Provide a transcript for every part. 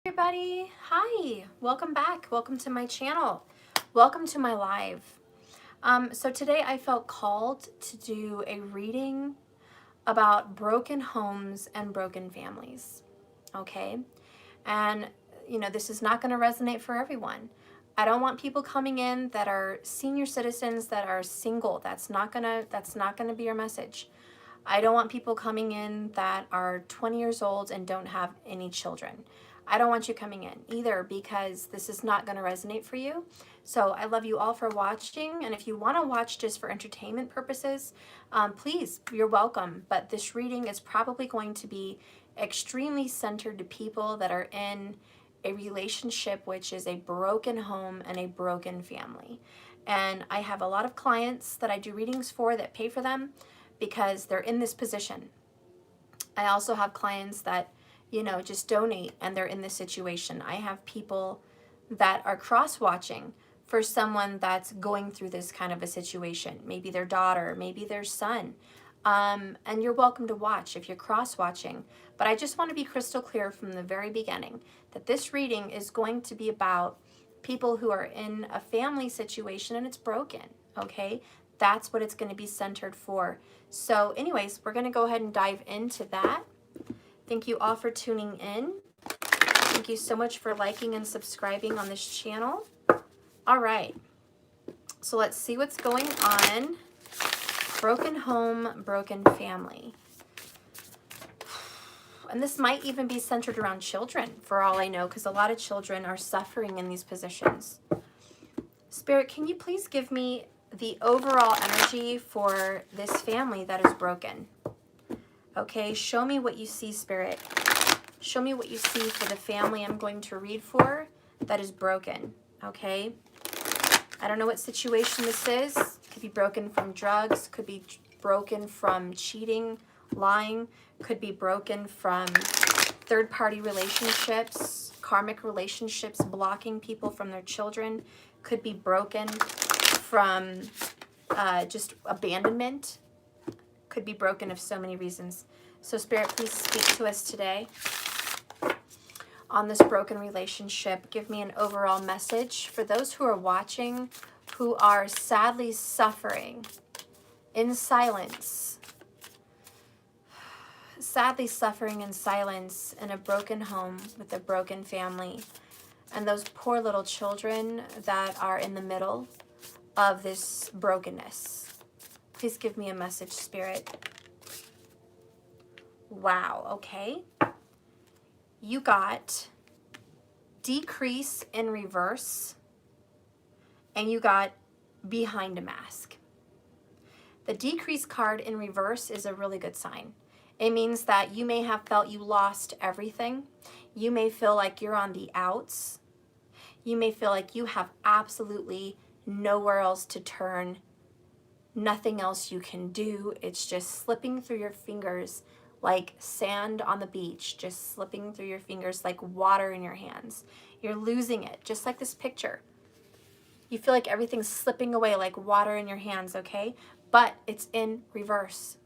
Everybody, hi, welcome back, welcome to my channel, welcome to my live. So today I felt called to do a reading about broken homes and broken families, okay? And this is not going to resonate for everyone. I don't want people coming in that are senior citizens that are single. That's not gonna be your message. I don't want people coming in that are 20 years old and don't have any children. I don't want you coming in either, because this is not going to resonate for you. So I love you all for watching, and if you want to watch just for entertainment purposes, please, you're welcome. But this reading is probably going to be extremely centered to people that are in a relationship which is a broken home and a broken family. And I have a lot of clients that I do readings for that pay for them because they're in this position. I also have clients that just donate and they're in this situation. I have people that are cross-watching for someone that's going through this kind of a situation. Maybe their daughter, maybe their son. And you're welcome to watch if you're cross-watching. But I just want to be crystal clear from the very beginning that this reading is going to be about people who are in a family situation and it's broken, okay? That's what it's going to be centered for. So anyways, we're going to go ahead and dive into that. Thank you all for tuning in. Thank you so much for liking and subscribing on this channel. All right, so let's see what's going on. Broken home, broken family. And this might even be centered around children, for all I know, because a lot of children are suffering in these positions. Spirit, can you please give me the overall energy for this family that is broken? Okay, show me what you see, Spirit. Show me what you see for the family I'm going to read for that is broken, okay? I don't know what situation this is. Could be broken from drugs, could be broken from cheating, lying, could be broken from third-party relationships, karmic relationships, blocking people from their children, could be broken from just abandonment, could be broken of so many reasons. So Spirit, please speak to us today on this broken relationship. Give me an overall message for those who are watching, who are sadly suffering in silence. Sadly suffering in silence in a broken home with a broken family. And those poor little children that are in the middle of this brokenness. Please give me a message, Spirit. Wow, okay. You got decrease in reverse, and you got behind a mask. The decrease card in reverse is a really good sign. It means that you may have felt you lost everything. You may feel like you're on the outs. You may feel like you have absolutely nowhere else to turn. Nothing else you can do. It's just slipping through your fingers like sand on the beach, just slipping through your fingers like water in your hands. You're losing it, just like this picture. You feel like everything's slipping away like water in your hands, okay? But it's in reverse.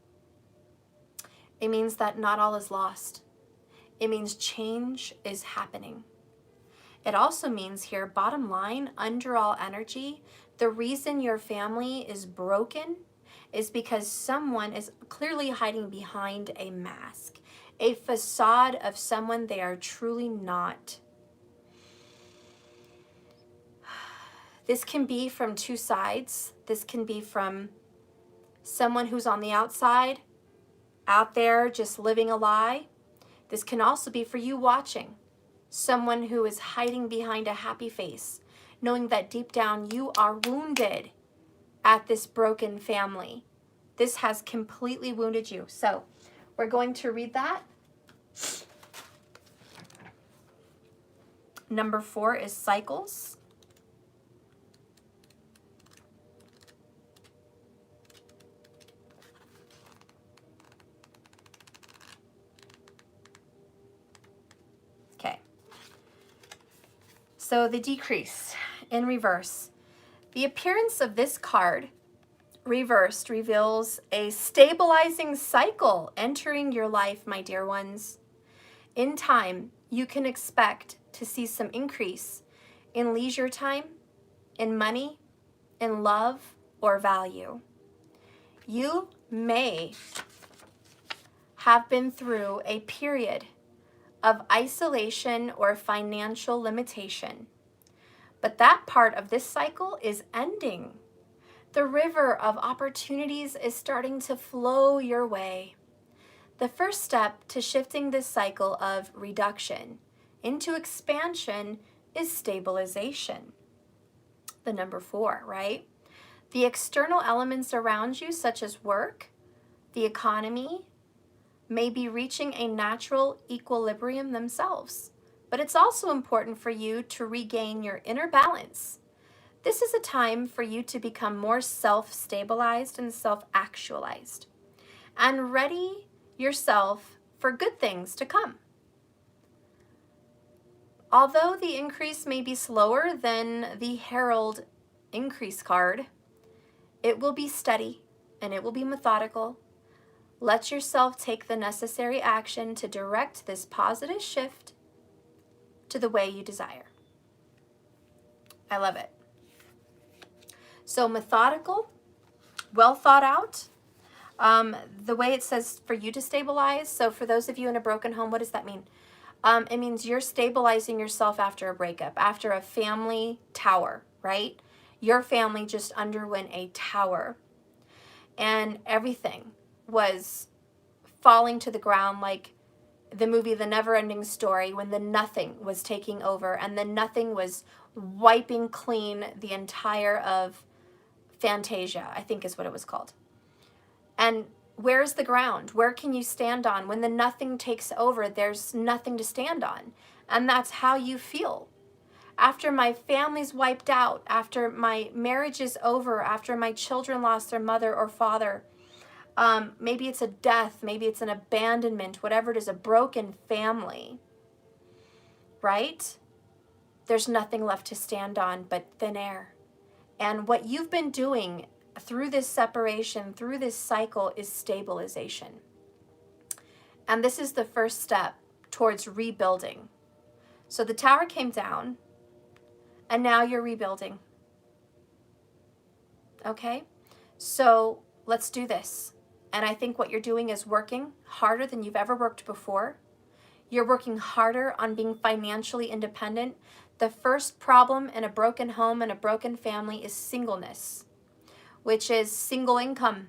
It means that not all is lost. It means change is happening. It also means here, bottom line, under all energy, the reason your family is broken is because someone is clearly hiding behind a mask, a facade of someone they are truly not. This can be from two sides. This can be from someone who's on the outside, out there just living a lie. This can also be for you watching, someone who is hiding behind a happy face, knowing that deep down you are wounded at this broken family. This has completely wounded you. So we're going to read that. Number 4 is cycles. Okay. So the decrease in reverse. The appearance of this card reversed reveals a stabilizing cycle entering your life, my dear ones. In time, you can expect to see some increase in leisure time, in money, in love, or value. You may have been through a period of isolation or financial limitation, but that part of this cycle is ending. The river of opportunities is starting to flow your way. The first step to shifting this cycle of reduction into expansion is stabilization. The number 4, right? The external elements around you, such as work, the economy, may be reaching a natural equilibrium themselves. But it's also important for you to regain your inner balance. This is a time for you to become more self-stabilized and self-actualized, and ready yourself for good things to come. Although the increase may be slower than the Herald increase card, it will be steady and it will be methodical. Let yourself take the necessary action to direct this positive shift to the way you desire. I love it. So methodical, well thought out. The way it says for you to stabilize. So for those of you in a broken home, what does that mean? It means you're stabilizing yourself after a breakup, after a family tower, right? Your family just underwent a tower and everything was falling to the ground, like the movie The Never-Ending Story, when the nothing was taking over and the nothing was wiping clean the entire of Fantasia, I think is what it was called. And where's the ground? Where can you stand on? When the nothing takes over, there's nothing to stand on. And that's how you feel. After my family's wiped out, after my marriage is over, after my children lost their mother or father, maybe it's a death, maybe it's an abandonment, whatever it is, a broken family, right? There's nothing left to stand on but thin air. And what you've been doing through this separation, through this cycle, is stabilization. And this is the first step towards rebuilding. So the tower came down, and now you're rebuilding. Okay? So let's do this. And I think what you're doing is working harder than you've ever worked before. You're working harder on being financially independent. The first problem in a broken home and a broken family is singleness, which is single income,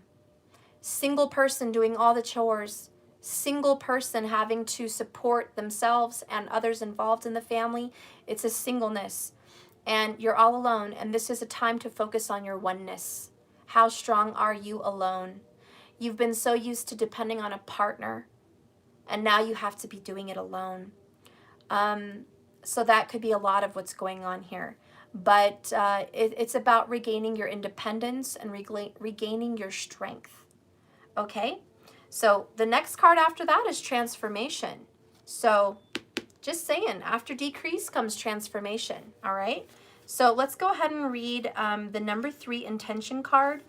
single person doing all the chores, single person having to support themselves and others involved in the family. It's a singleness, and you're all alone, and this is a time to focus on your oneness. How strong are you alone? You've been so used to depending on a partner, and now you have to be doing it alone. So that could be a lot of what's going on here. But it's about regaining your independence and regaining your strength. Okay? So the next card after that is transformation. So just saying, after decrease comes transformation. All right? So let's go ahead and read the number 3 intention card,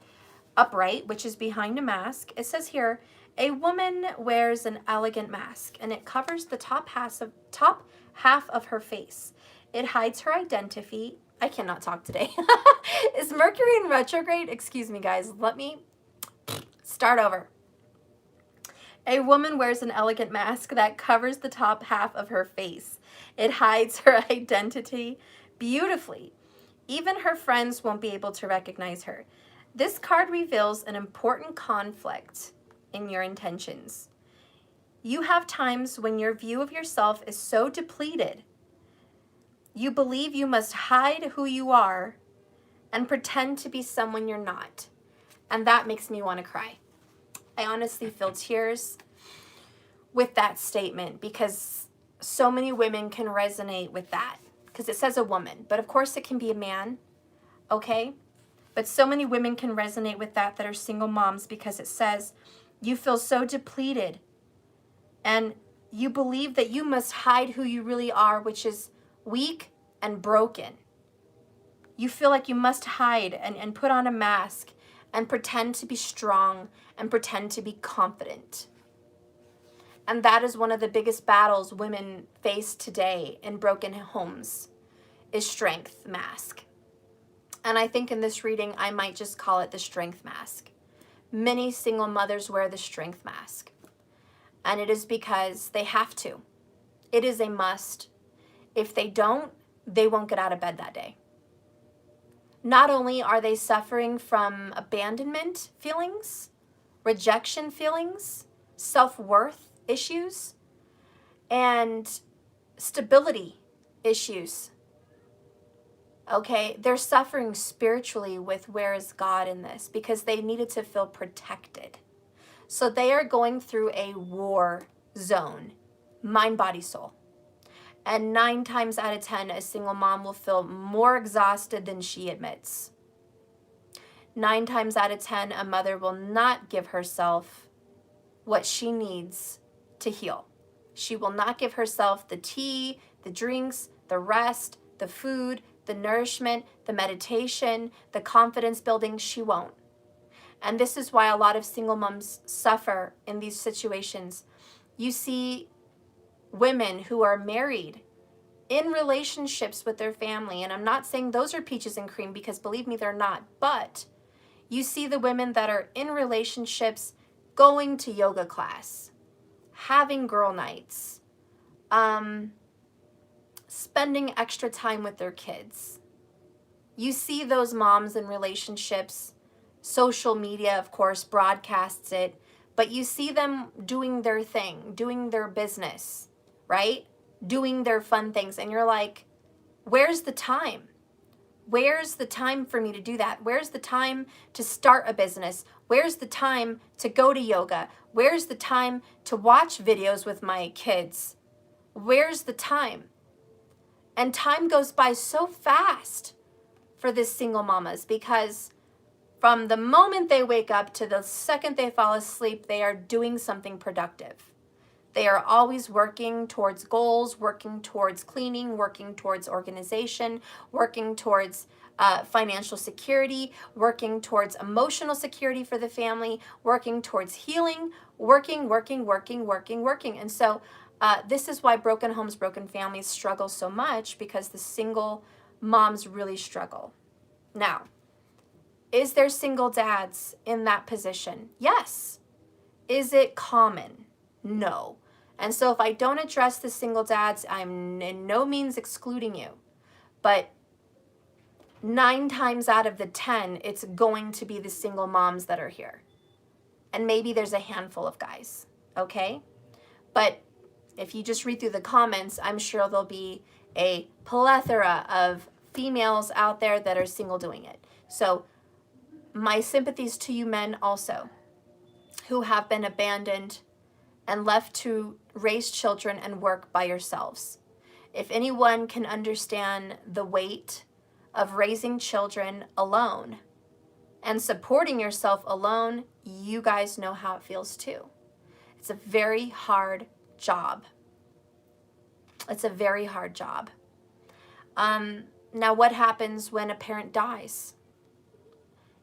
upright, which is behind a mask. It says here, a woman wears an elegant mask, and it covers the top half of her face. It hides her identity. I cannot talk today. Is Mercury in retrograde? Excuse me, guys. Let me start over. A woman wears an elegant mask that covers the top half of her face. It hides her identity beautifully. Even her friends won't be able to recognize her. This card reveals an important conflict in your intentions. You have times when your view of yourself is so depleted, you believe you must hide who you are and pretend to be someone you're not. And that makes me want to cry. I honestly feel tears with that statement because so many women can resonate with that because it says a woman, but of course it can be a man, okay? But so many women can resonate with that are single moms because it says you feel so depleted and you believe that you must hide who you really are, which is weak and broken. You feel like you must hide and put on a mask and pretend to be strong and pretend to be confident. And that is one of the biggest battles women face today in broken homes, is strength mask. And I think in this reading, I might just call it the strength mask. Many single mothers wear the strength mask. And it is because they have to. It is a must. If they don't, they won't get out of bed that day. Not only are they suffering from abandonment feelings, rejection feelings, self-worth issues, and stability issues. Okay, they're suffering spiritually with where is God in this, because they needed to feel protected. So they are going through a war zone, mind, body, soul. And 9 times out of 10, a single mom will feel more exhausted than she admits. 9 times out of 10, a mother will not give herself what she needs to heal. She will not give herself the tea, the drinks, the rest, the food, the nourishment, the meditation, the confidence building. She won't. And this is why a lot of single moms suffer in these situations. You see women who are married in relationships with their family, and I'm not saying those are peaches and cream, because believe me, they're not, but you see the women that are in relationships going to yoga class, having girl nights, spending extra time with their kids. You see those moms in relationships. Social media, of course, broadcasts it, but you see them doing their thing, doing their business, right? Doing their fun things. And you're like, where's the time? Where's the time for me to do that? Where's the time to start a business? Where's the time to go to yoga? Where's the time to watch videos with my kids? Where's the time? And time goes by so fast for this single mamas, because from the moment they wake up to the second they fall asleep, they are doing something productive. They are always working towards goals, working towards cleaning, working towards organization, working towards financial security, working towards emotional security for the family, working towards healing, working. And so this is why broken homes, broken families struggle so much, because the single moms really struggle. Now, is there single dads in that position? Yes. Is it common? No. And so if I don't address the single dads, I'm in no means excluding you. But 9 times out of the 10, it's going to be the single moms that are here. And maybe there's a handful of guys, okay? But if you just read through the comments, I'm sure there'll be a plethora of females out there that are single doing it. So my sympathies to you men also, who have been abandoned and left to raise children and work by yourselves. If anyone can understand the weight of raising children alone and supporting yourself alone, you guys know how it feels too. It's a very hard job. It's a very hard job. Now, what happens when a parent dies?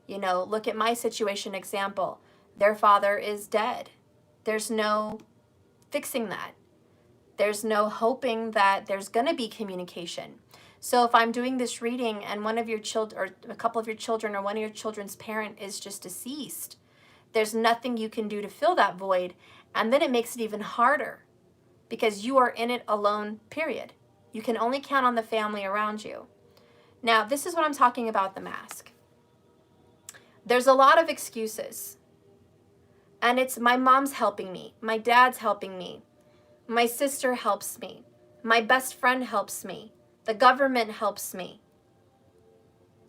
You know, look at my situation example. Their father is dead. There's no fixing that. There's no hoping that there's going to be communication. So if I'm doing this reading and one of your children, or a couple of your children, or one of your children's parent is just deceased, there's nothing you can do to fill that void. And then it makes it even harder, because you are in it alone, period. You can only count on the family around you. Now, this is what I'm talking about, the mask. There's a lot of excuses. And it's my mom's helping me, my dad's helping me, my sister helps me, my best friend helps me, the government helps me.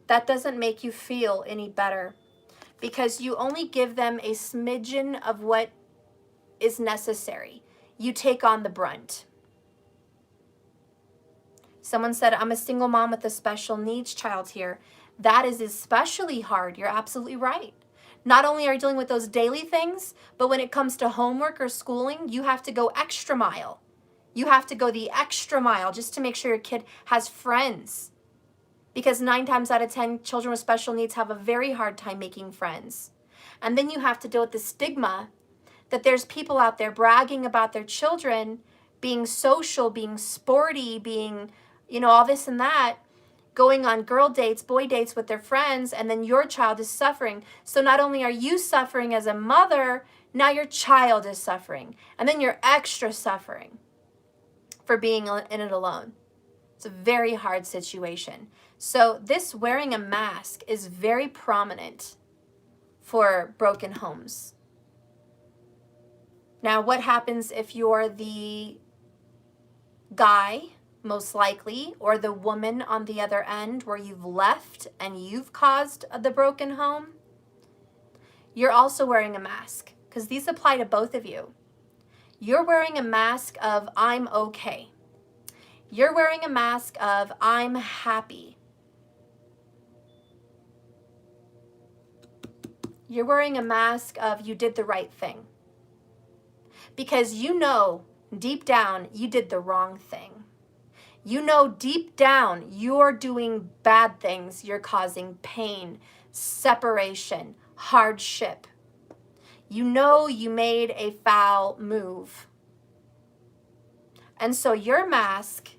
That doesn't make you feel any better, because you only give them a smidgen of what is necessary. You take on the brunt. Someone said, I'm a single mom with a special needs child here. That is especially hard. You're absolutely right. Not only are you dealing with those daily things, but when it comes to homework or schooling, you have to go extra mile. You have to go the extra mile just to make sure your kid has friends. Because 9 times out of 10, children with special needs have a very hard time making friends. And then you have to deal with the stigma that there's people out there bragging about their children being social, being sporty, being, you know, all this and that, going on girl dates, boy dates with their friends, and then your child is suffering. So not only are you suffering as a mother, now your child is suffering. And then you're extra suffering for being in it alone. It's a very hard situation. So this wearing a mask is very prominent for broken homes. Now, what happens if you're the guy, most likely, or the woman on the other end where you've left and you've caused the broken home? You're also wearing a mask, because these apply to both of you. You're wearing a mask of I'm okay. You're wearing a mask of I'm happy. You're wearing a mask of you did the right thing. Because you know deep down you did the wrong thing. You know deep down you're doing bad things. You're causing pain, separation, hardship. You know you made a foul move. And so your mask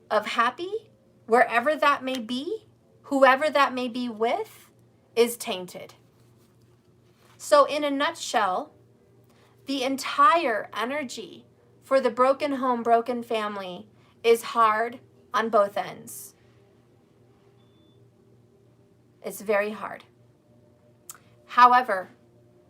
of happy, wherever that may be, whoever that may be with, is tainted. So in a nutshell, the entire energy for the broken home, broken family is hard on both ends. It's very hard. However,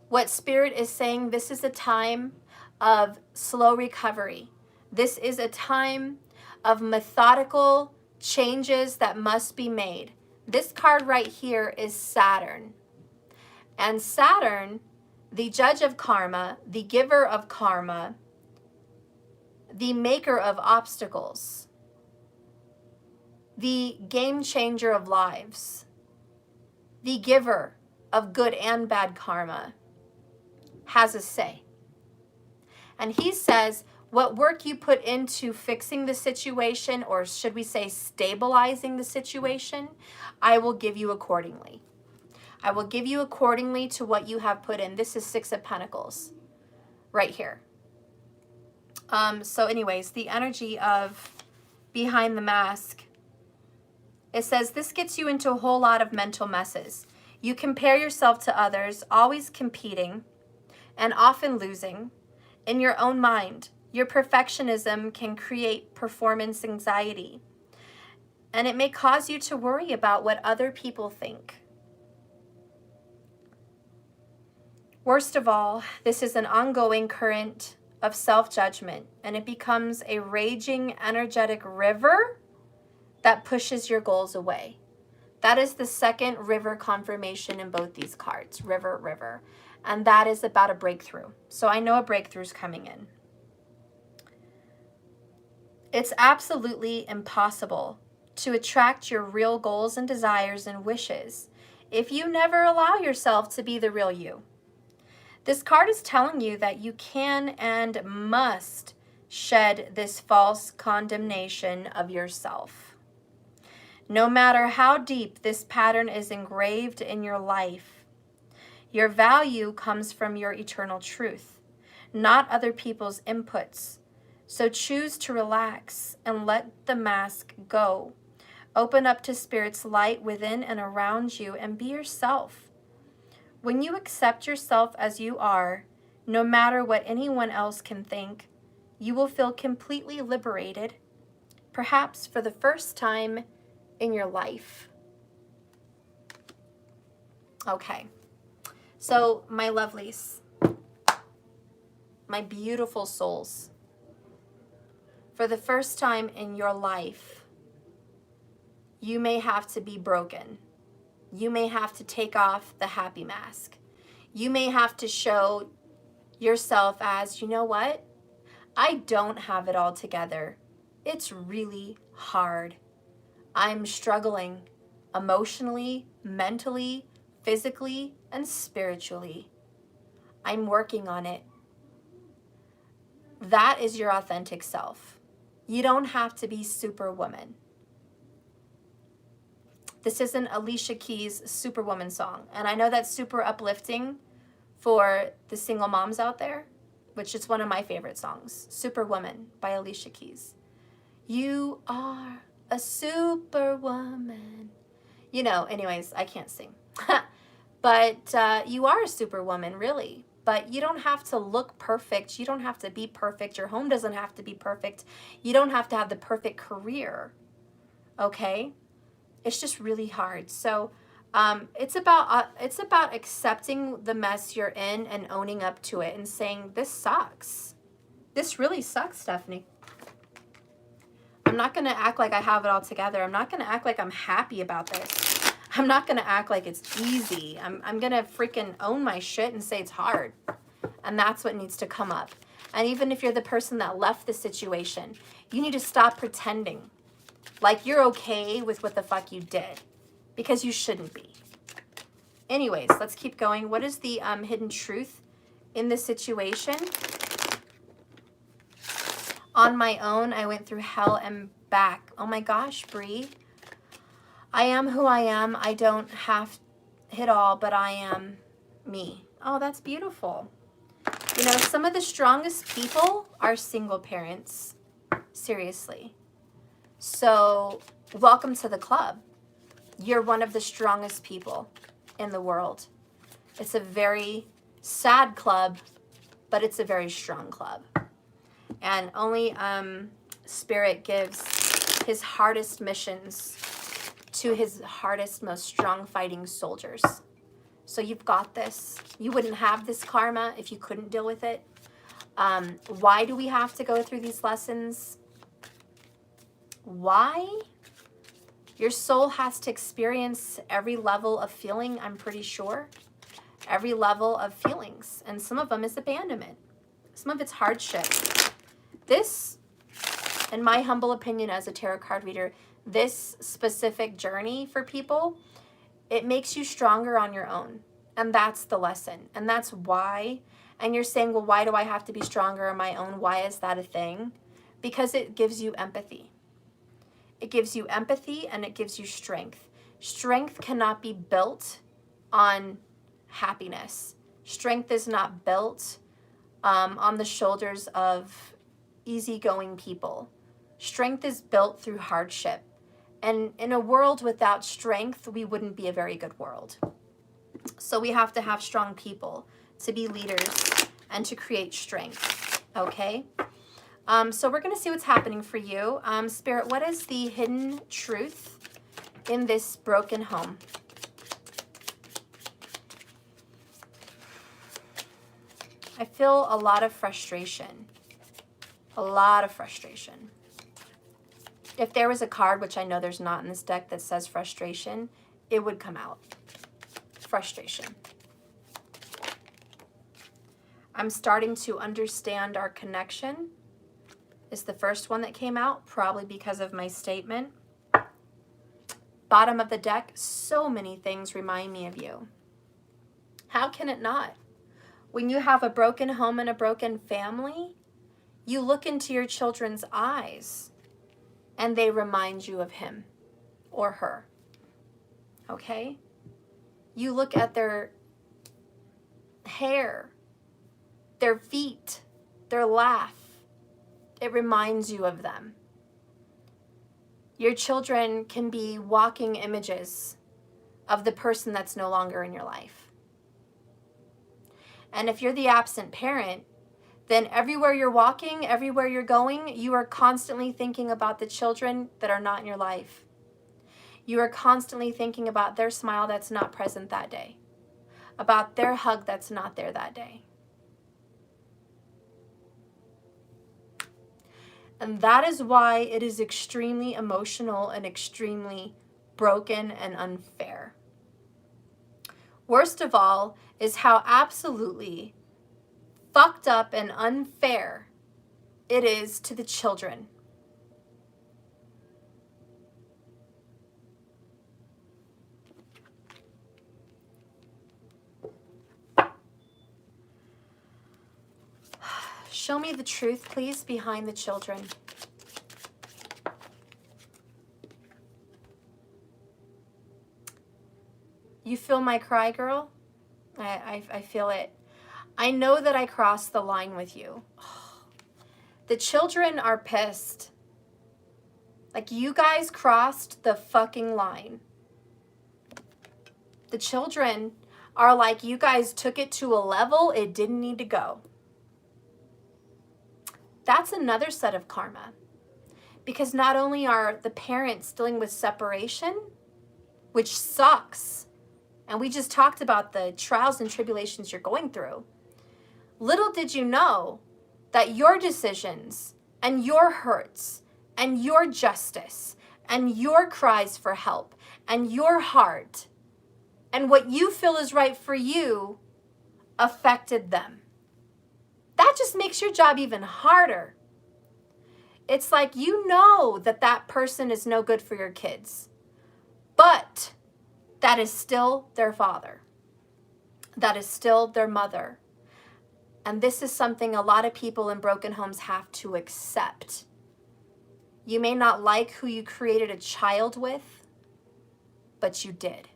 what Spirit is saying, this is a time of slow recovery. This is a time of methodical changes that must be made. This card right here is Saturn. And Saturn, the judge of karma, the giver of karma, the maker of obstacles, the game changer of lives, the giver of good and bad karma, has a say. And he says, what work you put into fixing the situation, or should we say stabilizing the situation, I will give you accordingly. I will give you accordingly to what you have put in. This is Six of Pentacles right here. So anyways, the energy of behind the mask, it says this gets you into a whole lot of mental messes. You compare yourself to others, always competing and often losing in your own mind. Your perfectionism can create performance anxiety, and it may cause you to worry about what other people think. Worst of all, this is an ongoing current of self-judgment, and it becomes a raging, energetic river that pushes your goals away. That is the second river confirmation in both these cards, river, river. And that is about a breakthrough. So I know a breakthrough is coming in. It's absolutely impossible to attract your real goals and desires and wishes if you never allow yourself to be the real you. This card is telling you that you can and must shed this false condemnation of yourself. No matter how deep this pattern is engraved in your life, your value comes from your eternal truth, not other people's inputs. So choose to relax and let the mask go. Open up to Spirit's light within and around you and be yourself. When you accept yourself as you are, no matter what anyone else can think, you will feel completely liberated, perhaps for the first time in your life. Okay, so my lovelies, my beautiful souls, for the first time in your life, you may have to be broken. You may have to take off the happy mask. You may have to show yourself as, you know what? I don't have it all together. It's really hard. I'm struggling emotionally, mentally, physically, and spiritually. I'm working on it. That is your authentic self. You don't have to be Superwoman. This isn't Alicia Keys' Superwoman song. And I know that's super uplifting for the single moms out there, which is one of my favorite songs, Superwoman by Alicia Keys. You are a superwoman. You know, anyways, I can't sing. But you are a superwoman, really. But you don't have to look perfect. You don't have to be perfect. Your home doesn't have to be perfect. You don't have to have the perfect career. Okay? It's just really hard. So it's about accepting the mess you're in and owning up to it and saying, this sucks. This really sucks, Stephanie. I'm not going to act like I have it all together. I'm not going to act like I'm happy about this. I'm not going to act like it's easy. I'm going to freaking own my shit and say it's hard. And that's what needs to come up. And even if you're the person that left the situation, you need to stop pretending like you're okay with what the fuck you did, because you shouldn't be. Anyways, let's keep going. What is the hidden truth in this situation? On my own, I went through hell and back. Oh my gosh, Bree. I am who I am. I don't have it all, but I am me. Oh, that's beautiful. You know, some of the strongest people are single parents. Seriously. So, welcome to the club. You're one of the strongest people in the world. It's a very sad club, but it's a very strong club. And only Spirit gives his hardest missions to his hardest, most strong fighting soldiers. So you've got this. You wouldn't have this karma if you couldn't deal with it. Why do we have to go through these lessons? Why? Your soul has to experience every level of feeling, I'm pretty sure. Every level of feelings. And some of them is abandonment. Some of it's hardship. This, in my humble opinion as a tarot card reader, this specific journey for people, it makes you stronger on your own. And that's the lesson. And that's why. And you're saying, well, why do I have to be stronger on my own? Why is that a thing? Because it gives you empathy. It gives you empathy and it gives you strength. Strength cannot be built on happiness. Strength is not built on the shoulders of easygoing people. Strength is built through hardship. And in a world without strength, we wouldn't be a very good world. So we have to have strong people to be leaders and to create strength. Okay? So we're going to see what's happening for you. Spirit, what is the hidden truth in this broken home? I feel a lot of frustration. A lot of frustration. If there was a card, which I know there's not in this deck, that says frustration, it would come out. Frustration. I'm starting to understand our connection. Is the first one that came out, probably because of my statement. Bottom of the deck, so many things remind me of you. How can it not? When you have a broken home and a broken family, you look into your children's eyes and they remind you of him or her. Okay? You look at their hair, their feet, their laugh. It reminds you of them. Your children can be walking images of the person that's no longer in your life. And if you're the absent parent, then everywhere you're walking, everywhere you're going, you are constantly thinking about the children that are not in your life. You are constantly thinking about their smile that's not present that day, about their hug that's not there that day. And that is why it is extremely emotional and extremely broken and unfair. Worst of all is how absolutely fucked up and unfair it is to the children. Show me the truth, please, behind the children. You feel my cry, girl? I feel it. I know that I crossed the line with you. The children are pissed. Like, you guys crossed the fucking line. The children are like, you guys took it to a level it didn't need to go. That's another set of karma. Because not only are the parents dealing with separation, which sucks, and we just talked about the trials and tribulations you're going through, little did you know that your decisions and your hurts and your justice and your cries for help and your heart and what you feel is right for you affected them. That just makes your job even harder. It's like, you know that that person is no good for your kids, but that is still their father. That is still their mother. And this is something a lot of people in broken homes have to accept. You may not like who you created a child with, but you did.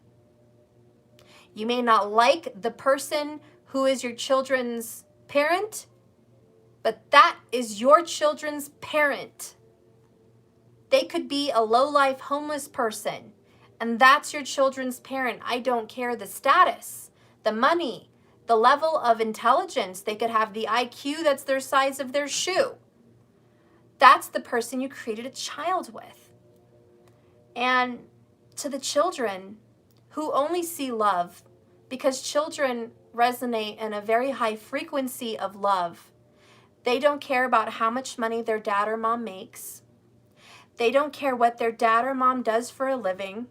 You may not like the person who is your children's parent, but that is your children's parent. They could be a low-life homeless person, and that's your children's parent. I don't care the status, the money, the level of intelligence. They could have the IQ that's their size of their shoe. That's the person you created a child with. And to the children who only see love, because children resonate in a very high frequency of love, they don't care about how much money their dad or mom makes. They don't care what their dad or mom does for a living.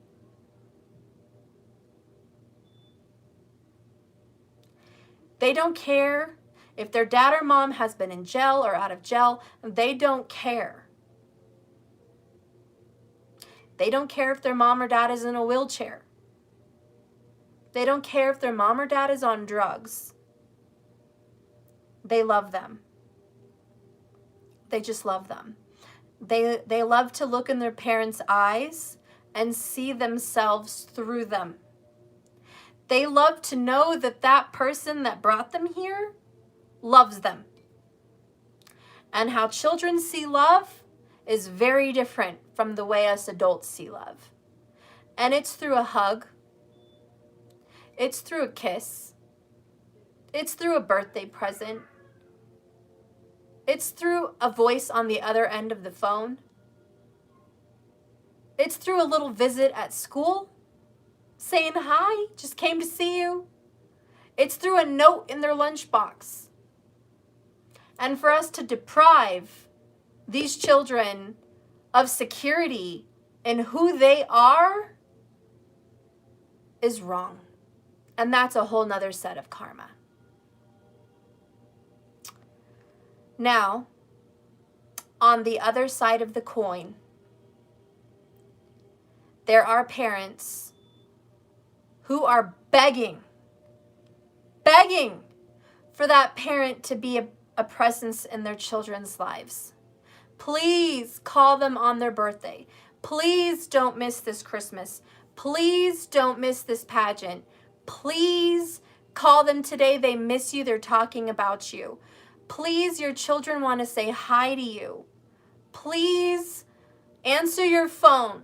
They don't care if their dad or mom has been in jail or out of jail. They don't care. They don't care if their mom or dad is in a wheelchair. They don't care if their mom or dad is on drugs. They love them. They just love them. They love to look in their parents' eyes and see themselves through them. They love to know that that person that brought them here loves them. And how children see love is very different from the way us adults see love. And it's through a hug. It's through a kiss. It's through a birthday present. It's through a voice on the other end of the phone. It's through a little visit at school, saying hi, just came to see you. It's through a note in their lunchbox. And for us to deprive these children of security in who they are is wrong. And that's a whole nother set of karma. Now, on the other side of the coin, there are parents who are begging for that parent to be a presence in their children's lives. Please call them on their birthday. Please don't miss this Christmas. Please don't miss this pageant. Please call them today. They miss you. They're talking about you. Please, your children want to say hi to you. Please answer your phone.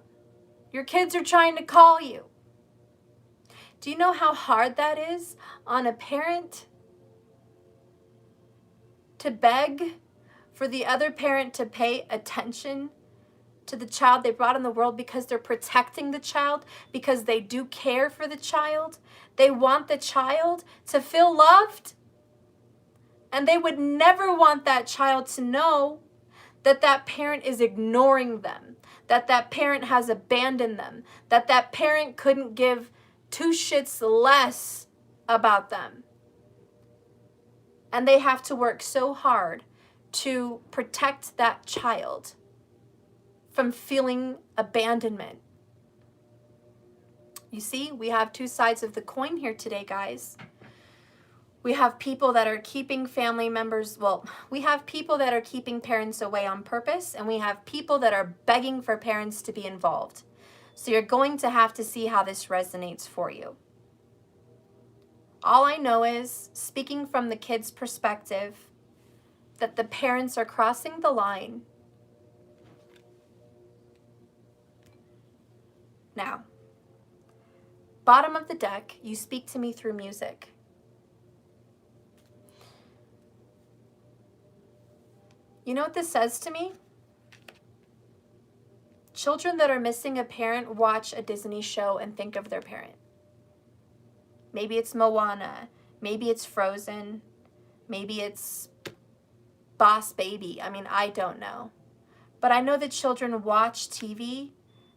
Your kids are trying to call you. Do you know how hard that is on a parent to beg for the other parent to pay attention to the child they brought in the world because they're protecting the child, because they do care for the child? They want the child to feel loved. And they would never want that child to know that that parent is ignoring them, that that parent has abandoned them, that that parent couldn't give two shits less about them. And they have to work so hard to protect that child from feeling abandonment. You see, we have two sides of the coin here today, guys. We have people that are keeping family members, we have people that are keeping parents away on purpose, and we have people that are begging for parents to be involved. So you're going to have to see how this resonates for you. All I know is, speaking from the kid's perspective, that the parents are crossing the line. Now, bottom of the deck, you speak to me through music. You know what this says to me? Children that are missing a parent watch a Disney show and think of their parent. Maybe it's Moana, maybe it's Frozen, maybe it's Boss Baby. I mean, I don't know. But I know that children watch TV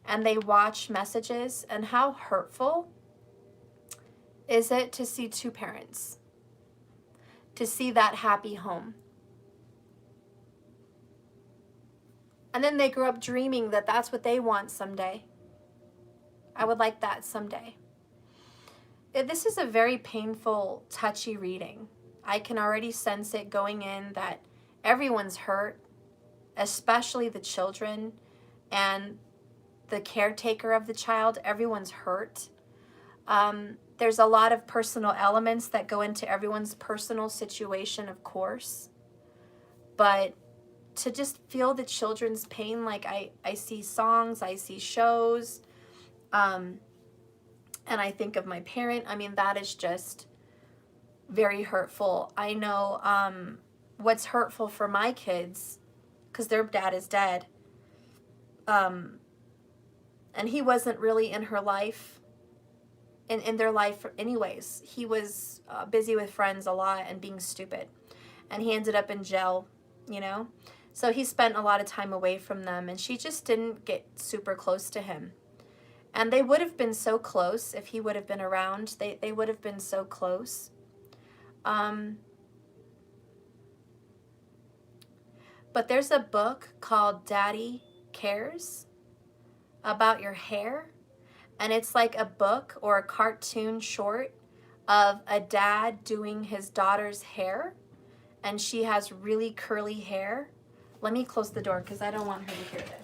and they watch messages, and how hurtful is it to see two parents, to see that happy home? And then they grow up dreaming that that's what they want someday. I would like that someday. This is a very painful, touchy reading. I can already sense it going in that everyone's hurt, especially the children and the caretaker of the child. Everyone's hurt. There's a lot of personal elements that go into everyone's personal situation, of course. But to just feel the children's pain, like I see songs, I see shows, and I think of my parent. I mean, that is just very hurtful. I know what's hurtful for my kids, because their dad is dead. And he wasn't really in her life, in their life anyways. He was busy with friends a lot and being stupid. And he ended up in jail, you know? So he spent a lot of time away from them, and she just didn't get super close to him. And they would have been so close if he would have been around. They would have been so close. But there's a book called Daddy Cares about your hair. And it's like a book or a cartoon short of a dad doing his daughter's hair. And she has really curly hair. Let me close the door because I don't want her to hear this.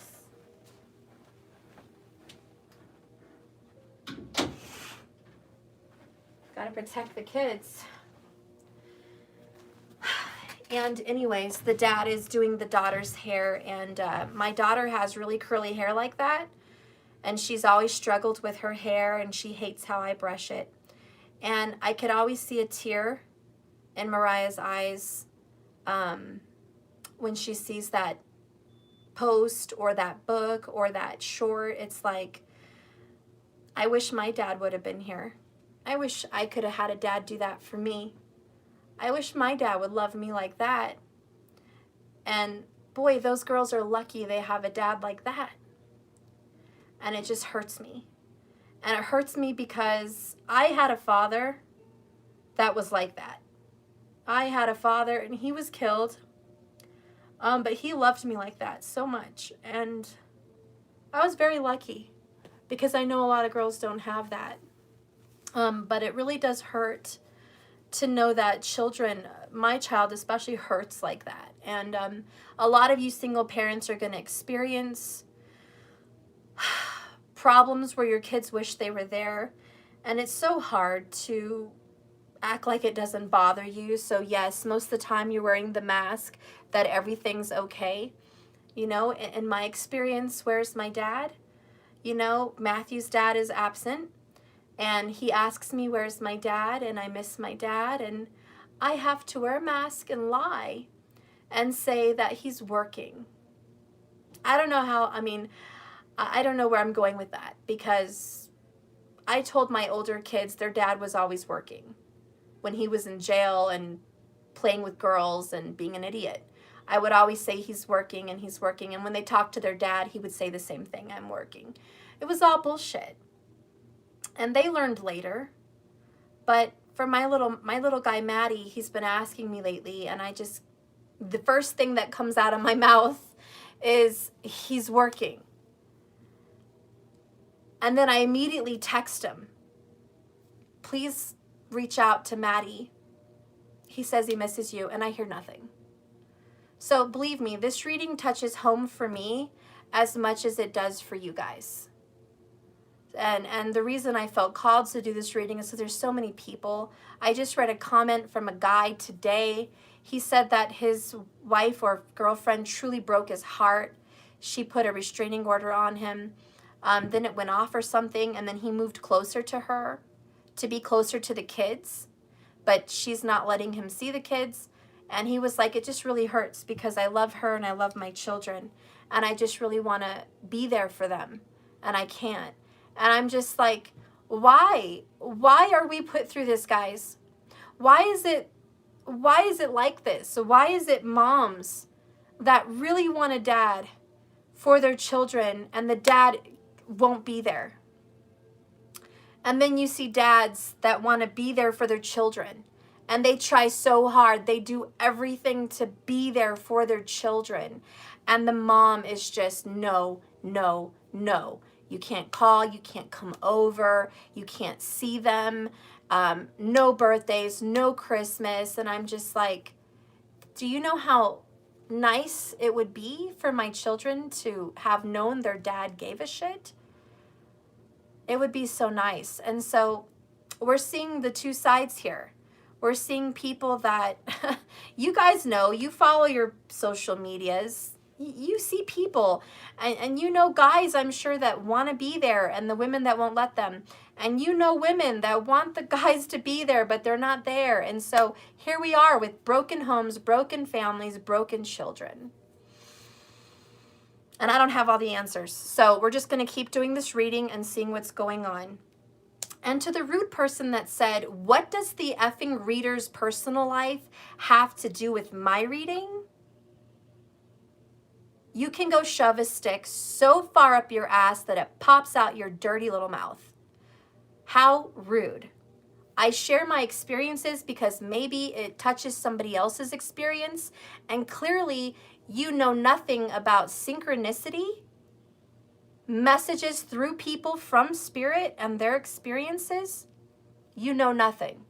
Gotta protect the kids. And anyways, the dad is doing the daughter's hair, and my daughter has really curly hair like that, and she's always struggled with her hair, and she hates how I brush it. And I could always see a tear in Mariah's eyes when she sees that post or that book or that short. It's like, I wish my dad would have been here. I wish I could have had a dad do that for me. I wish my dad would love me like that. And boy, those girls are lucky they have a dad like that. And it just hurts me. And it hurts me because I had a father that was like that. I had a father and he was killed. But he loved me like that so much. And I was very lucky because I know a lot of girls don't have that. But it really does hurt to know that children, my child especially, hurts like that. And a lot of you single parents are going to experience problems where your kids wish they were there. And it's so hard to act like it doesn't bother you. So yes, most of the time you're wearing the mask that everything's okay. You know, in my experience, where's my dad? You know, Matthew's dad is absent. And he asks me, where's my dad? And I miss my dad. And I have to wear a mask and lie and say that he's working. I don't know how, I don't know where I'm going with that, because I told my older kids their dad was always working when he was in jail and playing with girls and being an idiot. I would always say he's working and he's working. And when they talked to their dad, he would say the same thing, I'm working. It was all bullshit. And they learned later. But for my little guy, Maddie, he's been asking me lately, and the first thing that comes out of my mouth is, he's working. And then I immediately text him, please reach out to Maddie. He says he misses you, and I hear nothing. So believe me, this reading touches home for me as much as it does for you guys. And the reason I felt called to do this reading is because there's so many people. I just read a comment from a guy today. He said that his wife or girlfriend truly broke his heart. She put a restraining order on him. Then it went off or something, and then he moved closer to her to be closer to the kids, but she's not letting him see the kids. And he was like, it just really hurts because I love her and I love my children, and I just really want to be there for them, and I can't. And I'm just like, why? Why are we put through this, guys? Why is it like this? So why is it moms that really want a dad for their children and the dad won't be there? And then you see dads that want to be there for their children, and they try so hard. They do everything to be there for their children. And the mom is just no, no, no. You can't call, you can't come over, you can't see them, no birthdays, no Christmas. And I'm just like, do you know how nice it would be for my children to have known their dad gave a shit? It would be so nice. And so we're seeing the two sides here. We're seeing people that, you guys know, you follow your social medias, you see people, and you know guys, I'm sure, that want to be there, and the women that won't let them. And you know women that want the guys to be there, but they're not there. And so here we are with broken homes, broken families, broken children. And I don't have all the answers. So we're just going to keep doing this reading and seeing what's going on. And to the rude person that said, what does the effing reader's personal life have to do with my reading? You can go shove a stick so far up your ass that it pops out your dirty little mouth. How rude. I share my experiences because maybe it touches somebody else's experience, and clearly you know nothing about synchronicity, messages through people from spirit and their experiences. You know nothing.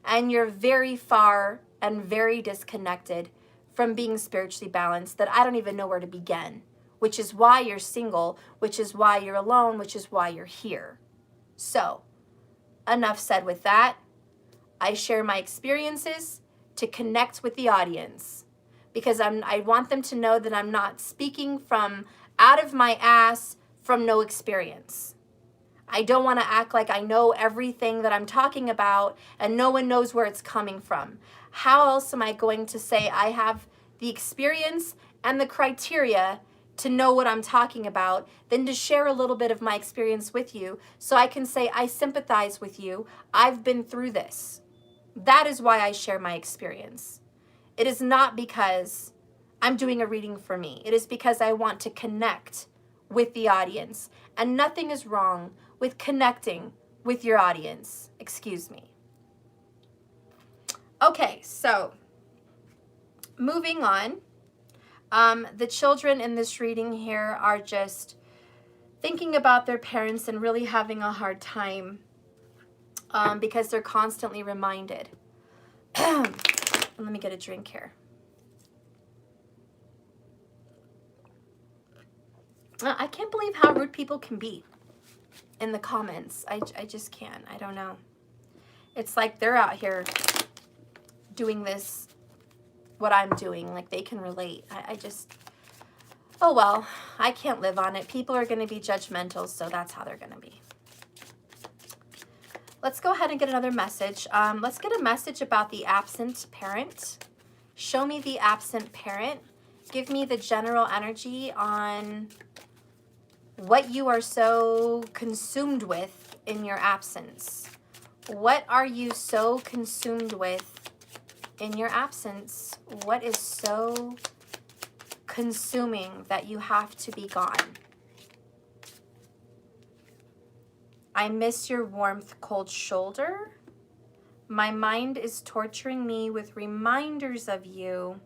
And you're very far and very disconnected from being spiritually balanced, that I don't even know where to begin, which is why you're single, which is why you're alone, which is why you're here. So, enough said with that. I share my experiences to connect with the audience, because I want them to know that I'm not speaking from out of my ass from no experience. I don't want to act like I know everything that I'm talking about and no one knows where it's coming from. How else am I going to say I have the experience and the criteria to know what I'm talking about than to share a little bit of my experience with you so I can say I sympathize with you. I've been through this. That is why I share my experience. It is not because I'm doing a reading for me. It is because I want to connect with the audience. And nothing is wrong with connecting with your audience. Excuse me. Okay, so moving on. The children in this reading here are just thinking about their parents and really having a hard time because they're constantly reminded. Let me get a drink here. I can't believe how rude people can be in the comments. I just can't. I don't know. It's like they're out here doing this, what I'm doing. Like they can relate. I just, oh well, I can't live on it. People are going to be judgmental, so that's how they're going to be. Let's go ahead and get another message. Let's get a message about the absent parent. Show me the absent parent. Give me the general energy on what you are so consumed with in your absence. What are you so consumed with in your absence? What is so consuming that you have to be gone? I miss your warmth, cold shoulder. My mind is torturing me with reminders of you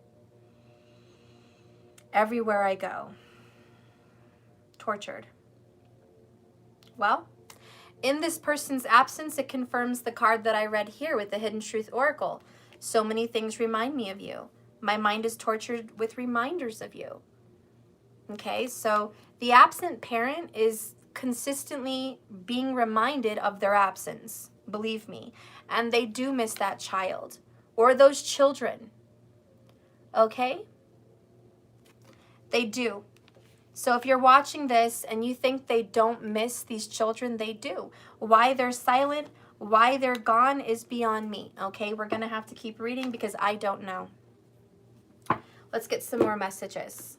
everywhere I go. Tortured. Well, in this person's absence, it confirms the card that I read here with the Hidden Truth Oracle. So many things remind me of you. My mind is tortured with reminders of you. Okay, so the absent parent is consistently being reminded of their absence, believe me. And they do miss that child or those children, okay? They do. So if you're watching this and you think they don't miss these children, they do. Why they're silent, why they're gone is beyond me, okay? We're going to have to keep reading because I don't know. Let's get some more messages.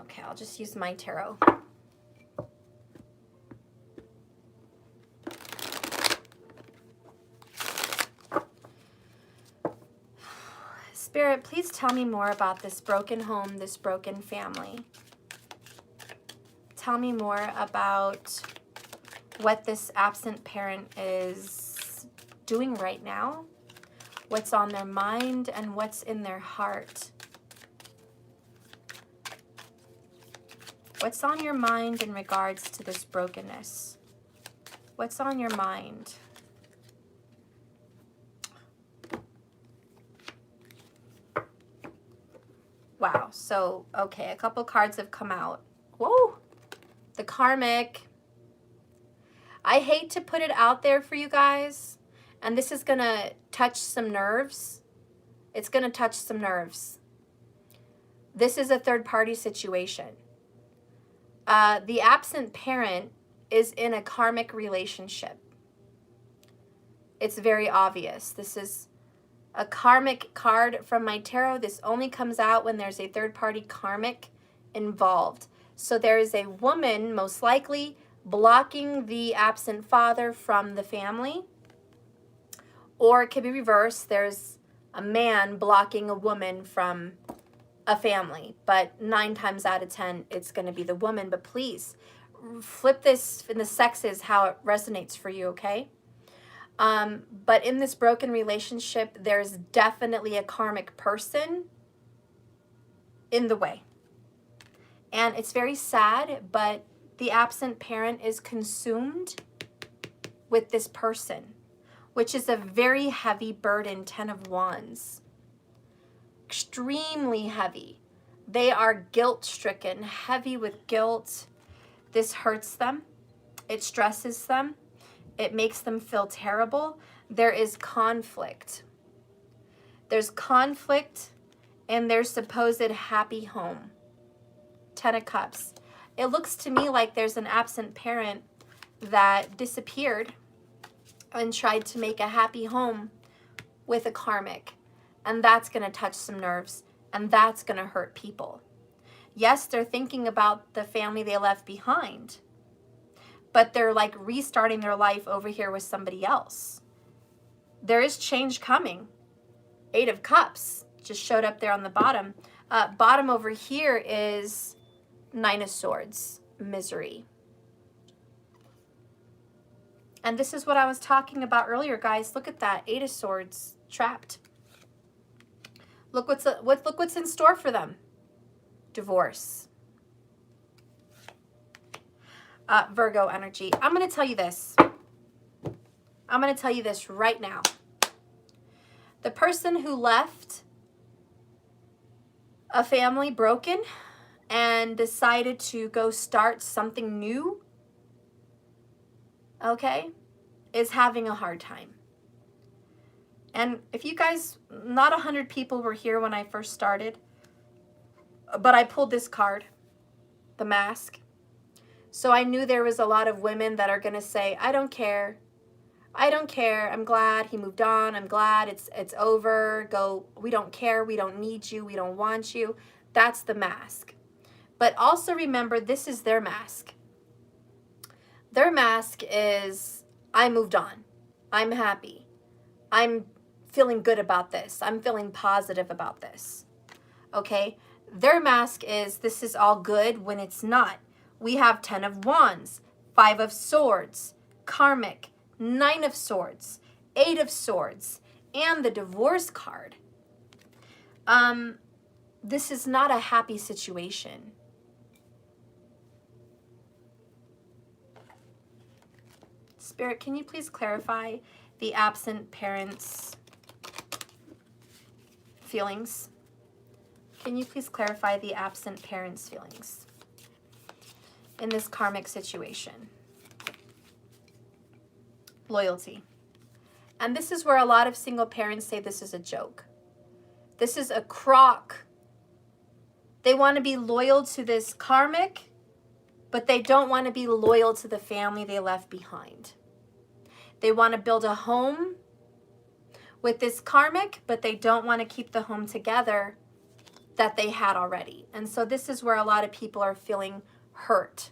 Okay, I'll just use my tarot. Spirit, please tell me more about this broken home, this broken family. Tell me more about what this absent parent is doing right now, what's on their mind, and what's in their heart. What's on your mind in regards to this brokenness? What's on your mind? Wow, so, okay, a couple cards have come out. Whoa, the Karmic. I hate to put it out there for you guys, and this is going to touch some nerves. It's going to touch some nerves. This is a third-party situation. The absent parent is in a karmic relationship. It's very obvious. This is a karmic card from my tarot. This only comes out when there's a third-party karmic involved. So there is a woman, most likely, blocking the absent father from the family. Or it could be reversed. There's a man blocking a woman from a family. But 9 times out of 10, it's going to be the woman. But please, flip this in the sexes how it resonates for you, okay? But in this broken relationship, there's definitely a karmic person in the way. And it's very sad, but the absent parent is consumed with this person, which is a very heavy burden, 10 of Wands. Extremely heavy. They are guilt-stricken, heavy with guilt. This hurts them. It stresses them. It makes them feel terrible. There is conflict. There's conflict in their supposed happy home. 10 of Cups. It looks to me like there's an absent parent that disappeared and tried to make a happy home with a karmic. And that's going to touch some nerves. And that's going to hurt people. Yes, they're thinking about the family they left behind. But they're like restarting their life over here with somebody else. There is change coming. 8 of Cups just showed up there on the bottom. Bottom over here is 9 of Swords, misery. And this is what I was talking about earlier, guys. Look at that, 8 of Swords, trapped. Look what's in store for them. Divorce. Virgo energy. I'm going to tell you this. I'm going to tell you this right now. The person who left a family broken and decided to go start something new, okay, is having a hard time. And if you guys, not 100 people were here when I first started, but I pulled this card, the Mask. So I knew there was a lot of women that are going to say, I don't care. I don't care. I'm glad he moved on. I'm glad it's over. Go, we don't care. We don't need you. We don't want you. That's the Mask. But also remember, this is their mask. Their mask is, I moved on. I'm happy. I'm feeling good about this. I'm feeling positive about this. Okay? Their mask is, this is all good when it's not. We have 10 of Wands, 5 of Swords, Karmic, 9 of Swords, 8 of Swords, and the Divorce card. This is not a happy situation. Spirit, can you please clarify the absent parent's feelings? Can you please clarify the absent parent's feelings? in this karmic situation? Loyalty. And this is where a lot of single parents say this is a joke. This is a crock. They want to be loyal to this karmic, but they don't want to be loyal to the family they left behind. They want to build a home with this karmic, but they don't want to keep the home together that they had already. And so this is where a lot of people are feeling hurt.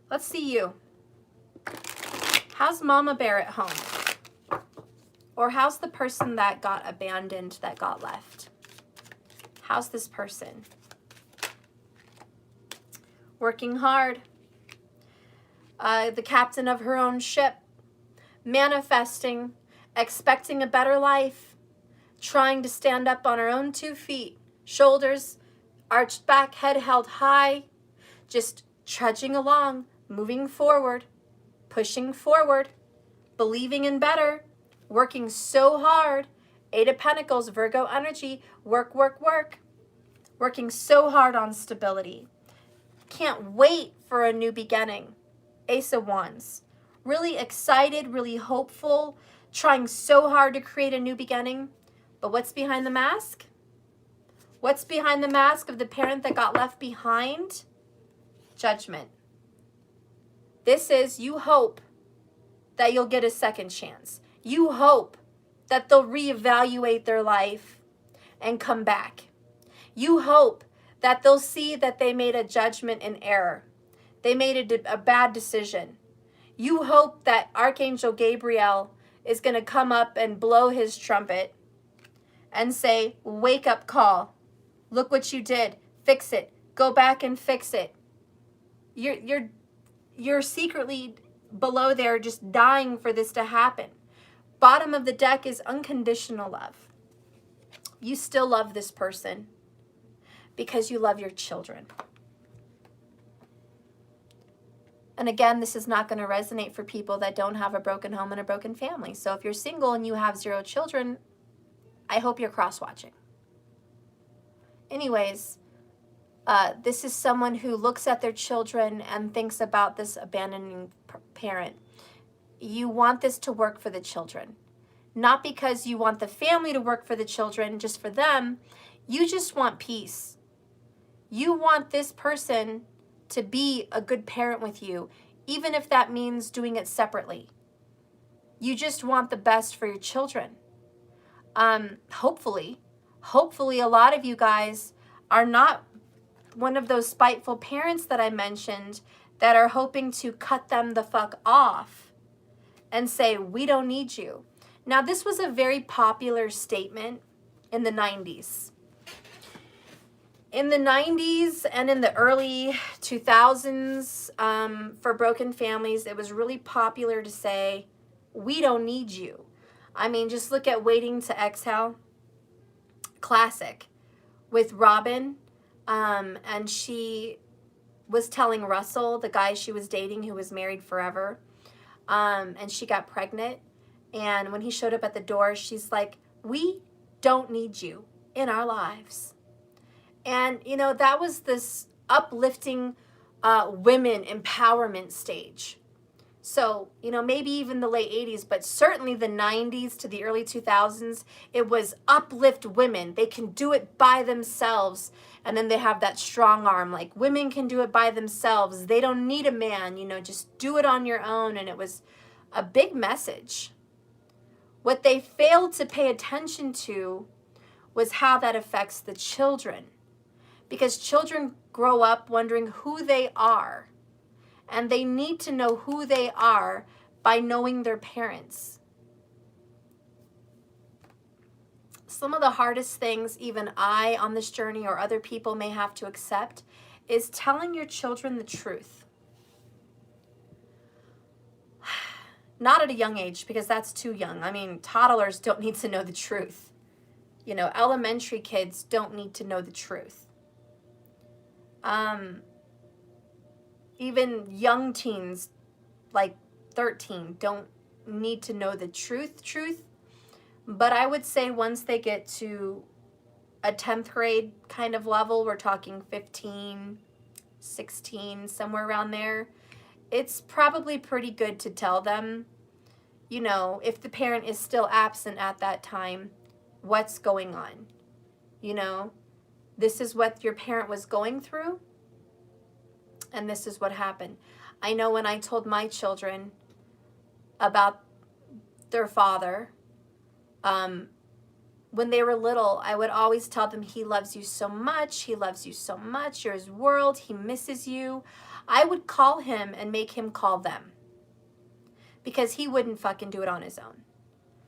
Let's see you. How's Mama Bear at home? Or how's the person that got abandoned, that got left? How's this person? Working hard. The captain of her own ship. Manifesting. Expecting a better life. Trying to stand up on her own 2 feet. Shoulders arched back, head held high. Just trudging along. Moving forward, pushing forward, believing in better, working so hard. 8 of Pentacles, Virgo energy, work, work, work. Working so hard on stability. Can't wait for a new beginning. Ace of Wands. Really excited, really hopeful, trying so hard to create a new beginning. But what's behind the mask? What's behind the mask of the parent that got left behind? Judgment. This is, you hope that you'll get a second chance. You hope that they'll reevaluate their life and come back. You hope that they'll see that they made a judgment in error. They made a bad decision. You hope that Archangel Gabriel is going to come up and blow his trumpet and say, wake up call. Look what you did. Fix it. Go back and fix it. You're secretly below there just dying for this to happen. Bottom of the deck is unconditional love. You still love this person because you love your children. And again, this is not going to resonate for people that don't have a broken home and a broken family. So if you're single and you have 0 children, I hope you're cross-watching. Anyways, this is someone who looks at their children and thinks about this abandoning parent. You want this to work for the children. Not because you want the family to work for the children, just for them. You just want peace. You want this person to be a good parent with you, even if that means doing it separately. You just want the best for your children. Hopefully a lot of you guys are not one of those spiteful parents that I mentioned that are hoping to cut them the fuck off and say, we don't need you. Now, this was a very popular statement in the 90s. In the 90s and in the early 2000s, for broken families, it was really popular to say, we don't need you. I mean, just look at Waiting to Exhale. Classic. With Robin. And she was telling Russell, the guy she was dating who was married forever, and she got pregnant. And when he showed up at the door, she's like, we don't need you in our lives. And, you know, that was this uplifting women empowerment stage. So, you know, maybe even the late 80s, but certainly the 90s to the early 2000s, it was uplift women. They can do it by themselves. And then they have that strong arm, like women can do it by themselves. They don't need a man, you know, just do it on your own. And it was a big message. What they failed to pay attention to was how that affects the children. Because children grow up wondering who they are. And they need to know who they are by knowing their parents. Some of the hardest things even I on this journey or other people may have to accept is telling your children the truth. Not at a young age, because that's too young. I mean, toddlers don't need to know the truth. You know, elementary kids don't need to know the truth. Even young teens, like 13, don't need to know the truth. But I would say once they get to a 10th grade kind of level, we're talking 15, 16, somewhere around there, it's probably pretty good to tell them, you know, if the parent is still absent at that time, what's going on. You know, this is what your parent was going through, and this is what happened. I know when I told my children about their father, when they were little, I would always tell them, he loves you so much, he loves you so much, you're his world, he misses you. I would call him and make him call them, because he wouldn't fucking do it on his own.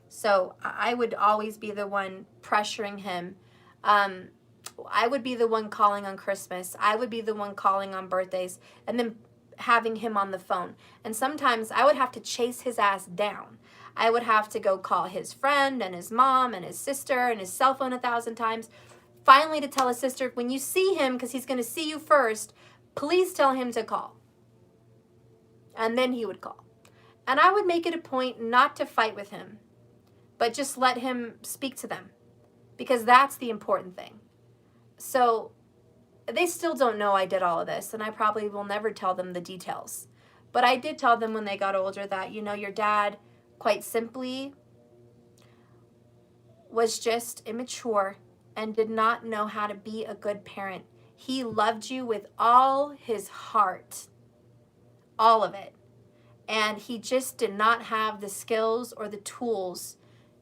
So I would always be the one pressuring him. I would be the one calling on Christmas. I would be the one calling on birthdays, and then having him on the phone. And sometimes I would have to chase his ass down. I would have to go call his friend and his mom and his sister and his cell phone 1,000 times. Finally, to tell his sister, when you see him, because he's going to see you first, please tell him to call. And then he would call. And I would make it a point not to fight with him, but just let him speak to them, because that's the important thing. So they still don't know I did all of this, and I probably will never tell them the details. But I did tell them when they got older that, you know, your dad, quite simply, was just immature and did not know how to be a good parent. He loved you with all his heart, all of it. And he just did not have the skills or the tools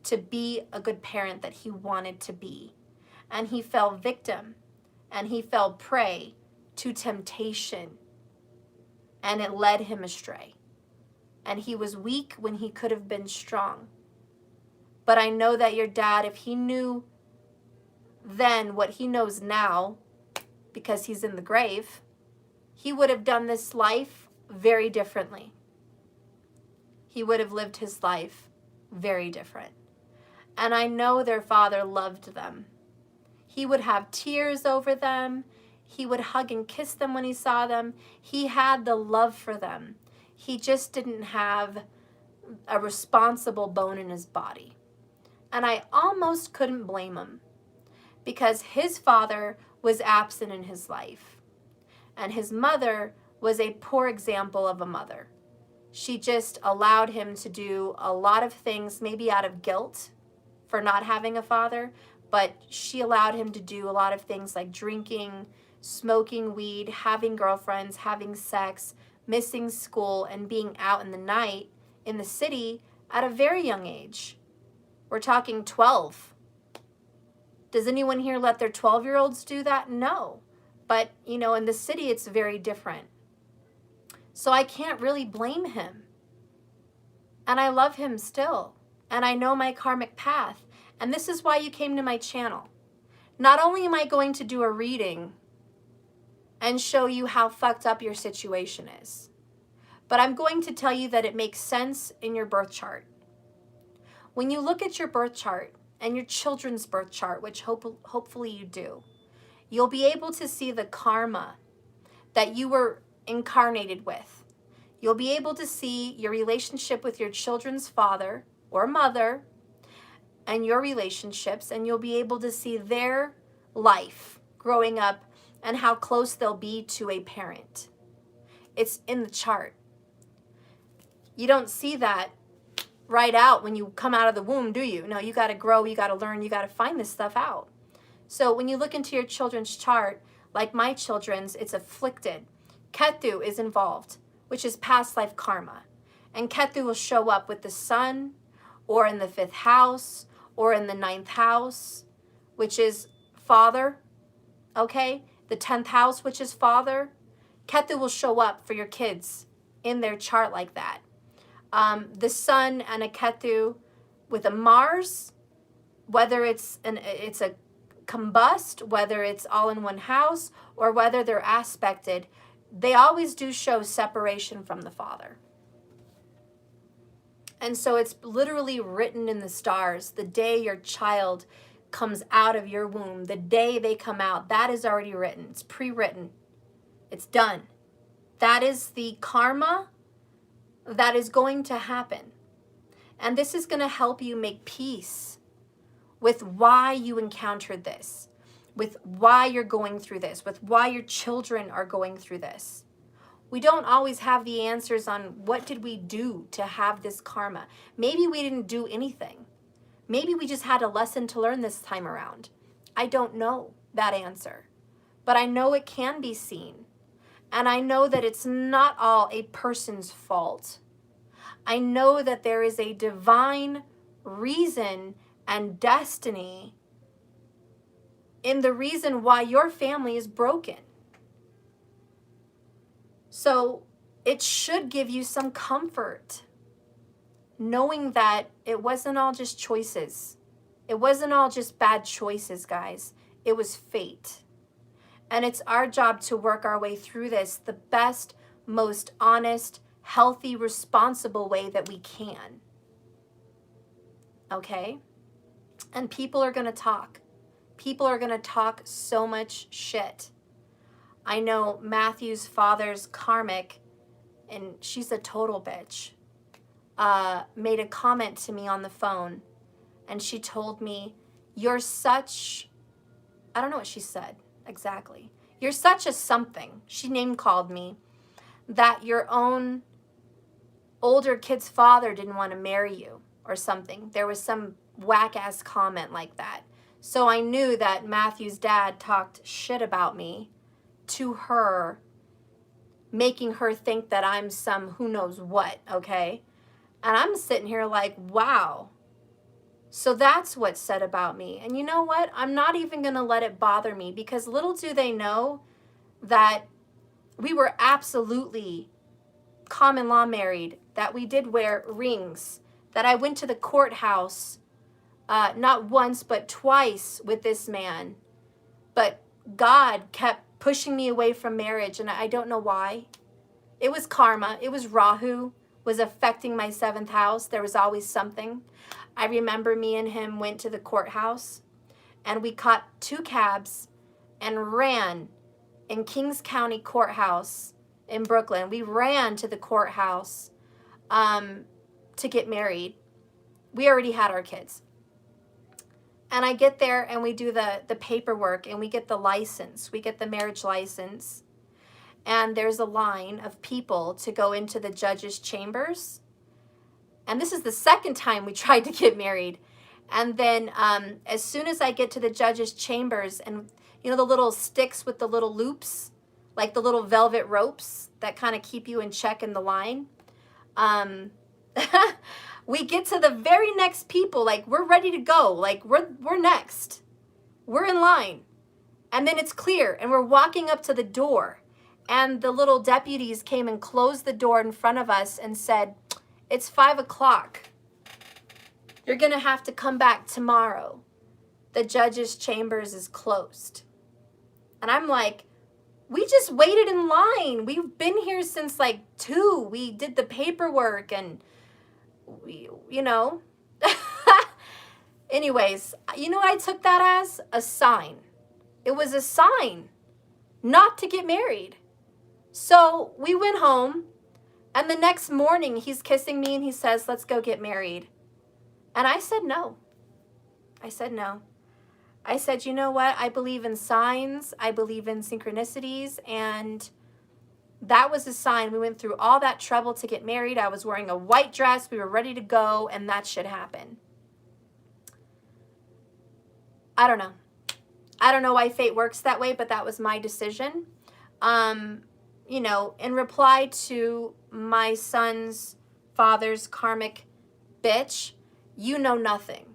to be a good parent that he wanted to be. And he fell victim, and he fell prey to temptation, and it led him astray. And he was weak when he could have been strong. But I know that your dad, if he knew then what he knows now, because he's in the grave, he would have done this life very differently. He would have lived his life very different. And I know their father loved them. He would have tears over them. He would hug and kiss them when he saw them. He had the love for them. He just didn't have a responsible bone in his body. And I almost couldn't blame him, because his father was absent in his life. And his mother was a poor example of a mother. She just allowed him to do a lot of things, maybe out of guilt for not having a father, but she allowed him to do a lot of things like drinking, smoking weed, having girlfriends, having sex, missing school, and being out in the night in the city at a very young age. We're talking 12. Does anyone here let their 12-year-olds do that? No. But, you know, in the city, it's very different. So I can't really blame him. And I love him still. And I know my karmic path. And this is why you came to my channel. Not only am I going to do a reading and show you how fucked up your situation is, but I'm going to tell you that it makes sense in your birth chart. When you look at your birth chart and your children's birth chart, which hopefully you do, you'll be able to see the karma that you were incarnated with. You'll be able to see your relationship with your children's father or mother and your relationships, and you'll be able to see their life growing up and how close they'll be to a parent. It's in the chart. You don't see that right out when you come out of the womb, do you? No, you got to grow, you got to learn, you got to find this stuff out. So when you look into your children's chart, like my children's, it's afflicted. Ketu is involved, which is past life karma. And Ketu will show up with the sun, or in the 5th house, or in the 9th house, which is father, okay? The 10th house, which is father. Ketu will show up for your kids in their chart like that. The sun and a Ketu with a Mars, whether it's a combust, whether it's all in one house, or whether they're aspected, they always do show separation from the father. And so it's literally written in the stars. The day your child comes out of your womb, the day they come out, that is already written. It's pre-written. It's done. That is the karma that is going to happen. And this is going to help you make peace with why you encountered this. with why you're going through this, with why your children are going through this. We don't always have the answers on what did we do to have this karma. Maybe we didn't do anything. Maybe we just had a lesson to learn this time around. I don't know that answer, but I know it can be seen. And I know that it's not all a person's fault. I know that there is a divine reason and destiny in the reason why your family is broken. So it should give you some comfort, knowing that it wasn't all just choices. It wasn't all just bad choices, guys. It was fate. And it's our job to work our way through this the best, most honest, healthy, responsible way that we can. Okay? And people are going to talk. People are going to talk so much shit. I know Matthew's father's karmic, and she's a total bitch, made a comment to me on the phone, and she told me, you're such, I don't know what she said exactly. You're such a something. She name called me, that your own older kid's father didn't want to marry you or something. There was some whack-ass comment like that. So I knew that Matthew's dad talked shit about me to her, making her think that I'm some who knows what, okay? And I'm sitting here like, wow. So that's what's said about me. And you know what? I'm not even going to let it bother me, because little do they know that we were absolutely common law married, that we did wear rings, that I went to the courthouse not once but twice with this man. But God kept pushing me away from marriage, and I don't know why. It was karma. It was Rahu was affecting my 7th house. There was always something. I remember me and him went to the courthouse, and we caught 2 cabs and ran in Kings County Courthouse in Brooklyn. We ran to the courthouse to get married. We already had our kids. And I get there and we do the paperwork and we get the license. We get the marriage license. And there's a line of people to go into the judge's chambers. And this is the 2nd time we tried to get married. And then as soon as I get to the judge's chambers, and you know the little sticks with the little loops, like the little velvet ropes that kind of keep you in check in the line. We get to the very next people, like we're ready to go, like we're next. We're in line. And then it's clear, and we're walking up to the door. And the little deputies came and closed the door in front of us and said, it's 5 o'clock. You're going to have to come back tomorrow. The judge's chambers is closed. And I'm like, we just waited in line. We've been here since like 2. We did the paperwork and we, you know. Anyways, you know what I took that as? A sign. It was a sign not to get married. So we went home, and the next morning he's kissing me and he says, let's go get married. And I said no. I said no. I said, you know what? I believe in signs. I believe in synchronicities. And that was a sign. We went through all that trouble to get married. I was wearing a white dress. We were ready to go, and that should happen. I don't know. I don't know why fate works that way, but that was my decision. You know, in reply to my son's father's karmic bitch, you know nothing.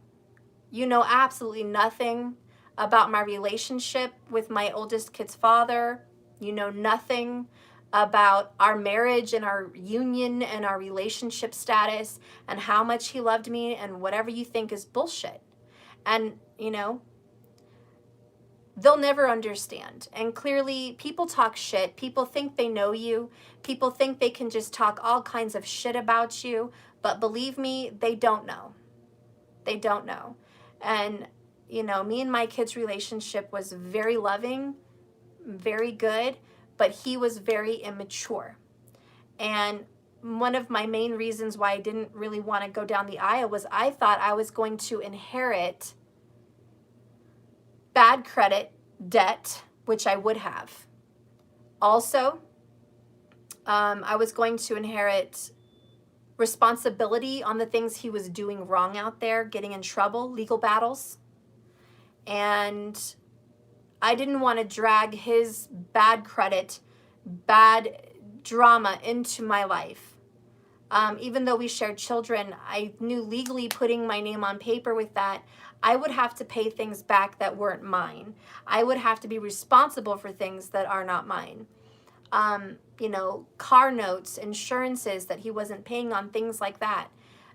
You know absolutely nothing about my relationship with my oldest kid's father. You know nothing about our marriage and our union and our relationship status and how much he loved me, and whatever you think is bullshit. And, you know, they'll never understand. And clearly, people talk shit. People think they know you. People think they can just talk all kinds of shit about you. But believe me, they don't know. They don't know. And, you know, me and my kid's relationship was very loving, very good, but he was very immature. And one of my main reasons why I didn't really want to go down the aisle was I thought I was going to inherit bad credit, debt, which I would have. Also, I was going to inherit responsibility on the things he was doing wrong out there, getting in trouble, legal battles. And I didn't want to drag his bad credit, bad drama into my life. Even though we shared children, I knew legally putting my name on paper with that, I would have to pay things back that weren't mine. I would have to be responsible for things that are not mine. You know, car notes, insurances that he wasn't paying on, things like that.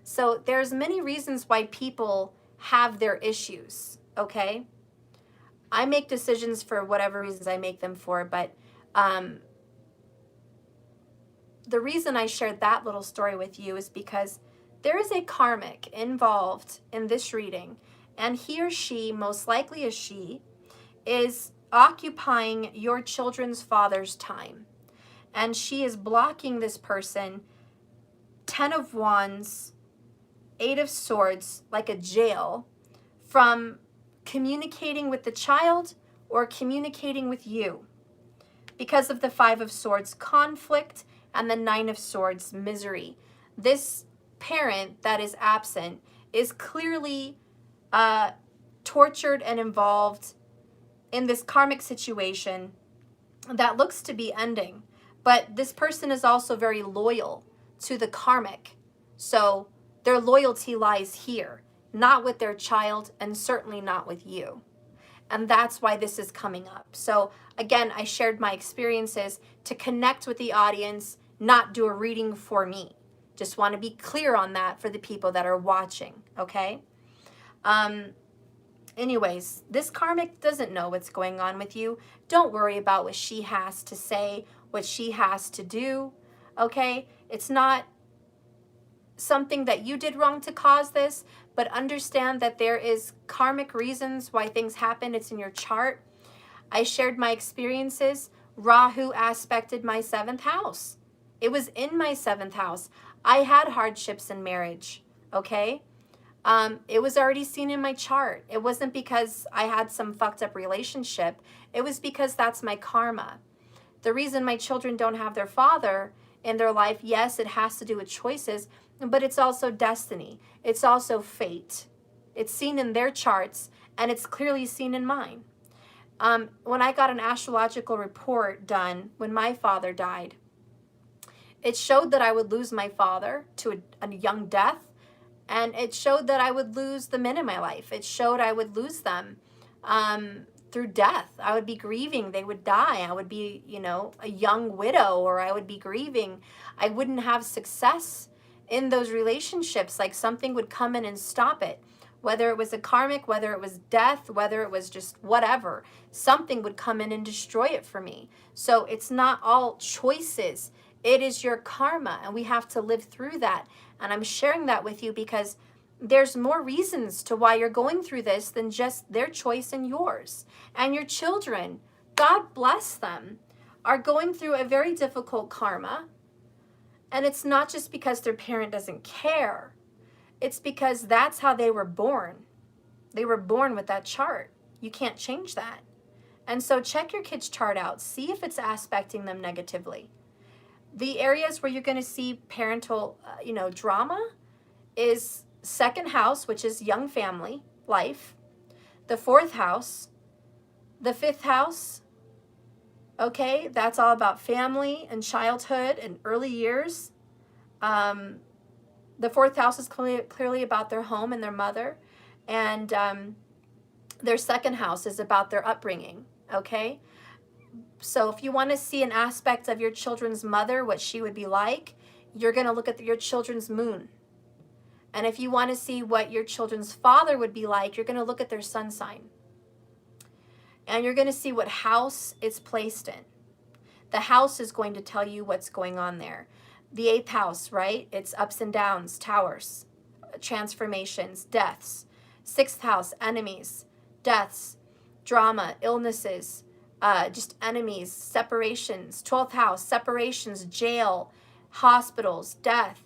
So there's many reasons why people have their issues, okay? I make decisions for whatever reasons I make them for, but the reason I shared that little story with you is because there is a karmic involved in this reading, and he or she, most likely a she, is occupying your children's father's time. And she is blocking this person, 10 of Wands, 8 of Swords, like a jail, from communicating with the child or communicating with you because of the 5 of Swords conflict and the 9 of Swords misery. This parent that is absent is clearly tortured and involved in this karmic situation that looks to be ending. But this person is also very loyal to the karmic. So their loyalty lies here, not with their child and certainly not with you. And that's why this is coming up. So again, I shared my experiences to connect with the audience, not do a reading for me. Just want to be clear on that for the people that are watching, okay? Anyways, this karmic doesn't know what's going on with you. Don't worry about what she has to say, what she has to do, okay? It's not something that you did wrong to cause this, but understand that there is karmic reasons why things happen. It's in your chart. I shared my experiences. Rahu aspected my 7th house. It was in my 7th house. I had hardships in marriage, okay? It was already seen in my chart. It wasn't because I had some fucked up relationship. It was because that's my karma. The reason my children don't have their father in their life, yes, it has to do with choices, but it's also destiny. It's also fate. It's seen in their charts, and it's clearly seen in mine. When I got an astrological report done when my father died, it showed that I would lose my father to a young death, and it showed that I would lose the men in my life. It showed I would lose them through death. I would be grieving. They would die. I would be, you know, a young widow, or I would be grieving. I wouldn't have success in those relationships. Like something would come in and stop it. Whether it was a karmic, whether it was death, whether it was just whatever, something would come in and destroy it for me. So it's not all choices. It is your karma, and we have to live through that. And I'm sharing that with you because there's more reasons to why you're going through this than just their choice and yours. And your children, God bless them, are going through a very difficult karma. And it's not just because their parent doesn't care. It's because that's how they were born. They were born with that chart. You can't change that. And so check your kid's chart out. See if it's aspecting them negatively. The areas where you're going to see parental, drama is 2nd house, which is young family life. The 4th house, the 5th house. Okay, that's all about family and childhood and early years. The 4th house is clearly about their home and their mother. And their 2nd house is about their upbringing, okay? So if you want to see an aspect of your children's mother, what she would be like, you're going to look at your children's moon. And if you want to see what your children's father would be like, you're going to look at their sun sign. And you're going to see what house it's placed in. The house is going to tell you what's going on there. The 8th house, right? It's ups and downs, towers, transformations, deaths. 6th house, enemies, deaths, drama, illnesses, just enemies, separations. 12th house, separations, jail, hospitals, death.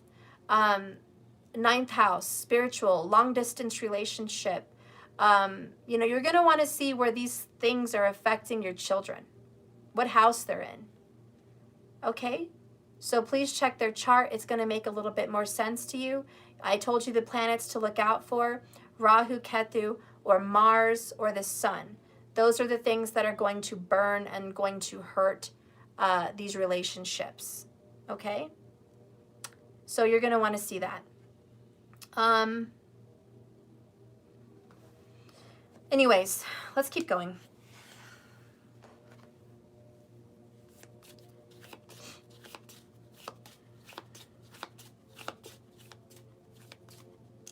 9th house, spiritual, long distance relationship, You know, you're going to want to see where these things are affecting your children, what house they're in. Okay? So please check their chart. It's going to make a little bit more sense to you. I told you the planets to look out for: Rahu, Ketu, or Mars, or the Sun. Those are the things that are going to burn and going to hurt these relationships. Okay? So you're going to want to see that. Anyways, let's keep going.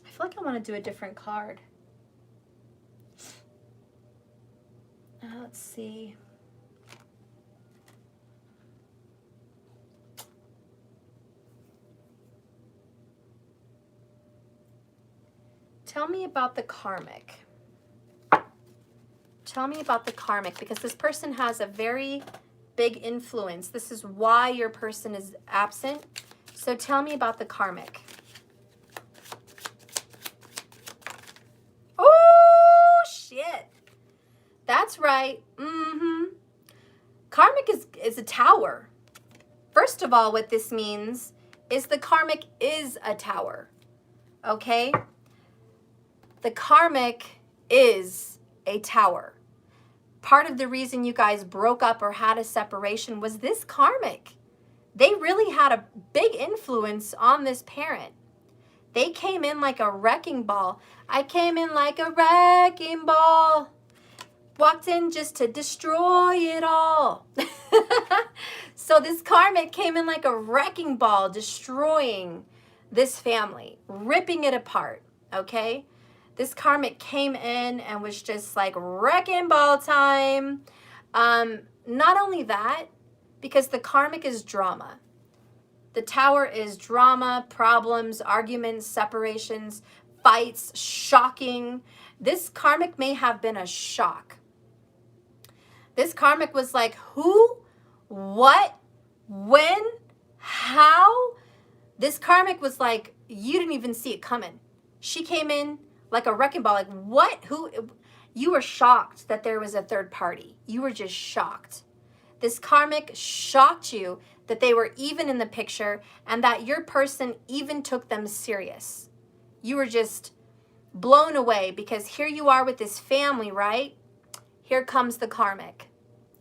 I feel like I want to do a different card. Let's see. Tell me about the karmic. Tell me about the karmic, because this person has a very big influence. This is why your person is absent. So tell me about the karmic. Oh, shit. That's right. Karmic is a tower. First of all, what this means is the karmic is a tower. Okay? The karmic is a tower. Part of the reason you guys broke up or had a separation was this karmic. They really had a big influence on this parent. They came in like a wrecking ball. I came in like a wrecking ball. Walked in just to destroy it all. So this karmic came in like a wrecking ball, destroying this family, ripping it apart, okay? This karmic came in and was just like wrecking ball time. Not only that, because the karmic is drama. The tower is drama, problems, arguments, separations, fights, shocking. This karmic may have been a shock. This karmic was like, who, what, when, how? This karmic was like, you didn't even see it coming. She came in like a wrecking ball, like, what, who? You were shocked that there was a third party. You were just shocked. This karmic shocked you that they were even in the picture and that your person even took them serious. You were just blown away because here you are with this family, right? Here comes the karmic,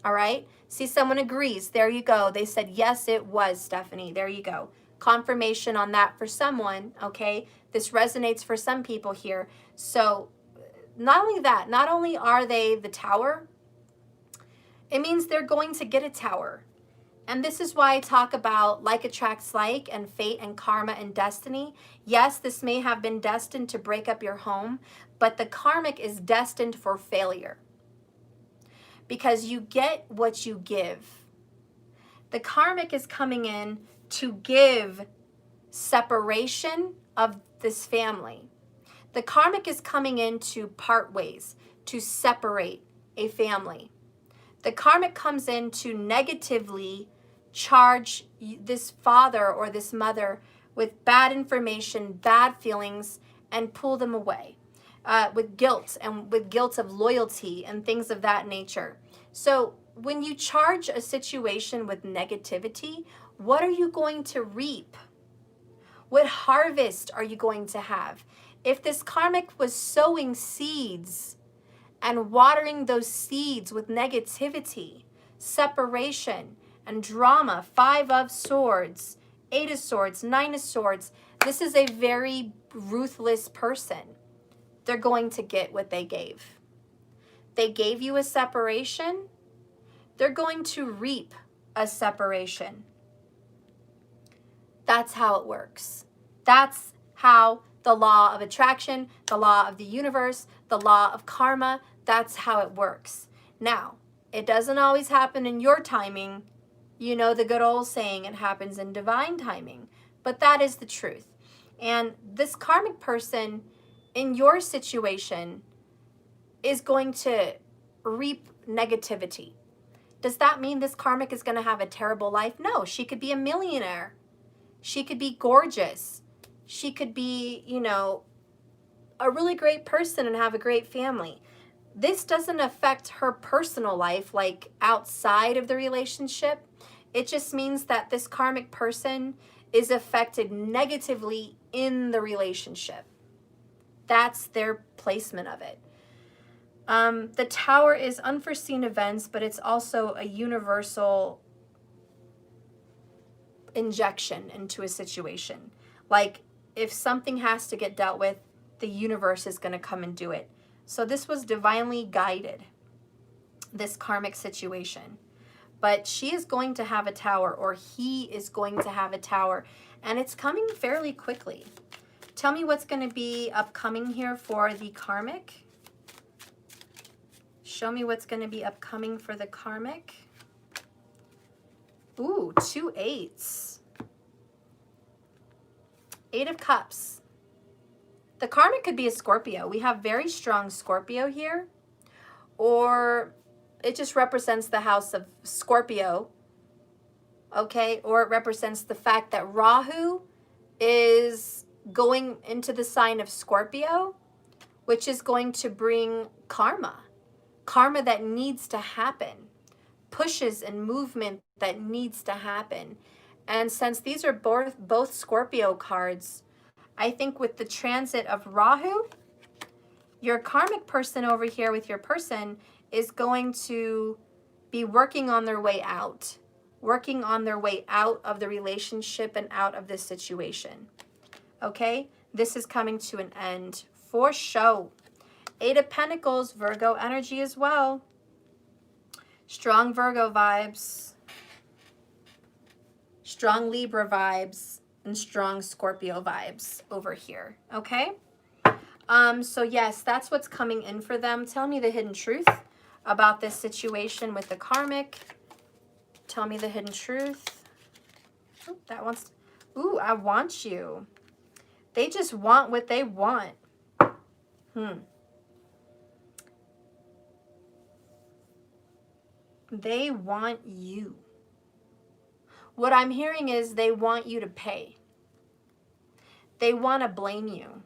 all right? See, someone agrees. There you go. They said, yes, it was, Stephanie. There you go. Confirmation on that for someone, okay? This resonates for some people here. So not only that, not only are they the tower, it means they're going to get a tower. And this is why I talk about like attracts like and fate and karma and destiny. Yes, this may have been destined to break up your home, but the karmic is destined for failure. Because you get what you give. The karmic is coming in to give separation of this family. The karmic is coming in to part ways, to separate a family. The karmic comes in to negatively charge this father or this mother with bad information, bad feelings, and pull them away with guilt and with guilt of loyalty and things of that nature. So when you charge a situation with negativity, what are you going to reap? What harvest are you going to have? If this karmic was sowing seeds and watering those seeds with negativity, separation, and drama, 5 of Swords, 8 of Swords, 9 of Swords, this is a very ruthless person. They're going to get what they gave. They gave you a separation, they're going to reap a separation. That's how it works. That's how the law of attraction, the law of the universe, the law of karma, that's how it works. Now, it doesn't always happen in your timing. You know the good old saying, it happens in divine timing. But that is the truth. And this karmic person in your situation is going to reap negativity. Does that mean this karmic is going to have a terrible life? No, she could be a millionaire. She could be gorgeous. She could be, you know, a really great person and have a great family. This doesn't affect her personal life, like outside of the relationship. It just means that this karmic person is affected negatively in the relationship. That's their placement of it. The Tower is unforeseen events, but it's also a universal injection into a situation. Like, if something has to get dealt with, the universe is going to come and do it. So this was divinely guided, this karmic situation. But she is going to have a tower, or he is going to have a tower, and it's coming fairly quickly. Tell me what's going to be upcoming here for the karmic. Show me what's going to be upcoming for the karmic. Ooh, 2 8s. 8 of Cups. The karmic could be a Scorpio. We have very strong Scorpio here. Or it just represents the house of Scorpio. Okay? Or it represents the fact that Rahu is going into the sign of Scorpio, which is going to bring karma. Karma that needs to happen. Pushes and movement that needs to happen. And since these are both Scorpio cards, I think with the transit of Rahu, your karmic person over here with your person is going to be working on their way out. Working on their way out of the relationship and out of this situation. Okay? This is coming to an end for show. 8 of Pentacles, Virgo energy as well. Strong Virgo vibes. Strong Libra vibes. And strong Scorpio vibes over here. Okay? So yes, that's what's coming in for them. Tell me the hidden truth about this situation with the karmic. Tell me the hidden truth. Ooh, that one's... Ooh, I want you. They just want what they want. They want you. What I'm hearing is they want you to pay. They want to blame you.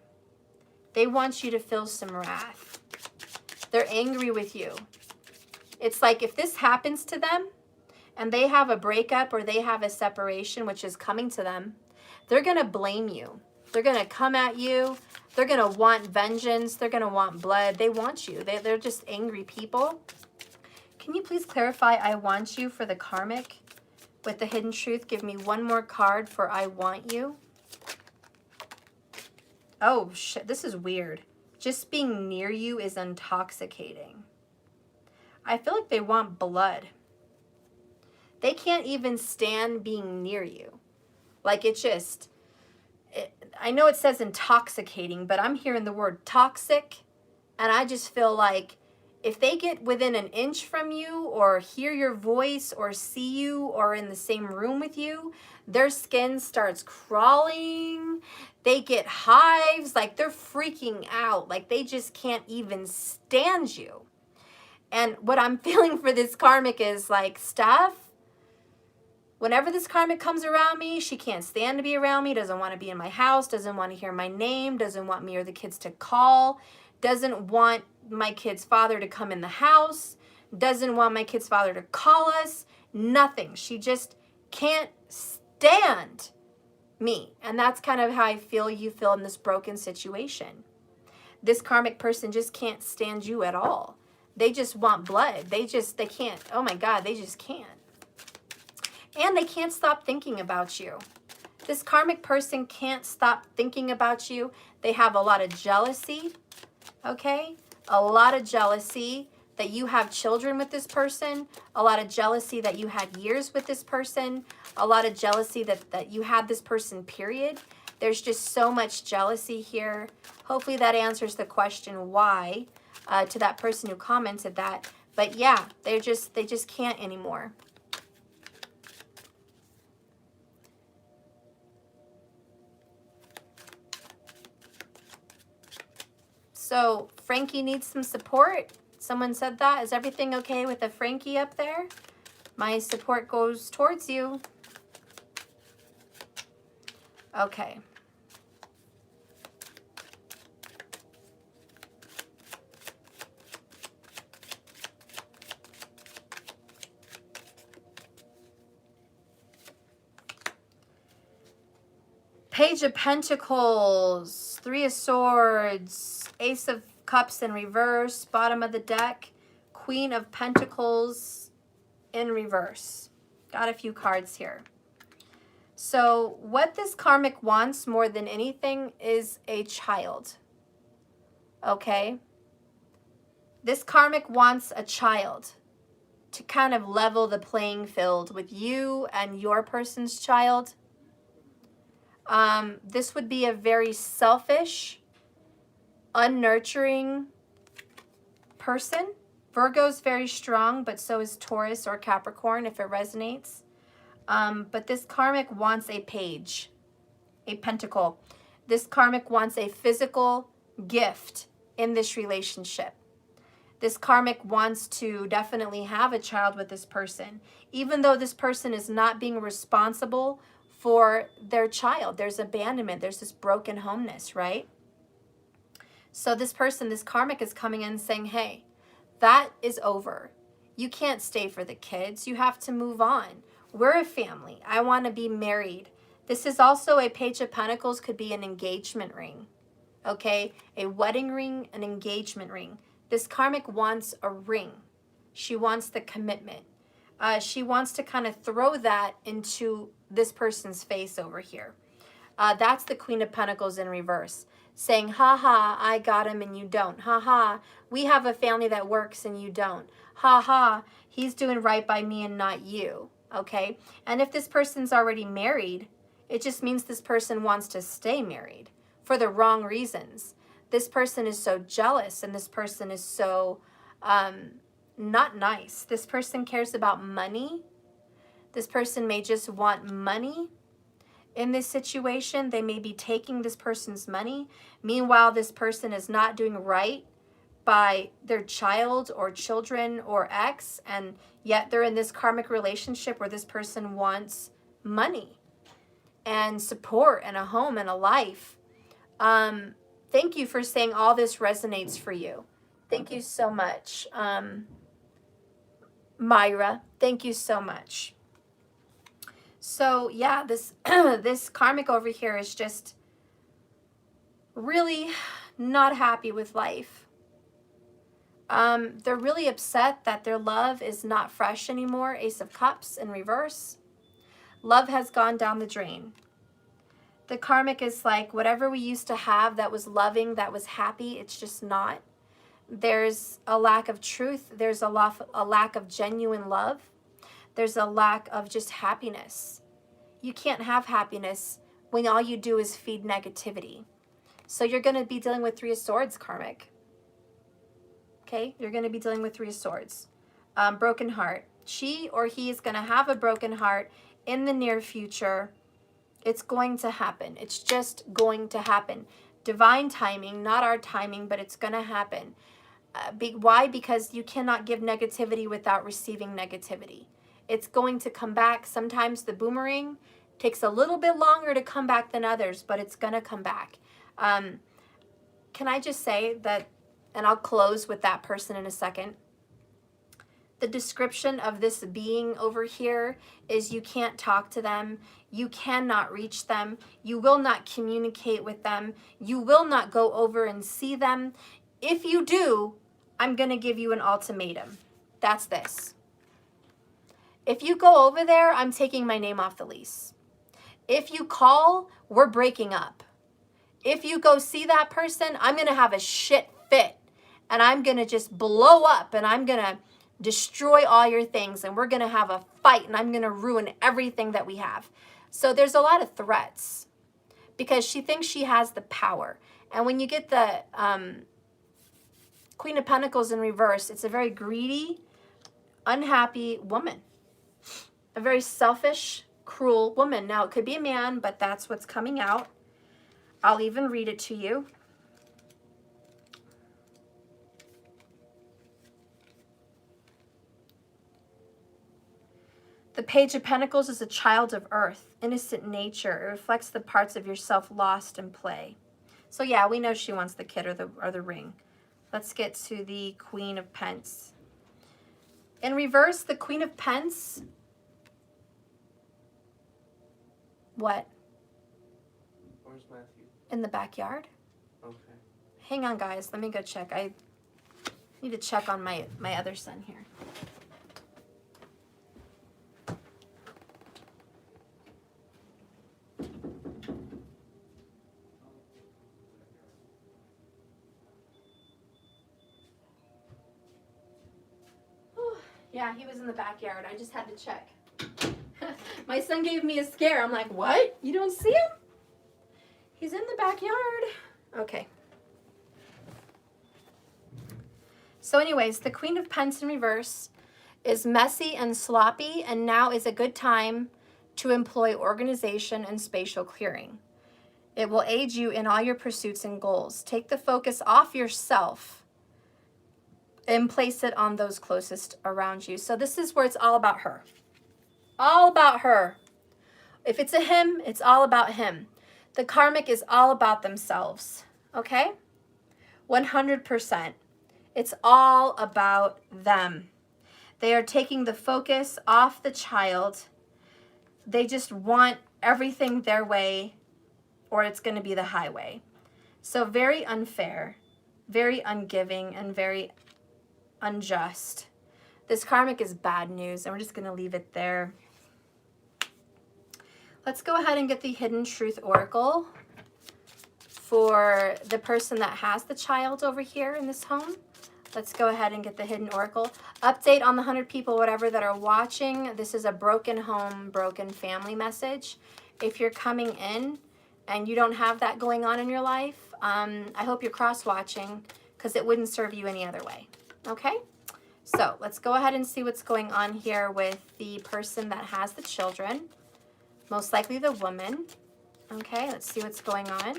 They want you to feel some wrath. They're angry with you. It's like if this happens to them and they have a breakup or they have a separation, which is coming to them, they're going to blame you. They're going to come at you. They're going to want vengeance. They're going to want blood. They want you. They're just angry people. Can you please clarify I want you for the karmic with the hidden truth? Give me one more card for I want you. Oh, shit. This is weird. Just being near you is intoxicating. I feel like they want blood. They can't even stand being near you. Like I know it says intoxicating, but I'm hearing the word toxic. And I just feel like if they get within an inch from you or hear your voice or see you or in the same room with you, their skin starts crawling. They get hives, like they're freaking out. Like they just can't even stand you. And what I'm feeling for this karmic is like, Steph, whenever this karmic comes around me, she can't stand to be around me, doesn't want to be in my house, doesn't want to hear my name, doesn't want me or the kids to call, doesn't want my kid's father to come in the house, doesn't want my kid's father to call us, nothing. She just can't stand me. And that's kind of how I feel you feel in this broken situation. This karmic person just can't stand you at all. They just want blood. They can't. Oh my God, they just can't. And they can't stop thinking about you. This karmic person can't stop thinking about you. They have a lot of jealousy, okay? A lot of jealousy that you have children with this person, a lot of jealousy that you had years with this person, a lot of jealousy that you had this person, period. There's just so much jealousy here. Hopefully that answers the question why to that person who commented that. But yeah, they just can't anymore. So Frankie needs some support. Someone said that. Is everything okay with the Frankie up there? My support goes towards you. Okay. Page of Pentacles, Three of Swords, Ace of Cups in reverse, bottom of the deck, Queen of Pentacles in reverse. Got a few cards here. So what this karmic wants more than anything is a child. Okay? This karmic wants a child to kind of level the playing field with you and your person's child. This would be a very selfish, unnurturing person. Virgo's very strong, but so is Taurus or Capricorn if it resonates. But this karmic wants a page, a pentacle. This karmic wants a physical gift in this relationship. This karmic wants to definitely have a child with this person, even though this person is not being responsible for their child. There's abandonment. There's this broken homeness, right? So this person, this karmic is coming in saying, hey, that is over. You can't stay for the kids. You have to move on. We're a family. I want to be married. This is also a Page of Pentacles, could be an engagement ring. Okay? A wedding ring, an engagement ring. This karmic wants a ring. She wants the commitment. She wants to kind of throw that into this person's face over here. That's the Queen of Pentacles in reverse. Saying, ha ha, I got him and you don't. Ha ha, we have a family that works and you don't. Ha ha, he's doing right by me and not you. Okay? And if this person's already married, it just means this person wants to stay married for the wrong reasons. This person is so jealous and this person is so not nice. This person cares about money. This person may just want money. In this situation, they may be taking this person's money. Meanwhile, this person is not doing right by their child or children or ex, and yet they're in this karmic relationship where this person wants money and support and a home and a life. Thank you for saying all this resonates for you. Thank you so much. Myra, thank you so much. So yeah, this this karmic over here is just really not happy with life. They're really upset that their love is not fresh anymore. Ace of Cups in reverse. Love has gone down the drain. The karmic is like, whatever we used to have that was loving, that was happy, it's just not. There's a lack of truth. There's a lack of genuine love. There's a lack of just happiness. You can't have happiness when all you do is feed negativity. So you're going to be dealing with Three of Swords, karmic. Okay? You're going to be dealing with Three of Swords. Broken heart. She or he is going to have a broken heart in the near future. It's going to happen. It's just going to happen. Divine timing, not our timing, but it's going to happen. Why? Because you cannot give negativity without receiving negativity. It's going to come back. Sometimes the boomerang takes a little bit longer to come back than others, but it's going to come back. Can I just say that, and I'll close with that person in a second. The description of this being over here is you can't talk to them. You cannot reach them. You will not communicate with them. You will not go over and see them. If you do, I'm going to give you an ultimatum. That's this. If you go over there, I'm taking my name off the lease. If you call, we're breaking up. If you go see that person, I'm going to have a shit fit. And I'm going to just blow up. And I'm going to destroy all your things. And we're going to have a fight. And I'm going to ruin everything that we have. So there's a lot of threats. Because she thinks she has the power. And when you get the Queen of Pentacles in reverse, it's a very greedy, unhappy woman. A very selfish, cruel woman. Now, it could be a man, but that's what's coming out. I'll even read it to you. The Page of Pentacles is a child of earth, innocent nature. It reflects the parts of yourself lost in play. So yeah, we know she wants the kid or the ring. Let's get to the Queen of Pence. In reverse, the Queen of Pence. What? In the backyard? Okay. Hang on, guys. Let me go check. I need to check on my other son here. Yeah, he was in the backyard. I just had to check. My son gave me a scare. I'm like, what? You don't see him? He's in the backyard. Okay. So anyways, the Queen of Pentacles in reverse is messy and sloppy, and now is a good time to employ organization and spatial clearing. It will aid you in all your pursuits and goals. Take the focus off yourself and place it on those closest around you. So this is where it's all about her. All about her. If it's a him, it's all about him. The karmic is all about themselves. Okay? 100%. It's all about them. They are taking the focus off the child. They just want everything their way, or it's going to be the highway. So very unfair, very ungiving, and very unjust. This karmic is bad news, and we're just going to leave it there. Let's go ahead and get the Hidden Truth Oracle for the person that has the child over here in this home. Let's go ahead and get the Hidden Oracle. Update on the 100 people, whatever, that are watching. This is a broken home, broken family message. If you're coming in and you don't have that going on in your life, I hope you're cross-watching, because it wouldn't serve you any other way. Okay? So let's go ahead and see what's going on here with the person that has the children. Most likely the woman. Okay, let's see what's going on.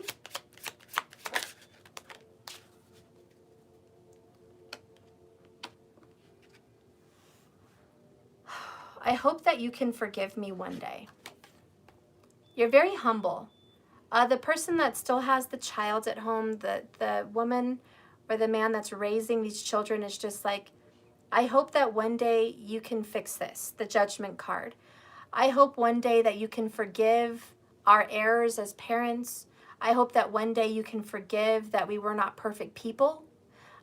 I hope that you can forgive me one day. You're very humble. The person that still has the child at home, the woman or the man that's raising these children, is just like, I hope that one day you can fix this, the Judgment card. I hope one day that you can forgive our errors as parents. I hope that one day you can forgive that we were not perfect people.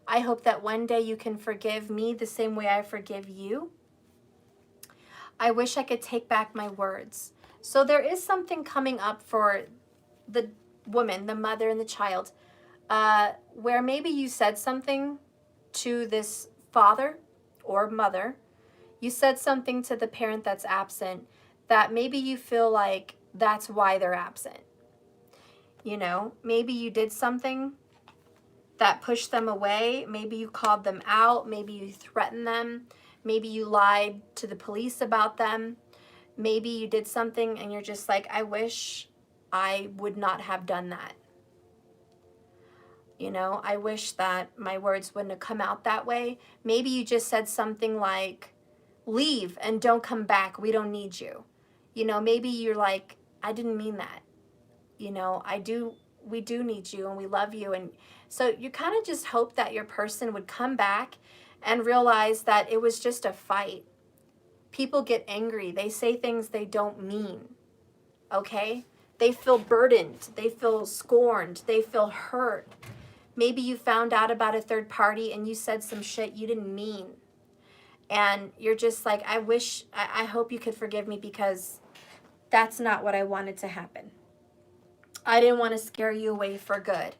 I hope that one day you can forgive me the same way I forgive you. I wish I could take back my words. So there is something coming up for the woman, the mother and the child, where maybe you said something to this father or mother. You said something to the parent that's absent that maybe you feel like that's why they're absent. You know, maybe you did something that pushed them away. Maybe you called them out. Maybe you threatened them. Maybe you lied to the police about them. Maybe you did something and you're just like, I wish I would not have done that. You know, I wish that my words wouldn't have come out that way. Maybe you just said something like, leave and don't come back. We don't need you. You know, maybe you're like, I didn't mean that. You know, we do need you and we love you. And so you kind of just hope that your person would come back and realize that it was just a fight. People get angry. They say things they don't mean. Okay? They feel burdened. They feel scorned. They feel hurt. Maybe you found out about a third party and you said some shit you didn't mean. And you're just like, I hope you could forgive me, because that's not what I wanted to happen. I didn't want to scare you away for good.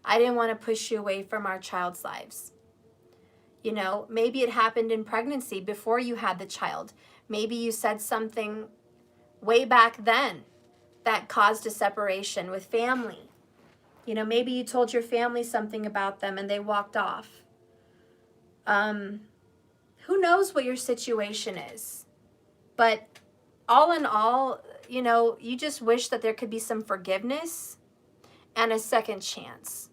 I didn't want to push you away from our child's lives. You know, maybe it happened in pregnancy before you had the child. Maybe you said something way back then that caused a separation with family. You know, maybe you told your family something about them and they walked off. Who knows what your situation is? But all in all, you know, you just wish that there could be some forgiveness and a second chance.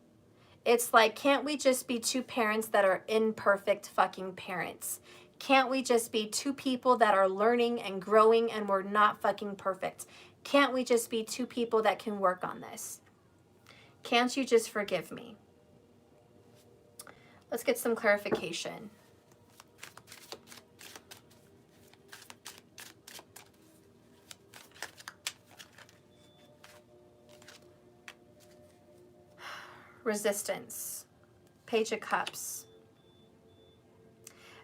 It's like, can't we just be two parents that are imperfect fucking parents? Can't we just be two people that are learning and growing and we're not fucking perfect? Can't we just be two people that can work on this? Can't you just forgive me? Let's get some clarification. resistance. Page of Cups.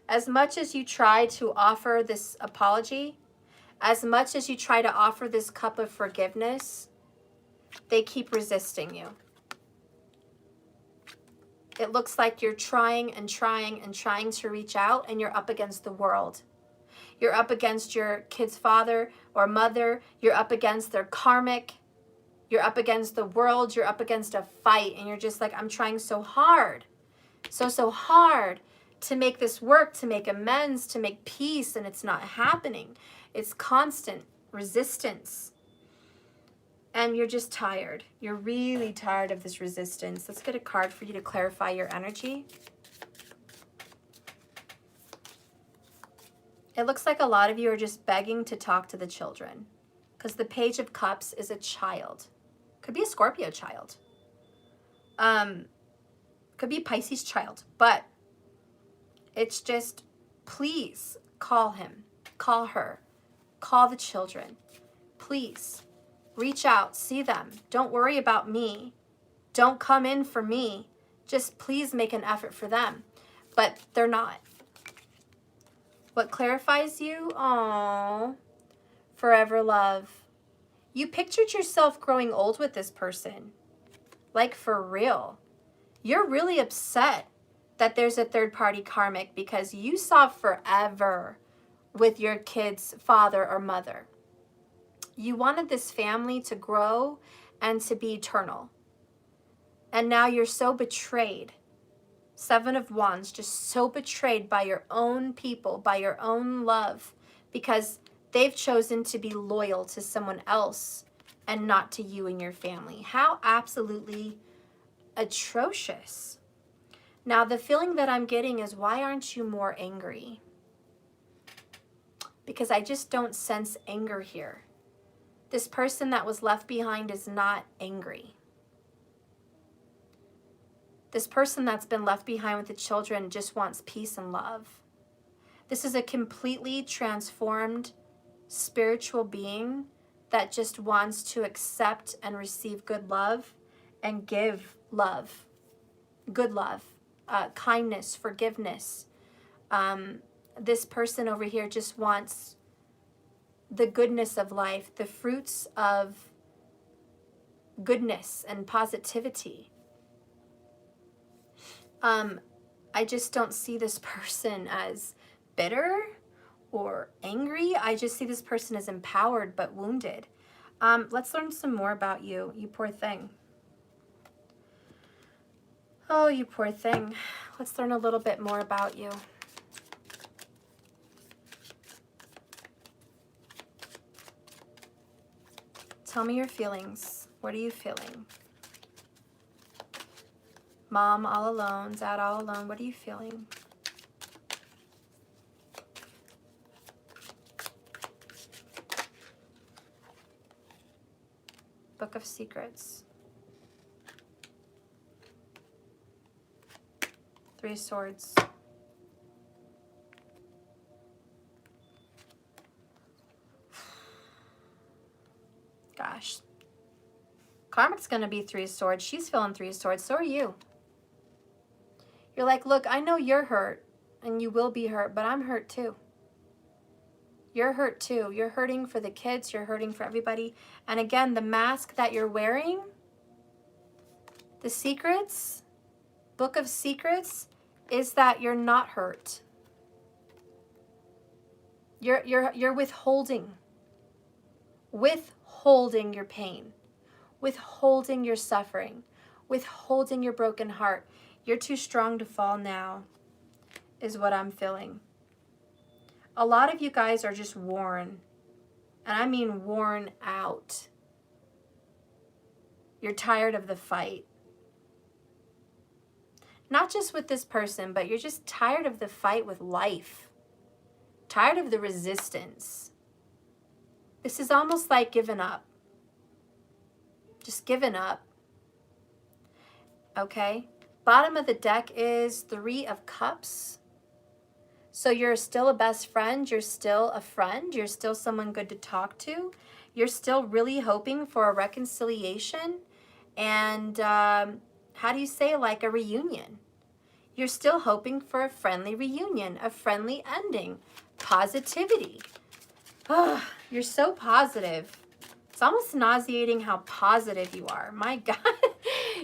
As much as you try to offer this apology, as much as you try to offer this cup of forgiveness, they keep resisting you. It looks like you're trying and trying and trying to reach out, and you're up against the world. You're up against your kid's father or mother. You're up against their karmic. You're up against the world. You're up against a fight, and you're just like, I'm trying so hard, so hard to make this work, to make amends, to make peace, and it's not happening. It's constant resistance. And you're just tired. You're really tired of this resistance. Let's get a card for you to clarify your energy. It looks like a lot of you are just begging to talk to the children, because the Page of Cups is a child. Could be a Scorpio child. Could be a Pisces child. But it's just, please call him, call her, call the children. Please. Reach out, see them. Don't worry about me. Don't come in for me. Just please make an effort for them. But they're not. What clarifies you? Aww. Forever love. You pictured yourself growing old with this person. Like for real. You're really upset that there's a third-party karmic because you saw forever with your kid's father or mother. You wanted this family to grow and to be eternal. And now you're so betrayed. Seven of Wands, just so betrayed by your own people, by your own love, because they've chosen to be loyal to someone else and not to you and your family. How absolutely atrocious. Now, the feeling that I'm getting is, why aren't you more angry? Because I just don't sense anger here. This person that was left behind is not angry. This person that's been left behind with the children just wants peace and love. This is a completely transformed spiritual being that just wants to accept and receive good love and give love, good love, kindness, forgiveness. This person over here just wants the goodness of life, the fruits of goodness and positivity. I just don't see this person as bitter or angry. I just see this person as empowered but wounded. Let's learn some more about you, you poor thing. Oh, you poor thing. Let's learn a little bit more about you. Tell me your feelings. What are you feeling? Mom all alone, dad all alone. What are you feeling? Book of Secrets. Three of Swords. Gosh. Karmic's going to be Three of Swords. She's feeling Three of Swords. So are you. You're like, look, I know you're hurt and you will be hurt, but I'm hurt too. You're hurt too. You're hurting for the kids. You're hurting for everybody. And again, the mask that you're wearing, the secrets, Book of Secrets, is that you're not hurt. You're withholding your pain, withholding your suffering, withholding your broken heart. You're too strong to fall now, is what I'm feeling. A lot of you guys are just worn, and I mean worn out. You're tired of the fight. Not just with this person, but you're just tired of the fight with life. Tired of the resistance. This is almost like giving up. Just giving up. Okay? Bottom of the deck is Three of Cups. So you're still a best friend. You're still a friend. You're still someone good to talk to. You're still really hoping for a reconciliation. And how do you say, like a reunion. You're still hoping for a friendly reunion, a friendly ending, positivity. Oh, you're so positive. It's almost nauseating how positive you are. My God,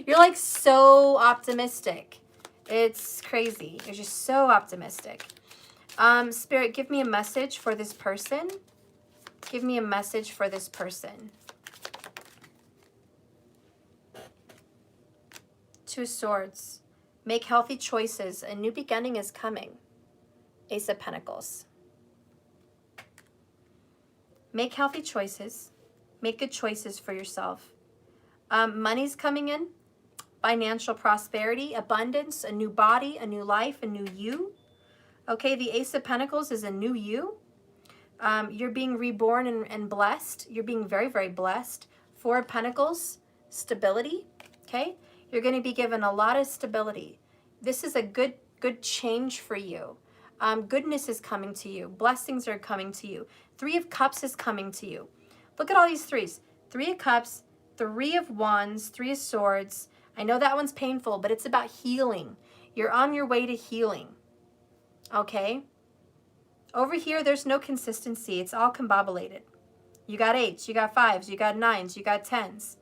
you're like so optimistic. It's crazy. You're just so optimistic. Spirit, give me a message for this person. Give me a message for this person. Two of Swords. Make healthy choices. A new beginning is coming. Ace of Pentacles. Make healthy choices. Make good choices for yourself. Money's coming in. Financial prosperity, abundance, a new body, a new life, a new you. Okay, the Ace of Pentacles is a new you. You're being reborn and blessed. You're being very, very blessed. Four of Pentacles, stability. Okay, you're going to be given a lot of stability. This is a good change for you. Goodness is coming to you. Blessings are coming to you. Three of Cups is coming to you. Look at all these threes. Three of Cups, Three of Wands, Three of Swords. I know that one's painful, but it's about healing. You're on your way to healing. Okay? Over here, there's no consistency. It's all combobulated. You got 8s, you got 5s, you got 9s, you got 10s.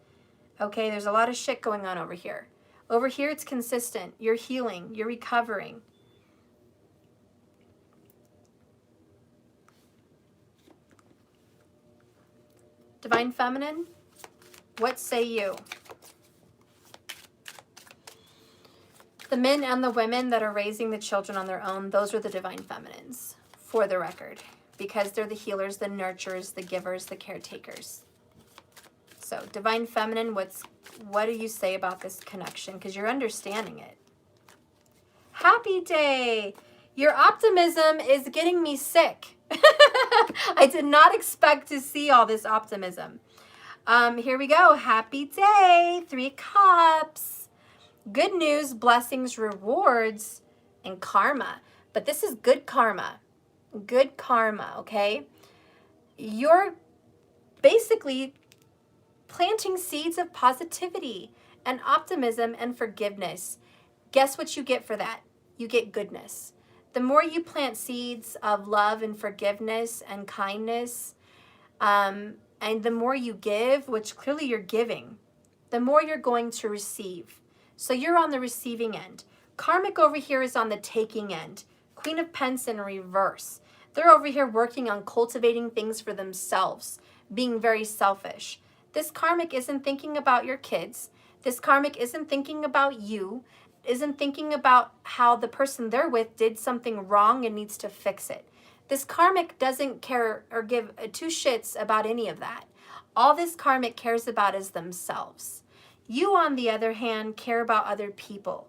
Okay, there's a lot of shit going on over here. Over here, it's consistent. You're healing. You're recovering. Divine Feminine, what say you? The men and the women that are raising the children on their own, those are the Divine Feminines, for the record, because they're the healers, the nurturers, the givers, the caretakers. So, Divine Feminine, what do you say about this connection? Because you're understanding it. Happy day! Your optimism is getting me sick. I did not expect to see all this optimism. Here we go. Happy day. 3 Cups. Good news, blessings, rewards, and karma. But this is good karma. Good karma, okay? You're basically planting seeds of positivity and optimism and forgiveness. Guess what you get for that? You get goodness. The more you plant seeds of love and forgiveness and kindness, and the more you give, which clearly you're giving, the more you're going to receive. So you're on the receiving end. Karmic over here is on the taking end. Queen of Pence in reverse. They're over here working on cultivating things for themselves, being very selfish. This karmic isn't thinking about your kids. This karmic isn't thinking about you, isn't thinking about how the person they're with did something wrong and needs to fix it. This karmic doesn't care or give two shits about any of that. All this karmic cares about is themselves. You, on the other hand, care about other people.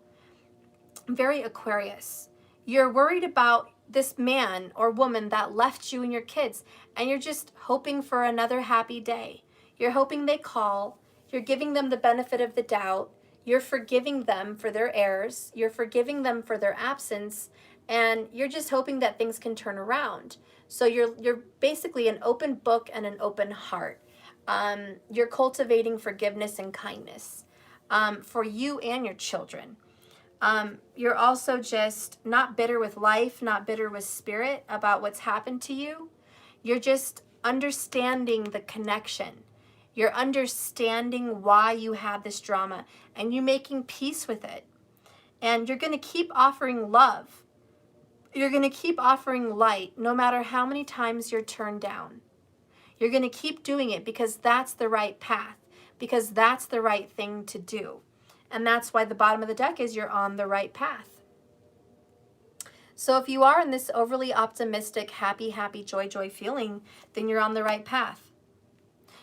Very Aquarius. You're worried about this man or woman that left you and your kids, and you're just hoping for another happy day. You're hoping they call. You're giving them the benefit of the doubt. You're forgiving them for their errors. You're forgiving them for their absence, and you're just hoping that things can turn around. So you're basically an open book and an open heart. You're cultivating forgiveness and kindness for you and your children. You're also just not bitter with life, not bitter with spirit about what's happened to you. You're just understanding the connection. You're understanding why you had this drama, and you're making peace with it. And you're going to keep offering love. You're going to keep offering light no matter how many times you're turned down. You're going to keep doing it because that's the right path, because that's the right thing to do. And that's why the bottom of the deck is you're on the right path. So if you are in this overly optimistic, happy, happy, joy, joy feeling, then you're on the right path.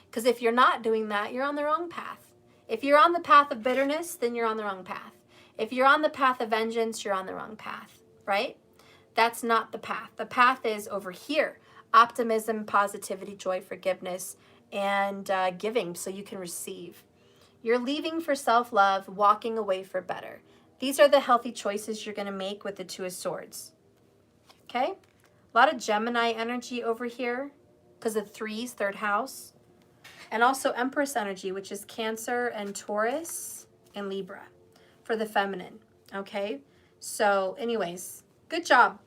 Because if you're not doing that, you're on the wrong path. If you're on the path of bitterness, then you're on the wrong path. If you're on the path of vengeance, you're on the wrong path, right? That's not the path. The path is over here. Optimism, positivity, joy, forgiveness, and giving so you can receive. You're leaving for self-love, walking away for better. These are the healthy choices you're going to make with the Two of Swords. Okay? A lot of Gemini energy over here because of threes, third house. And also Empress energy, which is Cancer and Taurus and Libra. for the feminine, okay? So anyways, good job.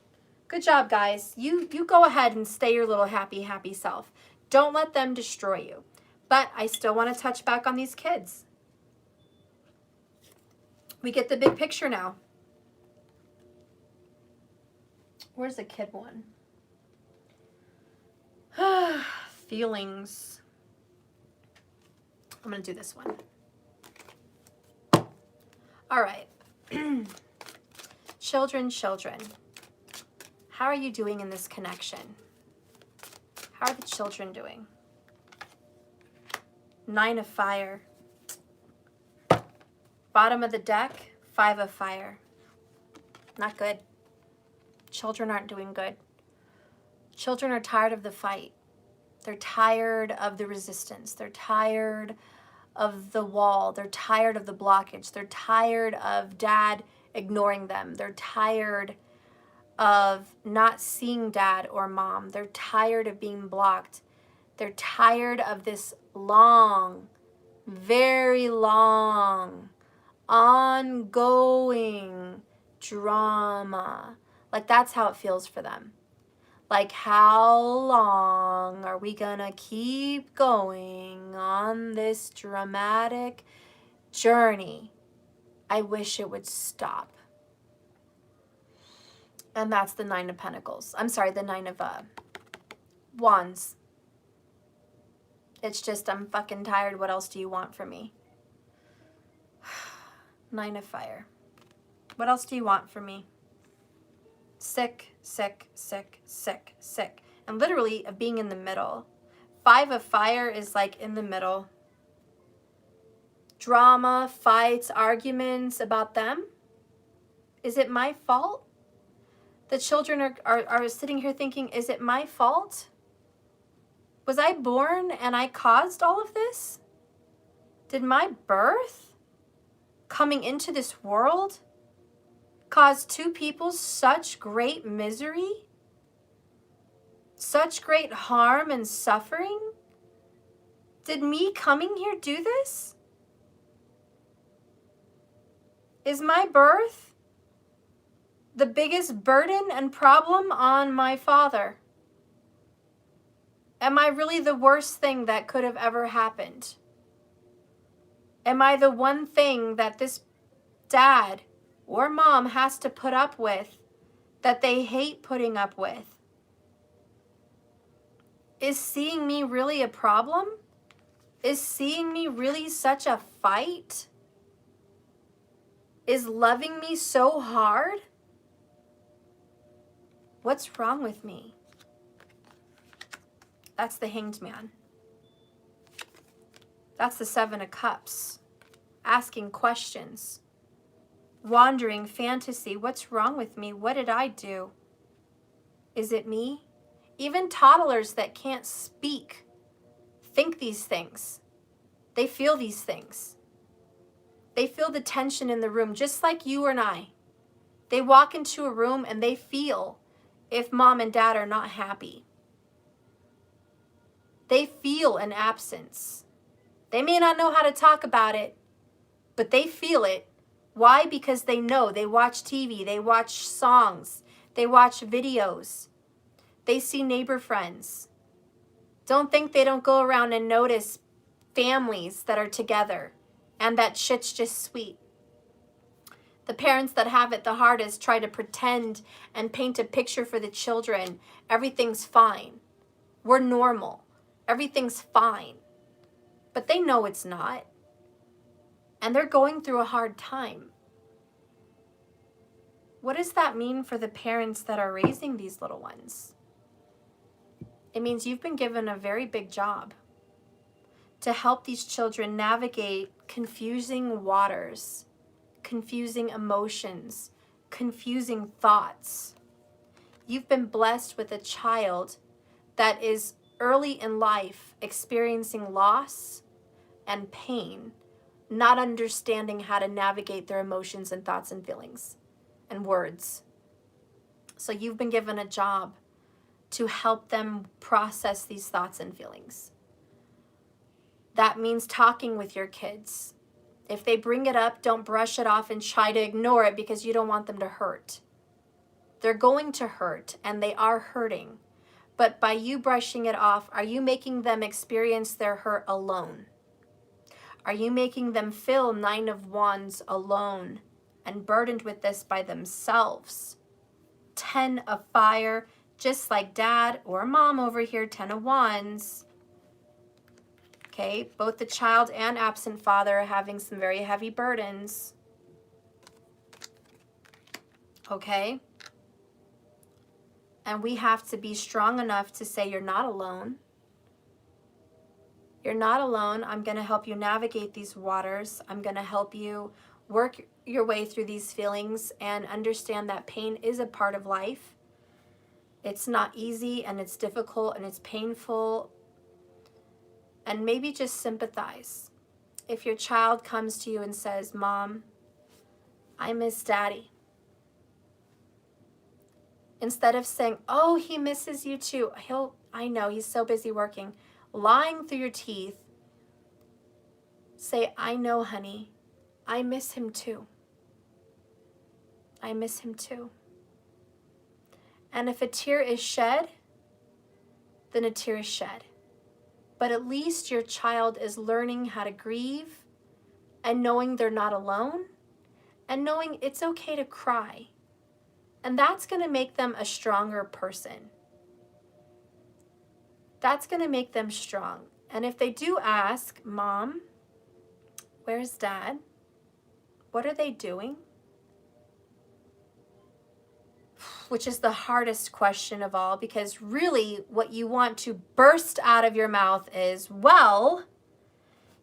Good job, guys. You go ahead and stay your little happy, happy self. Don't let them destroy you. But I still want to touch back on these kids. We get the big picture now. Where's the kid one? Feelings. I'm going to do this one. All right. Children, children. How are you doing in this connection? How are the children doing? 9 of fire. Bottom of the deck, 5 of fire. Not good. Children aren't doing good. Children are tired of the fight. They're tired of the resistance. They're tired of the wall. They're tired of the blockage. They're tired of dad ignoring them. They're tired of not seeing dad or mom. They're tired of being blocked. They're tired of this long, very long, ongoing drama. Like, that's how it feels for them. Like, how long are we gonna keep going on this dramatic journey? I wish it would stop. And that's the 9 of Pentacles. I'm sorry, the 9 of Wands. It's just, I'm fucking tired. What else do you want from me? 9 of Fire. What else do you want from me? Sick, sick, sick, sick, sick. And literally of being in the middle. 5 of Fire is like in the middle. Drama, fights, arguments about them. Is it my fault? The children are sitting here thinking, is it my fault? Was I born and I caused all of this? Did my birth, coming into this world, cause 2 people such great misery? Such great harm and suffering? Did me coming here do this? Is my birth the biggest burden and problem on my father? Am I really the worst thing that could have ever happened? Am I the one thing that this dad or mom has to put up with that they hate putting up with? Is seeing me really a problem? Is seeing me really such a fight? Is loving me so hard? What's wrong with me? That's the Hanged Man. That's the 7 of Cups. Asking questions. Wandering fantasy. What's wrong with me? What did I do? Is it me? Even toddlers that can't speak think these things. They feel these things. They feel the tension in the room, just like you and I. They walk into a room and they feel if mom and dad are not happy. They feel an absence. They may not know how to talk about it, but they feel it. Why? Because they know. They watch TV, they watch songs, they watch videos, they see neighbor friends. Don't think they don't go around and notice families that are together and that shit's just sweet. The parents that have it the hardest try to pretend and paint a picture for the children. Everything's fine. We're normal. Everything's fine. But they know it's not. And they're going through a hard time. What does that mean for the parents that are raising these little ones? It means you've been given a very big job to help these children navigate confusing waters, confusing emotions, confusing thoughts. You've been blessed with a child that is early in life experiencing loss and pain, not understanding how to navigate their emotions and thoughts and feelings and words. So you've been given a job to help them process these thoughts and feelings. That means talking with your kids, If they bring it up, don't brush it off and try to ignore it because you don't want them to hurt. They're going to hurt, and they are hurting. But by you brushing it off, are you making them experience their hurt alone? Are you making them feel 9 of Wands alone and burdened with this by themselves? 10 of Fire, just like dad or mom over here, 10 of Wands. Okay, both the child and absent father are having some very heavy burdens. Okay? And we have to be strong enough to say, you're not alone. You're not alone. I'm going to help you navigate these waters. I'm going to help you work your way through these feelings and understand that pain is a part of life. It's not easy, and it's difficult, and it's painful. And maybe just sympathize. If your child comes to you and says, Mom, I miss Daddy. Instead of saying, oh, he misses you too. I know, he's so busy working. Lying through your teeth, say, I know, honey, I miss him too. I miss him too. And if a tear is shed, then a tear is shed. But at least your child is learning how to grieve and knowing they're not alone and knowing it's okay to cry. And that's going to make them a stronger person. That's going to make them strong. And if they do ask, Mom, where's Dad? What are they doing? Which is the hardest question of all, because really what you want to burst out of your mouth is, well,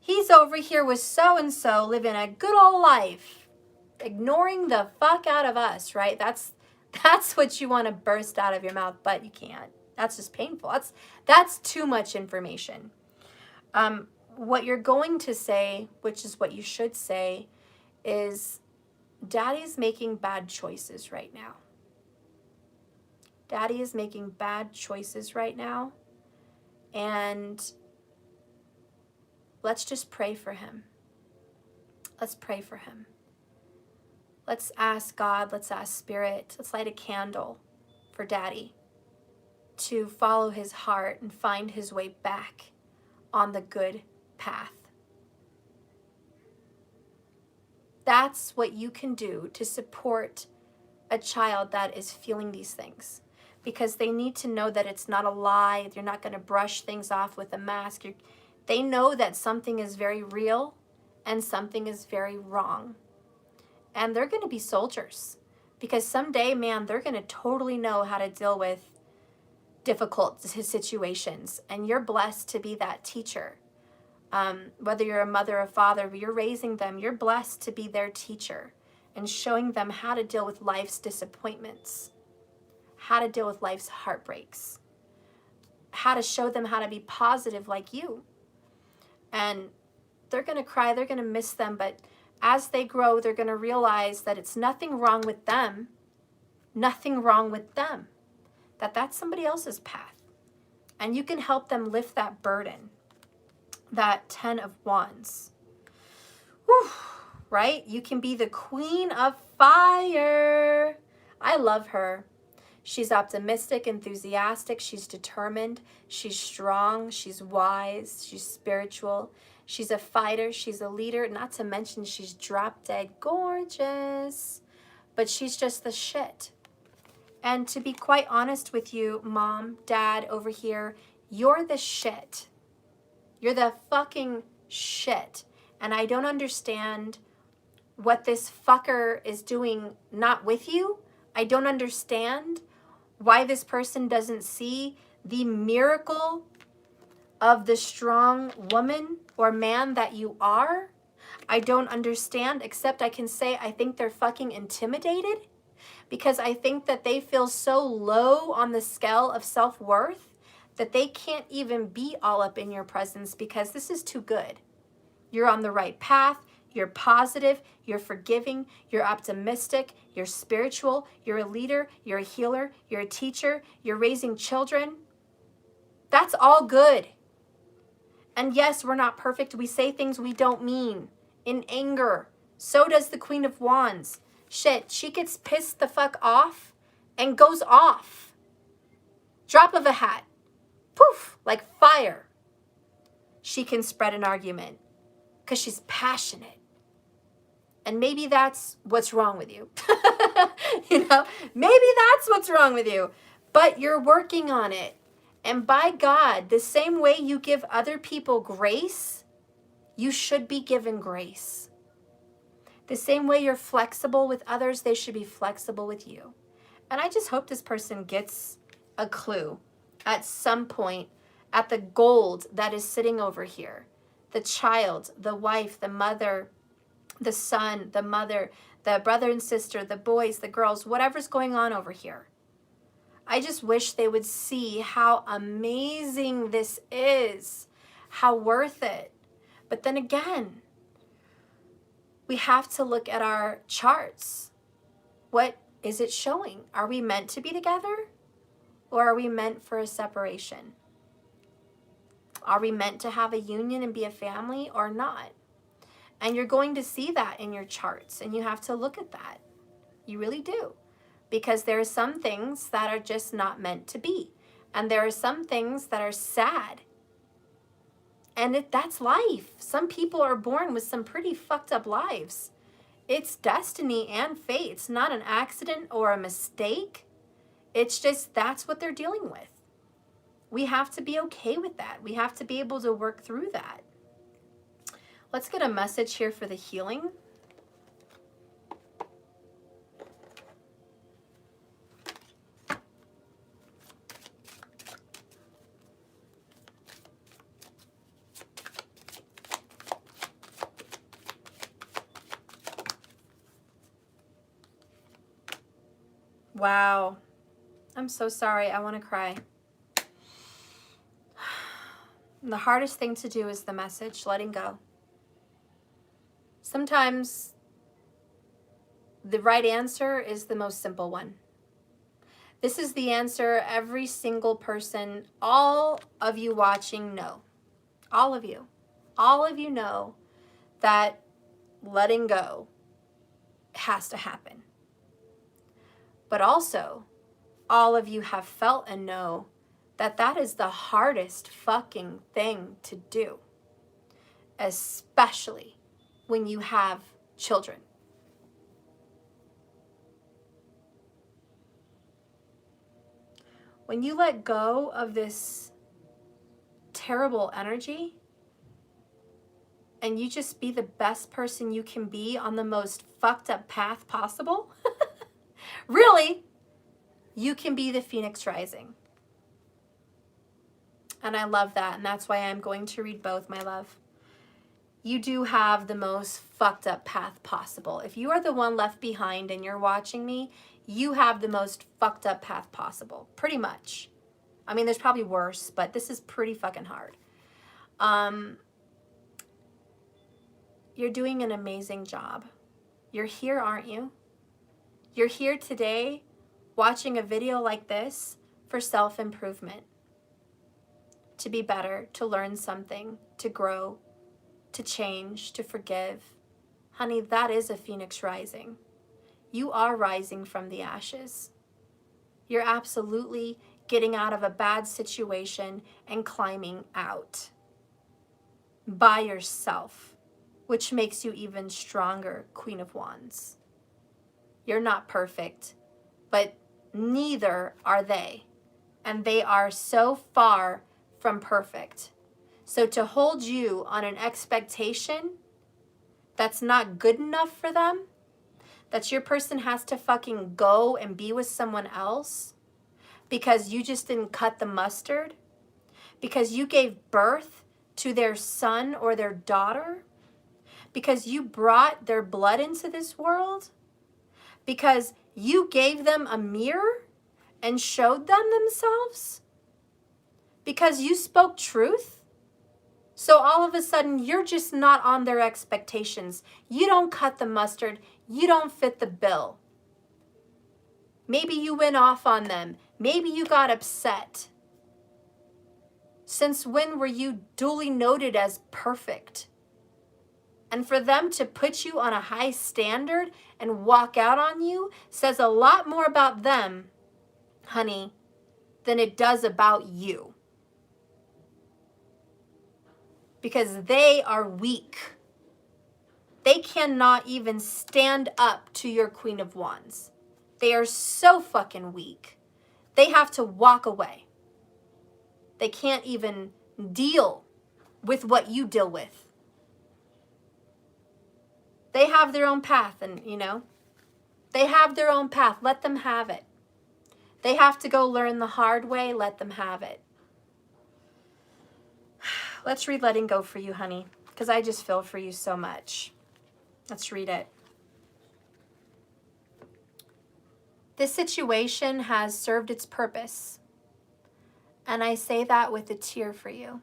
he's over here with so-and-so living a good old life, ignoring the fuck out of us, right? That's what you want to burst out of your mouth, but you can't. That's just painful. That's too much information. What you're going to say, which is what you should say, is Daddy's making bad choices right now. Daddy is making bad choices right now. And let's just pray for him. Let's pray for him. Let's ask God, let's ask Spirit, let's light a candle for Daddy to follow his heart and find his way back on the good path. That's what you can do to support a child that is feeling these things, because they need to know that it's not a lie. You're not going to brush things off with a mask. They know that something is very real and something is very wrong. And they're going to be soldiers, because someday, man, they're going to totally know how to deal with difficult situations. And you're blessed to be that teacher. Whether you're a mother or father, you're raising them, you're blessed to be their teacher and showing them how to deal with life's disappointments, how to deal with life's heartbreaks, how to show them how to be positive like you. And they're going to cry, they're going to miss them, but as they grow, they're going to realize that it's nothing wrong with them, that's somebody else's path. And you can help them lift that burden, that 10 of Wands. Whew, right? You can be the Queen of Fire. I love her. She's optimistic, enthusiastic, she's determined, she's strong, she's wise, she's spiritual, she's a fighter, she's a leader, not to mention she's drop dead gorgeous, but she's just the shit. And to be quite honest with you, Mom, Dad over here, you're the shit. You're the fucking shit. And I don't understand what this fucker is doing not with you. I don't understand why this person doesn't see the miracle of the strong woman or man that you are. I don't understand, except I can say I think they're fucking intimidated, because I think that they feel so low on the scale of self-worth that they can't even be all up in your presence, because this is too good. You're on the right path. You're positive, you're forgiving, you're optimistic, you're spiritual, you're a leader, you're a healer, you're a teacher, you're raising children. That's all good. And yes, we're not perfect. We say things we don't mean. in anger. So does the Queen of Wands. Shit, she gets pissed the fuck off and goes off. Drop of a hat. Poof, like fire. She can spread an argument because she's passionate. And maybe that's what's wrong with you. You know, maybe that's what's wrong with you. But you're working on it. And by God, the same way you give other people grace, you should be given grace. The same way you're flexible with others, they should be flexible with you. And I just hope this person gets a clue at some point at the gold that is sitting over here. The child, the wife, the mother, the son, the mother, the brother and sister, the boys, the girls, whatever's going on over here. I just wish they would see how amazing this is, how worth it. But then again, we have to look at our charts. What is it showing? Are we meant to be together? Or are we meant for a separation? Are we meant to have a union and be a family or not? And you're going to see that in your charts, and you have to look at that. You really do. Because there are some things that are just not meant to be. And there are some things that are sad. And that's life. Some people are born with some pretty fucked up lives. It's destiny and fate. It's not an accident or a mistake. It's just that's what they're dealing with. We have to be okay with that. We have to be able to work through that. Let's get a message here for the healing. Wow. I'm so sorry. I want to cry. The hardest thing to do is the message, letting go. Sometimes the right answer is the most simple one. This is the answer every single person, all of you watching know. All of you. All of you know that letting go has to happen. But also, all of you have felt and know that that is the hardest fucking thing to do, especially when you have children. When you let go of this terrible energy and you just be the best person you can be on the most fucked up path possible, really, you can be the Phoenix Rising. And I love that. And that's why I'm going to read both, my love. You do have the most fucked up path possible. If you are the one left behind and you're watching me, you have the most fucked up path possible. Pretty much. I mean, there's probably worse, but this is pretty fucking hard. You're doing an amazing job. You're here, aren't you? You're here today watching a video like this for self-improvement. To be better, to learn something, to grow, to change, to forgive. Honey, that is a Phoenix rising. You are rising from the ashes. You're absolutely getting out of a bad situation and climbing out by yourself, which makes you even stronger, Queen of Wands. You're not perfect, but neither are they. And they are so far from perfect. So to hold you on an expectation that's not good enough for them, that your person has to fucking go and be with someone else because you just didn't cut the mustard, because you gave birth to their son or their daughter, because you brought their blood into this world, because you gave them a mirror and showed them themselves, because you spoke truth. So all of a sudden, you're just not on their expectations. You don't cut the mustard. You don't fit the bill. Maybe you went off on them. Maybe you got upset. Since when were you duly noted as perfect? And for them to put you on a high standard and walk out on you says a lot more about them, honey, than it does about you. Because they are weak. They cannot even stand up to your Queen of Wands. They are so fucking weak. They have to walk away. They can't even deal with what you deal with. They have their own path, and they have their own path. Let them have it. They have to go learn the hard way. Let them have it. Let's read Letting Go for you, honey, because I just feel for you so much. Let's read it. This situation has served its purpose, and I say that with a tear for you.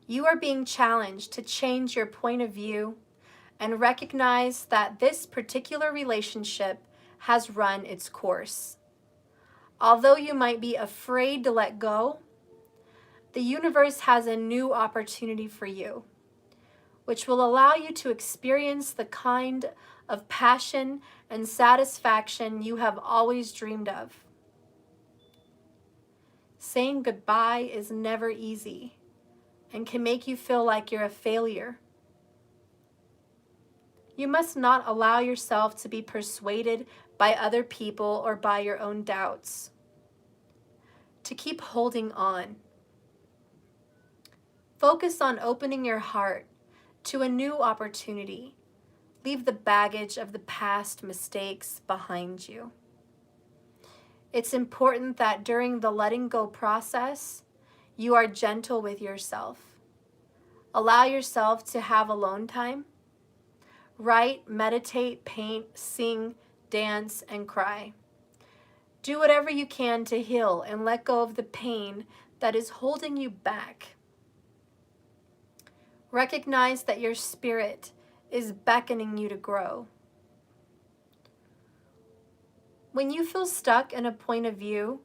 You are being challenged to change your point of view and recognize that this particular relationship has run its course. Although you might be afraid to let go, the universe has a new opportunity for you, which will allow you to experience the kind of passion and satisfaction you have always dreamed of. Saying goodbye is never easy and can make you feel like you're a failure. You must not allow yourself to be persuaded by other people or by your own doubts. To keep holding on. Focus on opening your heart to a new opportunity. Leave the baggage of the past mistakes behind you. It's important that during the letting go process, you are gentle with yourself. Allow yourself to have alone time. Write, meditate, paint, sing, dance, and cry. Do whatever you can to heal and let go of the pain that is holding you back. Recognize that your spirit is beckoning you to grow. When you feel stuck in a point of view,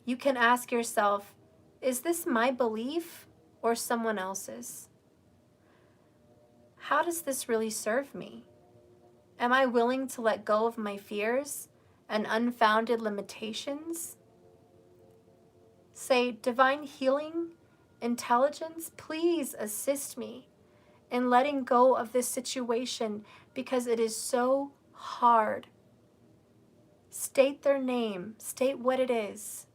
you can ask yourself, is this my belief or someone else's? How does this really serve me? Am I willing to let go of my fears and unfounded limitations? Say, divine healing, intelligence, please assist me in letting go of this situation because it is so hard. State their name, state what it is.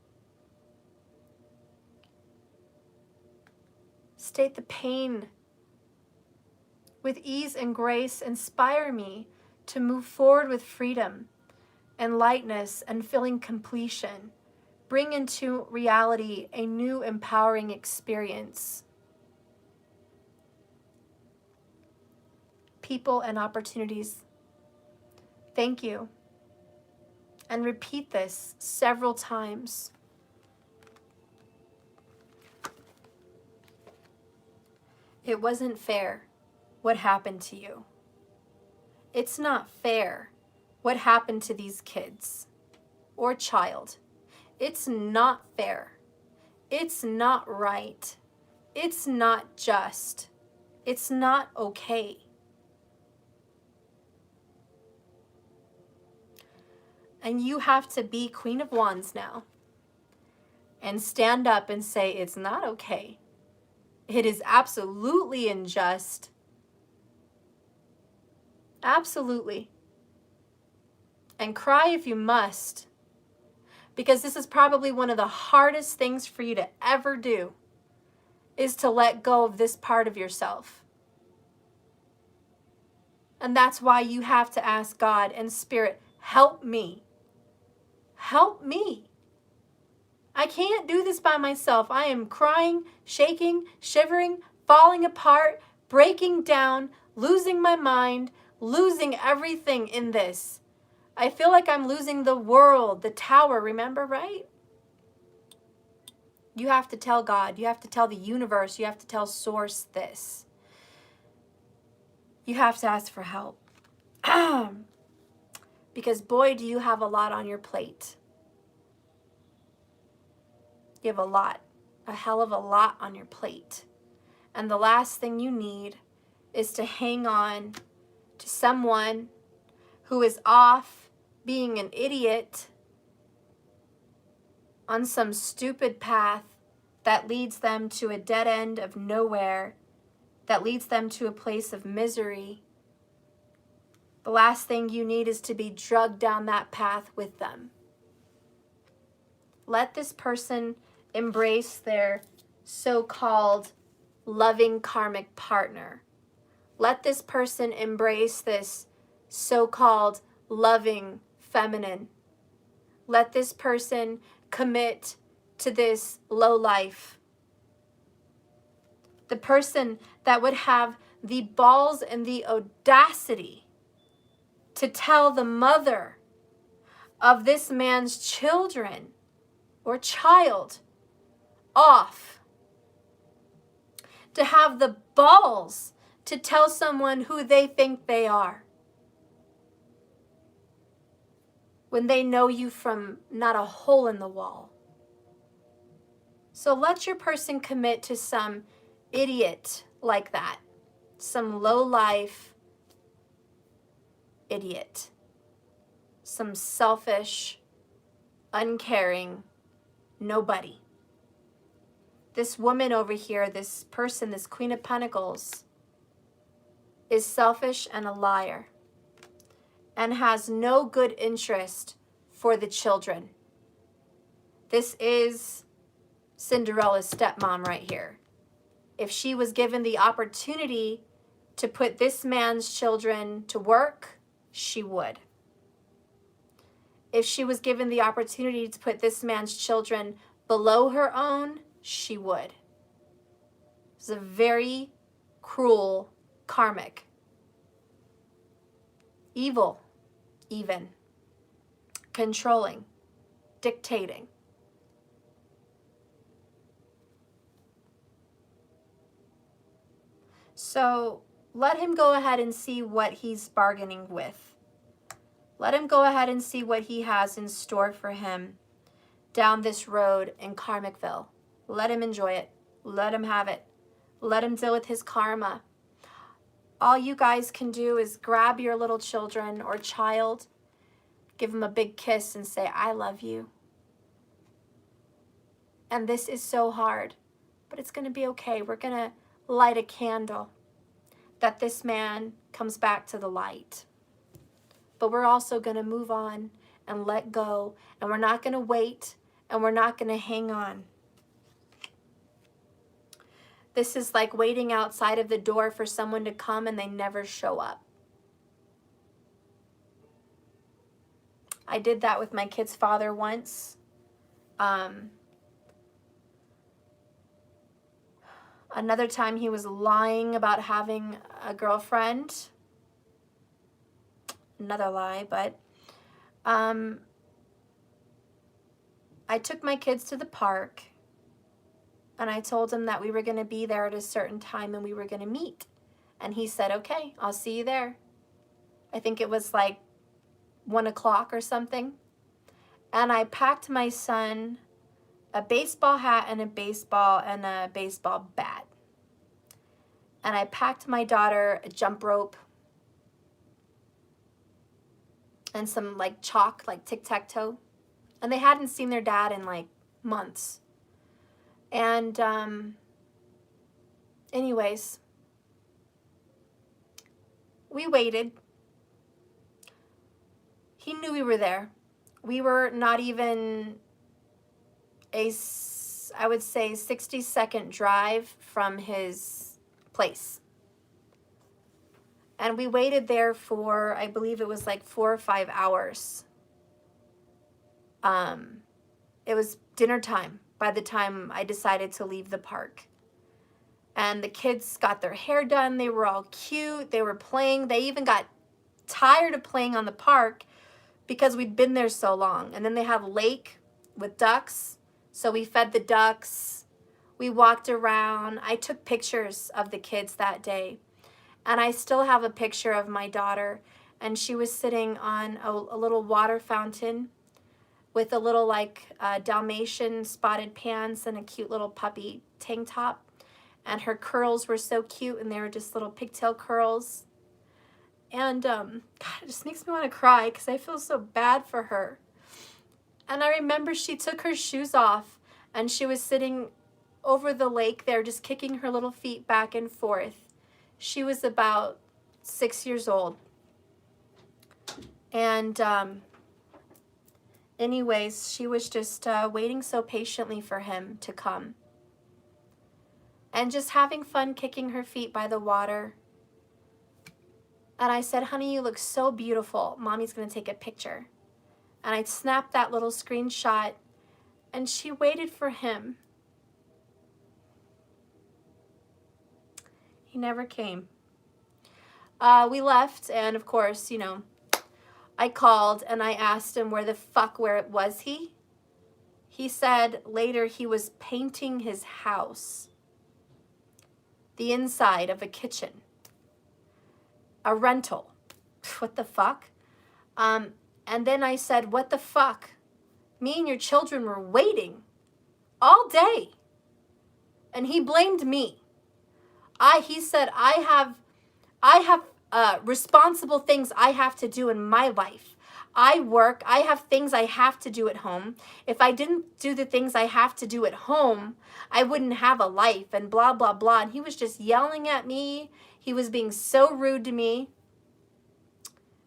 State the pain. With ease and grace, inspire me to move forward with freedom and lightness and feeling completion. Bring into reality a new empowering experience. People and opportunities. Thank you. And repeat this several times. It wasn't fair what happened to you. It's not fair what happened to these kids or child. It's not fair. It's not right. It's not just. It's not okay. And you have to be Queen of Wands now and stand up and say, it's not okay. It is absolutely unjust. Absolutely. And cry if you must, because this is probably one of the hardest things for you to ever do, is to let go of this part of yourself. And that's why you have to ask God and Spirit, help me. Help me. I can't do this by myself. I am crying, shaking, shivering, falling apart, breaking down, losing my mind, losing everything in this. I feel like I'm losing the world, the tower, remember, right? You have to tell God, you have to tell the universe, you have to tell Source this. You have to ask for help. Because boy, do you have a lot on your plate. You have a lot, a hell of a lot on your plate. And the last thing you need is to hang on to someone who is off being an idiot on some stupid path that leads them to a dead end of nowhere, that leads them to a place of misery. The last thing you need is to be drugged down that path with them. Let this person embrace their so-called loving karmic partner. Let this person embrace this so-called loving feminine. Let this person commit to this low life. The person that would have the balls and the audacity to tell the mother of this man's children or child off. To have the balls to tell someone who they think they are, when they know you from not a hole in the wall. So let your person commit to some idiot like that, some low-life idiot, some selfish, uncaring nobody. This woman over here, this person, this Queen of Pentacles, is selfish and a liar and has no good interest for the children. This is Cinderella's stepmom right here. If she was given the opportunity to put this man's children to work, she would. If she was given the opportunity to put this man's children below her own, she would. It's a very cruel karmic. Evil, even. Controlling. Dictating. So let him go ahead and see what he's bargaining with. Let him go ahead and see what he has in store for him down this road in Karmicville. Let him enjoy it. Let him have it. Let him deal with his karma. All you guys can do is grab your little children or child, give them a big kiss and say, I love you. And this is so hard, but it's going to be okay. We're going to light a candle that this man comes back to the light. But we're also going to move on and let go, and we're not going to wait, and we're not going to hang on. This is like waiting outside of the door for someone to come and they never show up. I did that with my kid's father once. Another time he was lying about having a girlfriend. Another lie, but I took my kids to the park and I told him that we were going to be there at a certain time and we were going to meet. And he said, okay, I'll see you there. I think it was like 1 o'clock or something. And I packed my son a baseball hat and a baseball bat. And I packed my daughter a jump rope and some like chalk, like tic-tac-toe. And they hadn't seen their dad in like months. And anyways, we waited. He knew we were there. We were not even I would say 60-second drive from his place. And we waited there for, I believe it was like 4 or 5 hours. It was dinner time by the time I decided to leave the park. And the kids got their hair done. They were all cute. They were playing. They even got tired of playing on the park because we'd been there so long. And then they have a lake with ducks. So we fed the ducks. We walked around. I took pictures of the kids that day. And I still have a picture of my daughter. And she was sitting on a little water fountain with a little like Dalmatian spotted pants and a cute little puppy tank top. and her curls were so cute, and they were just little pigtail curls. And God, it just makes me want to cry because I feel so bad for her. And I remember she took her shoes off, and she was sitting over the lake there, just kicking her little feet back and forth. She was about 6 years old. And anyways, she was just waiting so patiently for him to come. And just having fun kicking her feet by the water. And I said, honey, you look so beautiful. Mommy's going to take a picture. And I snapped that little screenshot, and she waited for him. He never came. We left, and of course, you know, I called and I asked him where was he? He said later he was painting his house. The inside of a kitchen. A rental. What the fuck? And then I said, what the fuck? Me and your children were waiting all day. And he blamed me. He said, I have responsible things I have to do in my life. I work. I have things I have to do at home. If I didn't do the things I have to do at home, I wouldn't have a life, and blah, blah, blah. And he was just yelling at me. He was being so rude to me,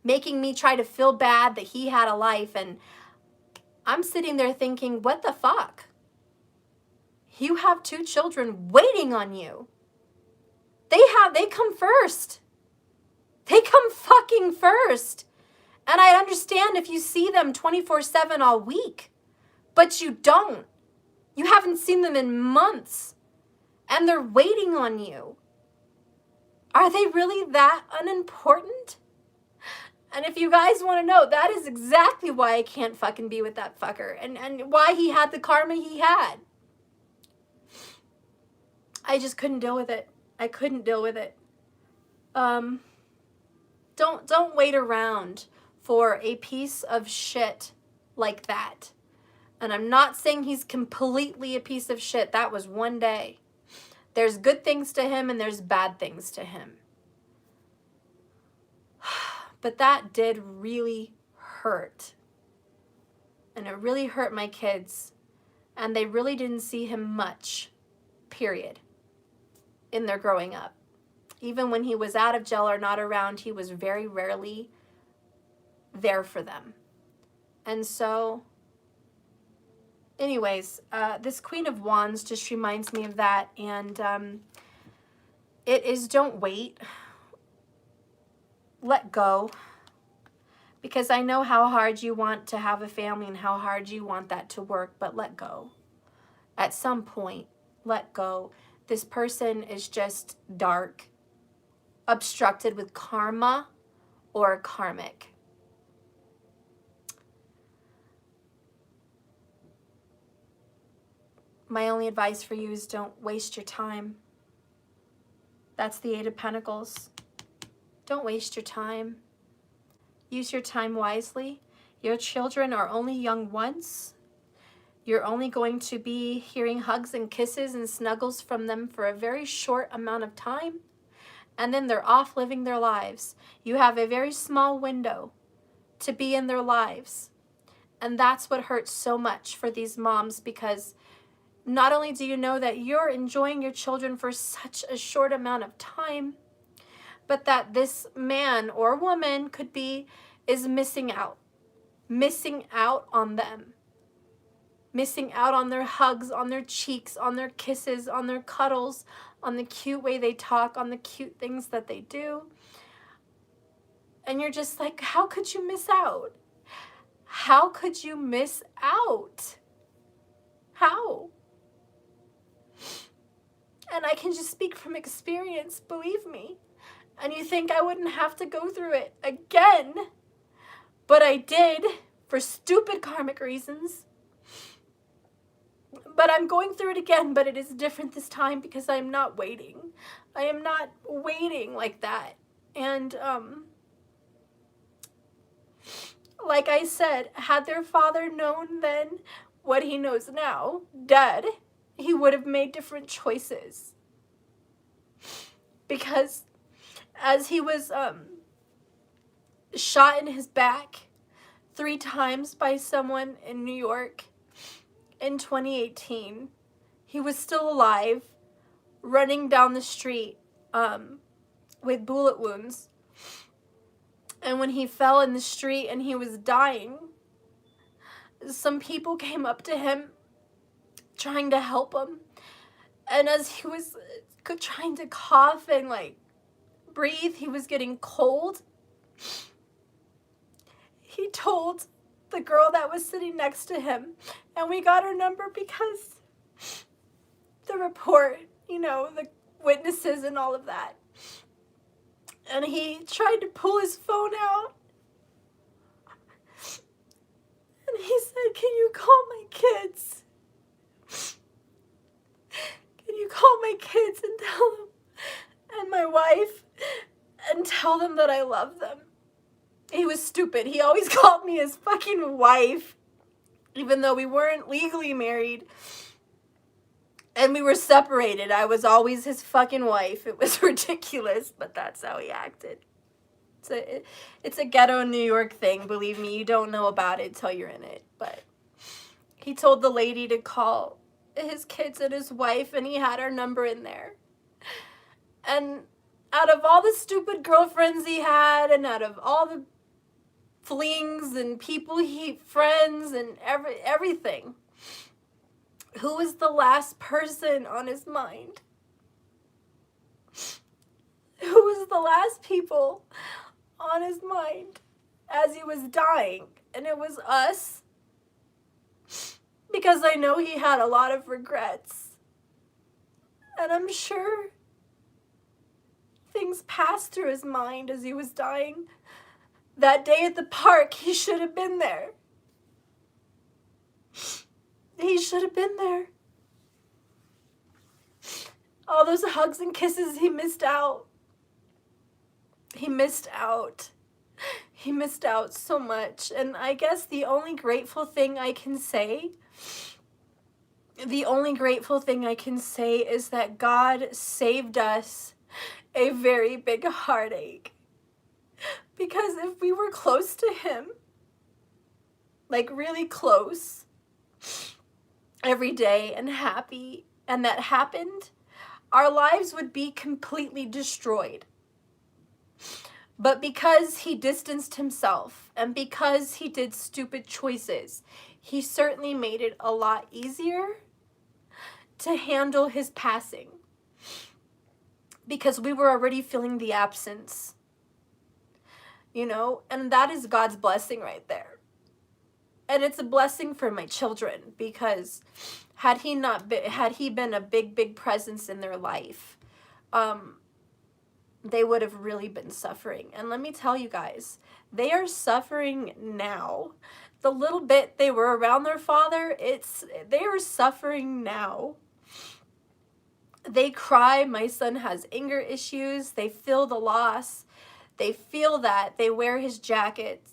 making me try to feel bad that he had a life. And I'm sitting there thinking, what the fuck? You have 2 children waiting on you. They come first. They come fucking first. And I understand if you see them 24/7 all week, but you don't. You haven't seen them in months, and they're waiting on you. Are they really that unimportant? And if you guys want to know, that is exactly why I can't fucking be with that fucker, and why he had the karma he had. I just couldn't deal with it. I couldn't deal with it. Don't wait around for a piece of shit like that. And I'm not saying he's completely a piece of shit. That was one day. There's good things to him and there's bad things to him. But that did really hurt. And it really hurt my kids. And they really didn't see him much, period, in their growing up. Even when he was out of jail or not around, he was very rarely there for them. And so, anyways, this Queen of Wands just reminds me of that. And it is, don't wait. Let go. Because I know how hard you want to have a family and how hard you want that to work, but let go. At some point, let go. This person is just dark, obstructed with karma or karmic. My only advice for you is don't waste your time. That's the 8 of Pentacles. Don't waste your time. Use your time wisely. Your children are only young once. You're only going to be hearing hugs and kisses and snuggles from them for a very short amount of time. And then they're off living their lives. You have a very small window to be in their lives. And that's what hurts so much for these moms, because not only do you know that you're enjoying your children for such a short amount of time, but that this man or woman is missing out on them, missing out on their hugs, on their cheeks, on their kisses, on their cuddles, on the cute way they talk, on the cute things that they do. And you're just like, how could you miss out? How could you miss out? How? And I can just speak from experience, believe me. And you think I wouldn't have to go through it again. But I did, for stupid karmic reasons. But I'm going through it again, but it is different this time because I'm not waiting. I am not waiting like that. And, like I said, had their father known then what he knows now, dead, he would have made different choices. because as he was shot in his back 3 times by someone in New York in 2018, he was still alive, running down the street with bullet wounds. And when he fell in the street and he was dying, some people came up to him trying to help him. And as he was trying to cough and like breathe, he was getting cold. He told the girl that was sitting next to him, and we got her number because the report, you know, the witnesses and all of that. And he tried to pull his phone out. And he said, "Can you call my kids? Can you call my kids and tell them, and my wife, and tell them that I love them?" He was stupid. He always called me his fucking wife, even though we weren't legally married. And we were separated. I was always his fucking wife. It was ridiculous, but that's how he acted. It's a ghetto New York thing. Believe me, you don't know about it till you're in it. But he told the lady to call his kids and his wife, and he had our number in there. And out of all the stupid girlfriends he had, and out of all the flings and people friends and everything, who was the last person on his mind? Who was the last people on his mind as he was dying? And it was us. Because I know he had a lot of regrets. And I'm sure things passed through his mind as he was dying. That day at the park, he should have been there. He should have been there. All those hugs and kisses, he missed out. He missed out. He missed out so much. And I guess the only grateful thing I can say is that God saved us a very big heartache. Because if we were close to him, like really close, every day and happy, and that happened, our lives would be completely destroyed. But because he distanced himself and because he did stupid choices, he certainly made it a lot easier to handle his passing. Because we were already feeling the absence, you know, and that is God's blessing right there. And it's a blessing for my children, because had he been a big presence in their life, they would have really been suffering. And let me tell you guys, they are suffering now. The little bit they were around their father, they are suffering now. They cry. My son has anger issues. They feel the loss. They feel that. They wear his jackets.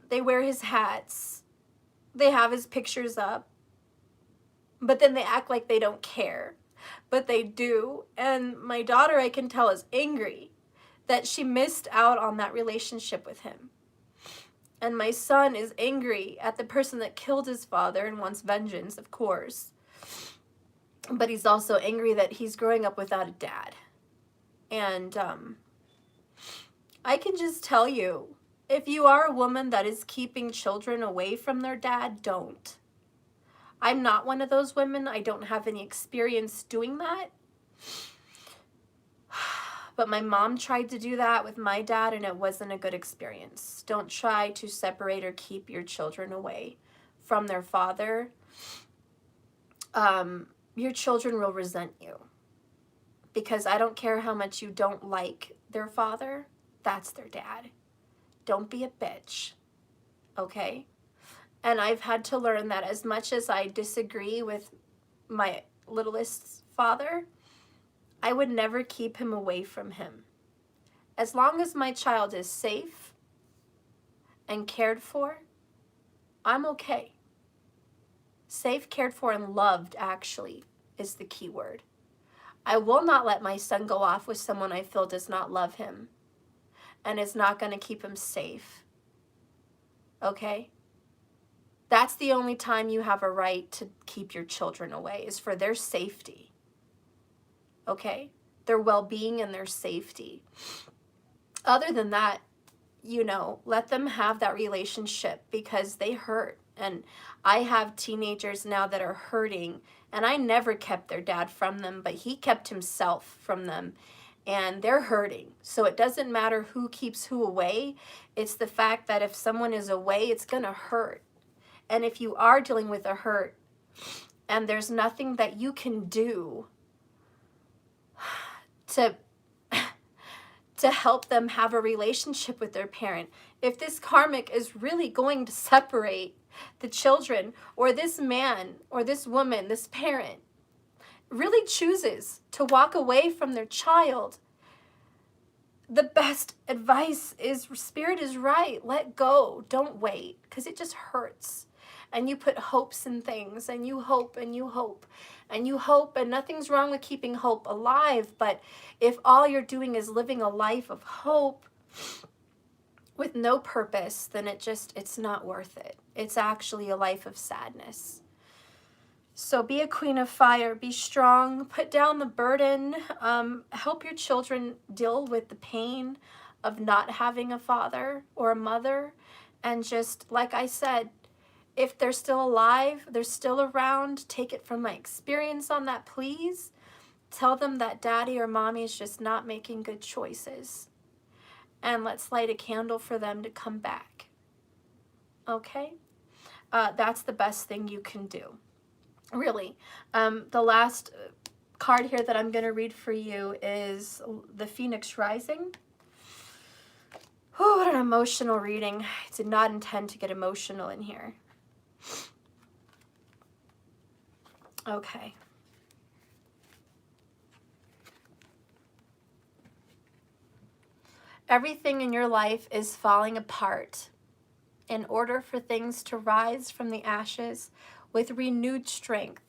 They wear his hats. They have his pictures up. But then they act like they don't care. But they do. And my daughter, I can tell, is angry that she missed out on that relationship with him. And my son is angry at the person that killed his father and wants vengeance, of course. But he's also angry that he's growing up without a dad. And I can just tell you, if you are a woman that is keeping children away from their dad, don't. I'm not one of those women. I don't have any experience doing that. But my mom tried to do that with my dad, and it wasn't a good experience. Don't try to separate or keep your children away from their father. Your children will resent you. Because I don't care how much you don't like their father, that's their dad. Don't be a bitch, okay? And I've had to learn that as much as I disagree with my littlest father, I would never keep him away from him. As long as my child is safe and cared for, I'm okay. Safe, cared for, and loved, actually, is the key word. I will not let my son go off with someone I feel does not love him and is not going to keep him safe. Okay? That's the only time you have a right to keep your children away, is for their safety. Okay? Their well-being and their safety. Other than that, you know, let them have that relationship, because they hurt. And I have teenagers now that are hurting, and I never kept their dad from them, but he kept himself from them, and they're hurting. So it doesn't matter who keeps who away. It's the fact that if someone is away, it's going to hurt. And if you are dealing with a hurt and there's nothing that you can do to help them have a relationship with their parent, if this karmic is really going to separate the children, or this man or this woman, this parent, really chooses to walk away from their child, the best advice is, Spirit is right, let go, don't wait, because it just hurts. And you put hopes in things, and you hope, and you hope, and you hope, and nothing's wrong with keeping hope alive, but if all you're doing is living a life of hope with no purpose, then it's not worth it. It's actually a life of sadness. So be a queen of fire, be strong, put down the burden, help your children deal with the pain of not having a father or a mother. And just, like I said, if they're still alive, they're still around, take it from my experience on that, please. Tell them that daddy or mommy is just not making good choices. And let's light a candle for them to come back. Okay? That's the best thing you can do. Really. The last card here that I'm going to read for you is the Phoenix Rising. Oh, what an emotional reading. I did not intend to get emotional in here. Okay. Everything in your life is falling apart. In order for things to rise from the ashes with renewed strength.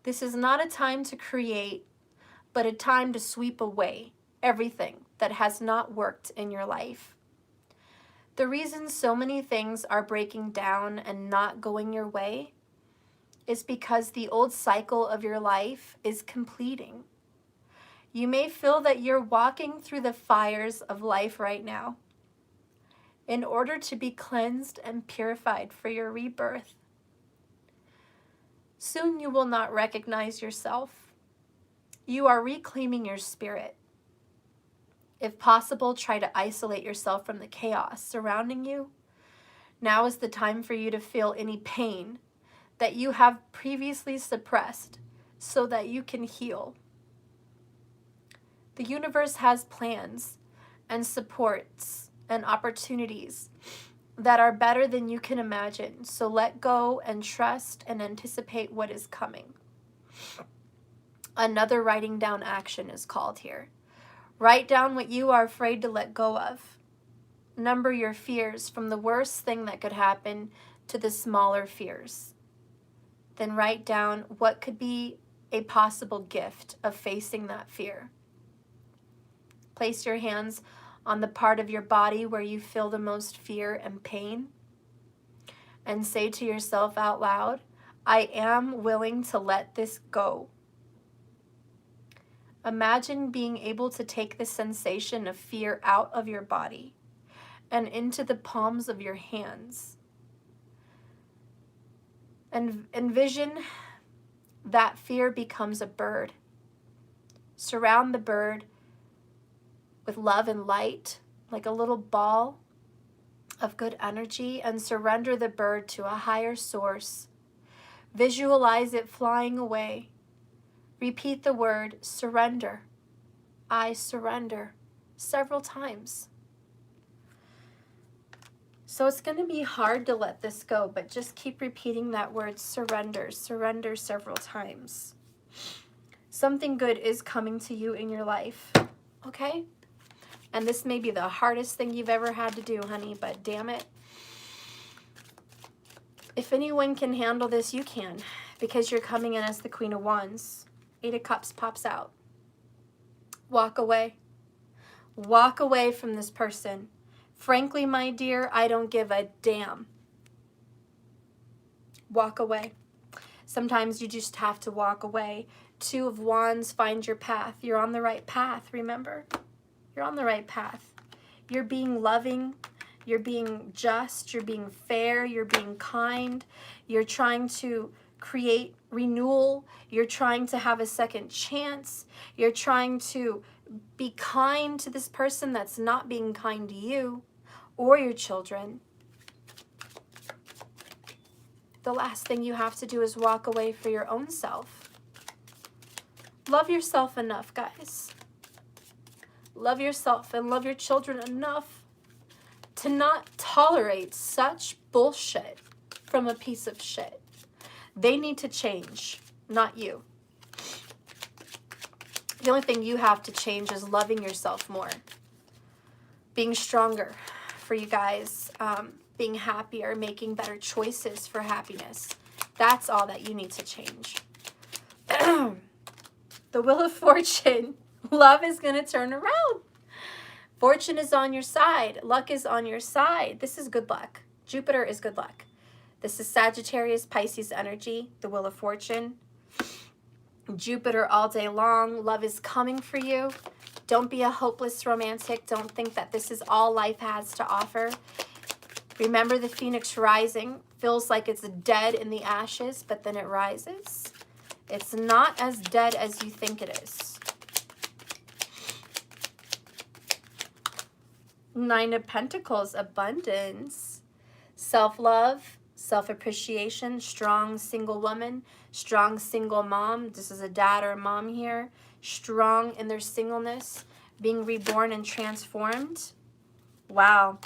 This is not a time to create, but a time to sweep away everything that has not worked in your life. The reason so many things are breaking down and not going your way is because the old cycle of your life is completing. You may feel that you're walking through the fires of life right now in order to be cleansed and purified for your rebirth. Soon you will not recognize yourself. You are reclaiming your spirit. If possible, try to isolate yourself from the chaos surrounding you. Now is the time for you to feel any pain that you have previously suppressed so that you can heal. The universe has plans and supports and opportunities that are better than you can imagine. So let go and trust and anticipate what is coming. Another writing down action is called here. Write down what you are afraid to let go of. Number your fears from the worst thing that could happen to the smaller fears. Then write down what could be a possible gift of facing that fear. Place your hands on the part of your body where you feel the most fear and pain, and say to yourself out loud, I am willing to let this go. Imagine being able to take the sensation of fear out of your body and into the palms of your hands. And envision that fear becomes a bird. Surround the bird with love and light, like a little ball of good energy, and surrender the bird to a higher source. Visualize it flying away. Repeat the word surrender. I surrender several times. So it's going to be hard to let this go, but just keep repeating that word surrender, surrender several times. Something good is coming to you in your life, okay? And this may be the hardest thing you've ever had to do, honey, but damn it. If anyone can handle this, you can, because you're coming in as the Queen of Wands. Eight of Cups pops out. Walk away. Walk away from this person. Frankly, my dear, I don't give a damn. Walk away. Sometimes you just have to walk away. Two of Wands, find your path. You're on the right path, remember? You're on the right path. You're being loving. You're being just. You're being fair. You're being kind. You're trying to create renewal. You're trying to have a second chance. You're trying to be kind to this person that's not being kind to you or your children. The last thing you have to do is walk away for your own self. Love yourself enough, guys. Love yourself and love your children enough to not tolerate such bullshit from a piece of shit. They need to change, not you. The only thing you have to change is loving yourself more. Being stronger for you guys. Being happier, making better choices for happiness. That's all that you need to change. The Wheel of Fortune. Love is going to turn around. Fortune is on your side. Luck is on your side. This is good luck. Jupiter is good luck. This is Sagittarius, Pisces energy, the Wheel of Fortune. Jupiter all day long. Love is coming for you. Don't be a hopeless romantic. Don't think that this is all life has to offer. Remember the phoenix rising. Feels like it's dead in the ashes, but then it rises. It's not as dead as you think it is. Nine of Pentacles, abundance. Self-love, self-appreciation, strong single woman, strong single mom. This is a dad or a mom here. Strong in their singleness, being reborn and transformed. Wow.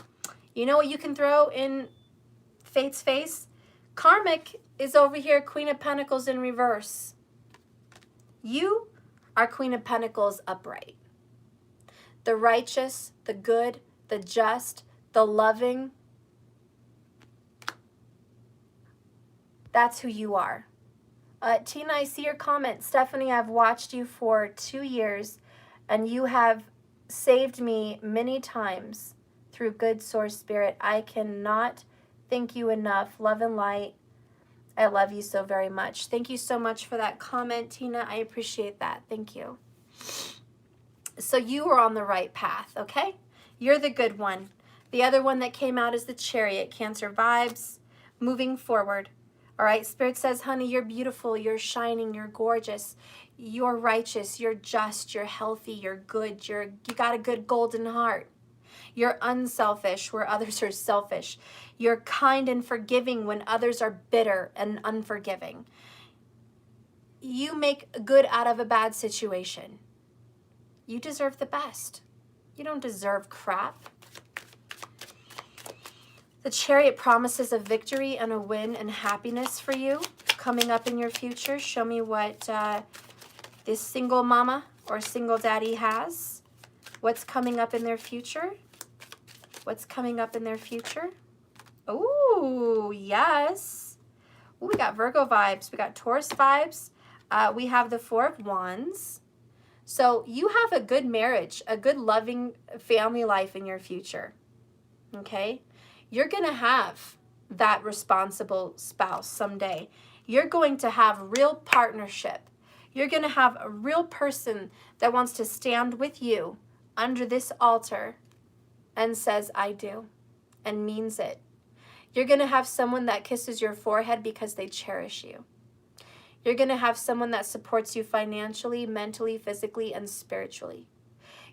You know what you can throw in fate's face? Karmic is over here, Queen of Pentacles in reverse. You are Queen of Pentacles upright. The righteous, the good, the just, the loving. That's who you are. Tina, I see your comment. Stephanie, I've watched you for 2 years, and you have saved me many times through good source spirit. I cannot thank you enough. Love and light. I love you so very much. Thank you so much for that comment, Tina. I appreciate that. Thank you. So you are on the right path, okay? You're the good one. The other one that came out is the Chariot, Cancer vibes, moving forward. All right, Spirit says, honey, you're beautiful, you're shining, you're gorgeous, you're righteous, you're just, you're healthy, you're good, you got a good golden heart. You're unselfish where others are selfish. You're kind and forgiving when others are bitter and unforgiving. You make good out of a bad situation. You deserve the best. You don't deserve crap. The Chariot promises a victory and a win and happiness for you coming up in your future. Show me what this single mama or single daddy has. What's coming up in their future? What's coming up in their future? Oh, yes. Ooh, we got Virgo vibes. We got Taurus vibes. We have the Four of Wands. So you have a good marriage, a good loving family life in your future. Okay? You're going to have that responsible spouse someday. You're going to have real partnership. You're going to have a real person that wants to stand with you under this altar and says, I do, and means it. You're going to have someone that kisses your forehead because they cherish you. You're going to have someone that supports you financially, mentally, physically, and spiritually.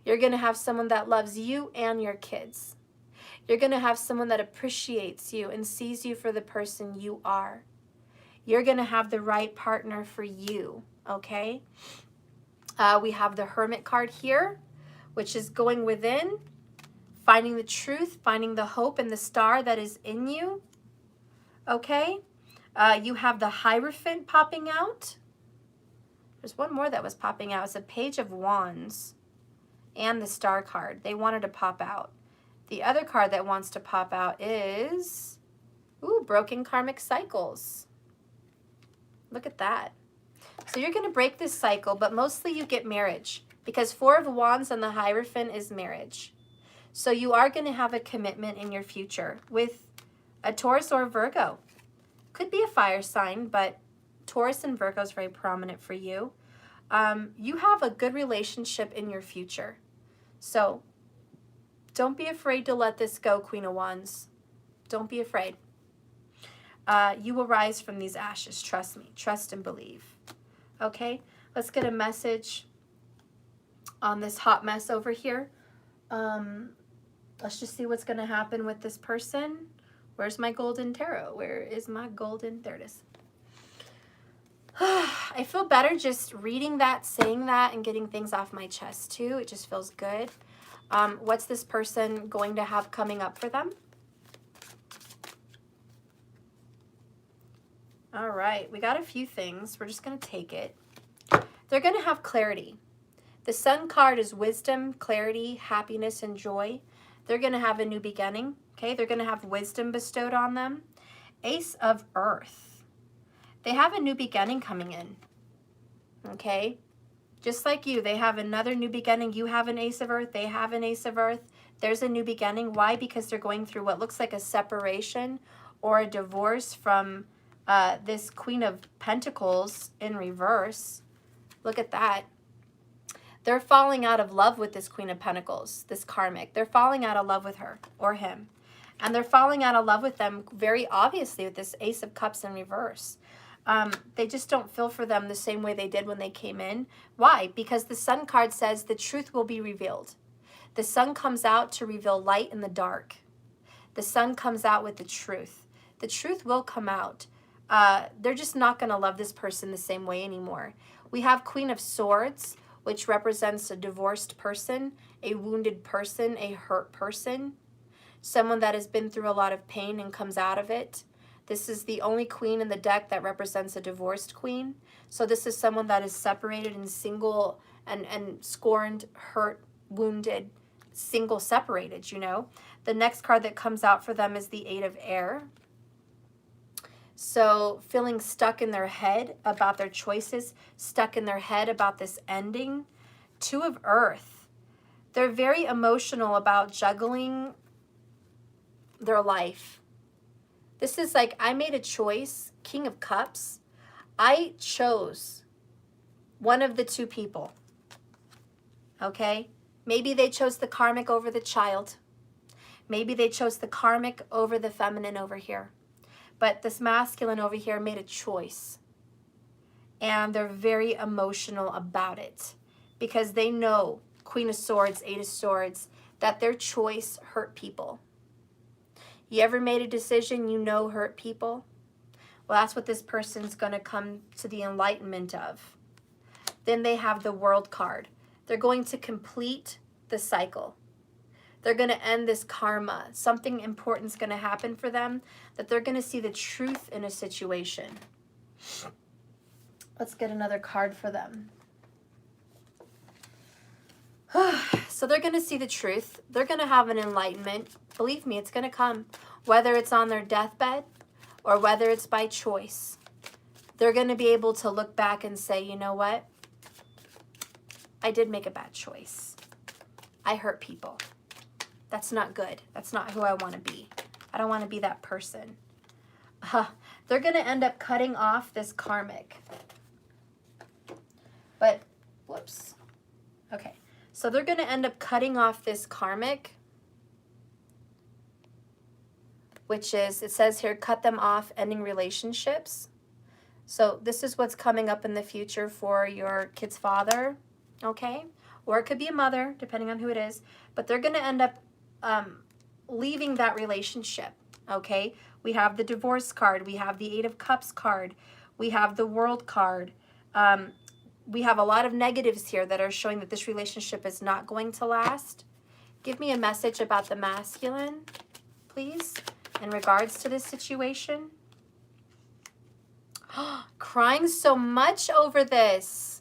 You're going to have someone that loves you and your kids. You're going to have someone that appreciates you and sees you for the person you are. You're going to have the right partner for you, okay? We have the Hermit card here, which is going within, finding the truth, finding the hope and the star that is in you, okay? You have the Hierophant popping out. There's one more that was popping out. It's a Page of Wands and the Star card. They wanted to pop out. The other card that wants to pop out is, ooh, Broken Karmic Cycles. Look at that. So you're going to break this cycle, but mostly you get marriage, because 4 of Wands on the Hierophant is marriage. So you are going to have a commitment in your future with a Taurus or a Virgo. Could be a fire sign, but Taurus and Virgo is very prominent for you. You have a good relationship in your future. So don't be afraid to let this go, Queen of Wands. Don't be afraid. You will rise from these ashes. Trust me. Trust and believe. Okay, let's get a message on this hot mess over here. Let's just see what's going to happen with this person. Where's my golden tarot? Where is my golden? There it is. I feel better just reading that, saying that, and getting things off my chest too. It just feels good. What's this person going to have coming up for them? All right, we got a few things. We're just going to take it. They're going to have clarity. The Sun card is wisdom, clarity, happiness, and joy. They're going to have a new beginning. Okay, they're going to have wisdom bestowed on them. Ace of Earth. They have a new beginning coming in. Okay, just like you, they have another new beginning. You have an Ace of Earth. They have an Ace of Earth. There's a new beginning. Why? Because they're going through what looks like a separation or a divorce from this Queen of Pentacles in reverse. Look at that. They're falling out of love with this Queen of Pentacles, this karmic. They're falling out of love with her or him. And they're falling out of love with them very obviously with this Ace of Cups in reverse. They just don't feel for them the same way they did when they came in. Why? Because the Sun card says the truth will be revealed. The Sun comes out to reveal light in the dark. The Sun comes out with the truth. The truth will come out. They're just not going to love this person the same way anymore. We have Queen of Swords, which represents a divorced person, a wounded person, a hurt person, someone that has been through a lot of pain and comes out of it. This is the only queen in the deck that represents a divorced queen. So this is someone that is separated and single and scorned, hurt, wounded, single, separated, you know. The next card that comes out for them is the Eight of Air. So feeling stuck in their head about their choices, stuck in their head about this ending. Two of Earth. They're very emotional about juggling their life. This is like, I made a choice. King of Cups. I chose one of the two people. Okay? Maybe they chose the karmic over the child. Maybe they chose the karmic over the feminine over here. But this masculine over here made a choice. And they're very emotional about it. Because they know, Queen of Swords, Eight of Swords, that their choice hurt people. You ever made a decision you know hurt people? Well, that's what this person's going to come to the enlightenment of. Then they have the World card. They're going to complete the cycle. They're going to end this karma. Something important is going to happen for them, that they're going to see the truth in a situation. Let's get another card for them. So they're going to see the truth. They're going to have an enlightenment. Believe me, it's going to come. Whether it's on their deathbed or whether it's by choice. They're going to be able to look back and say, you know what? I did make a bad choice. I hurt people. That's not good. That's not who I want to be. I don't want to be that person. They're going to end up cutting off this karmic. But, whoops. Okay. So they're going to end up cutting off this karmic, which is, it says here, cut them off, ending relationships. So this is what's coming up in the future for your kid's father, okay? Or it could be a mother, depending on who it is. But they're going to end up leaving that relationship, okay? We have the divorce card. We have the Eight of Cups card. We have the World card. We have a lot of negatives here that are showing that this relationship is not going to last. Give me a message about the masculine, please, in regards to this situation. Crying so much over this.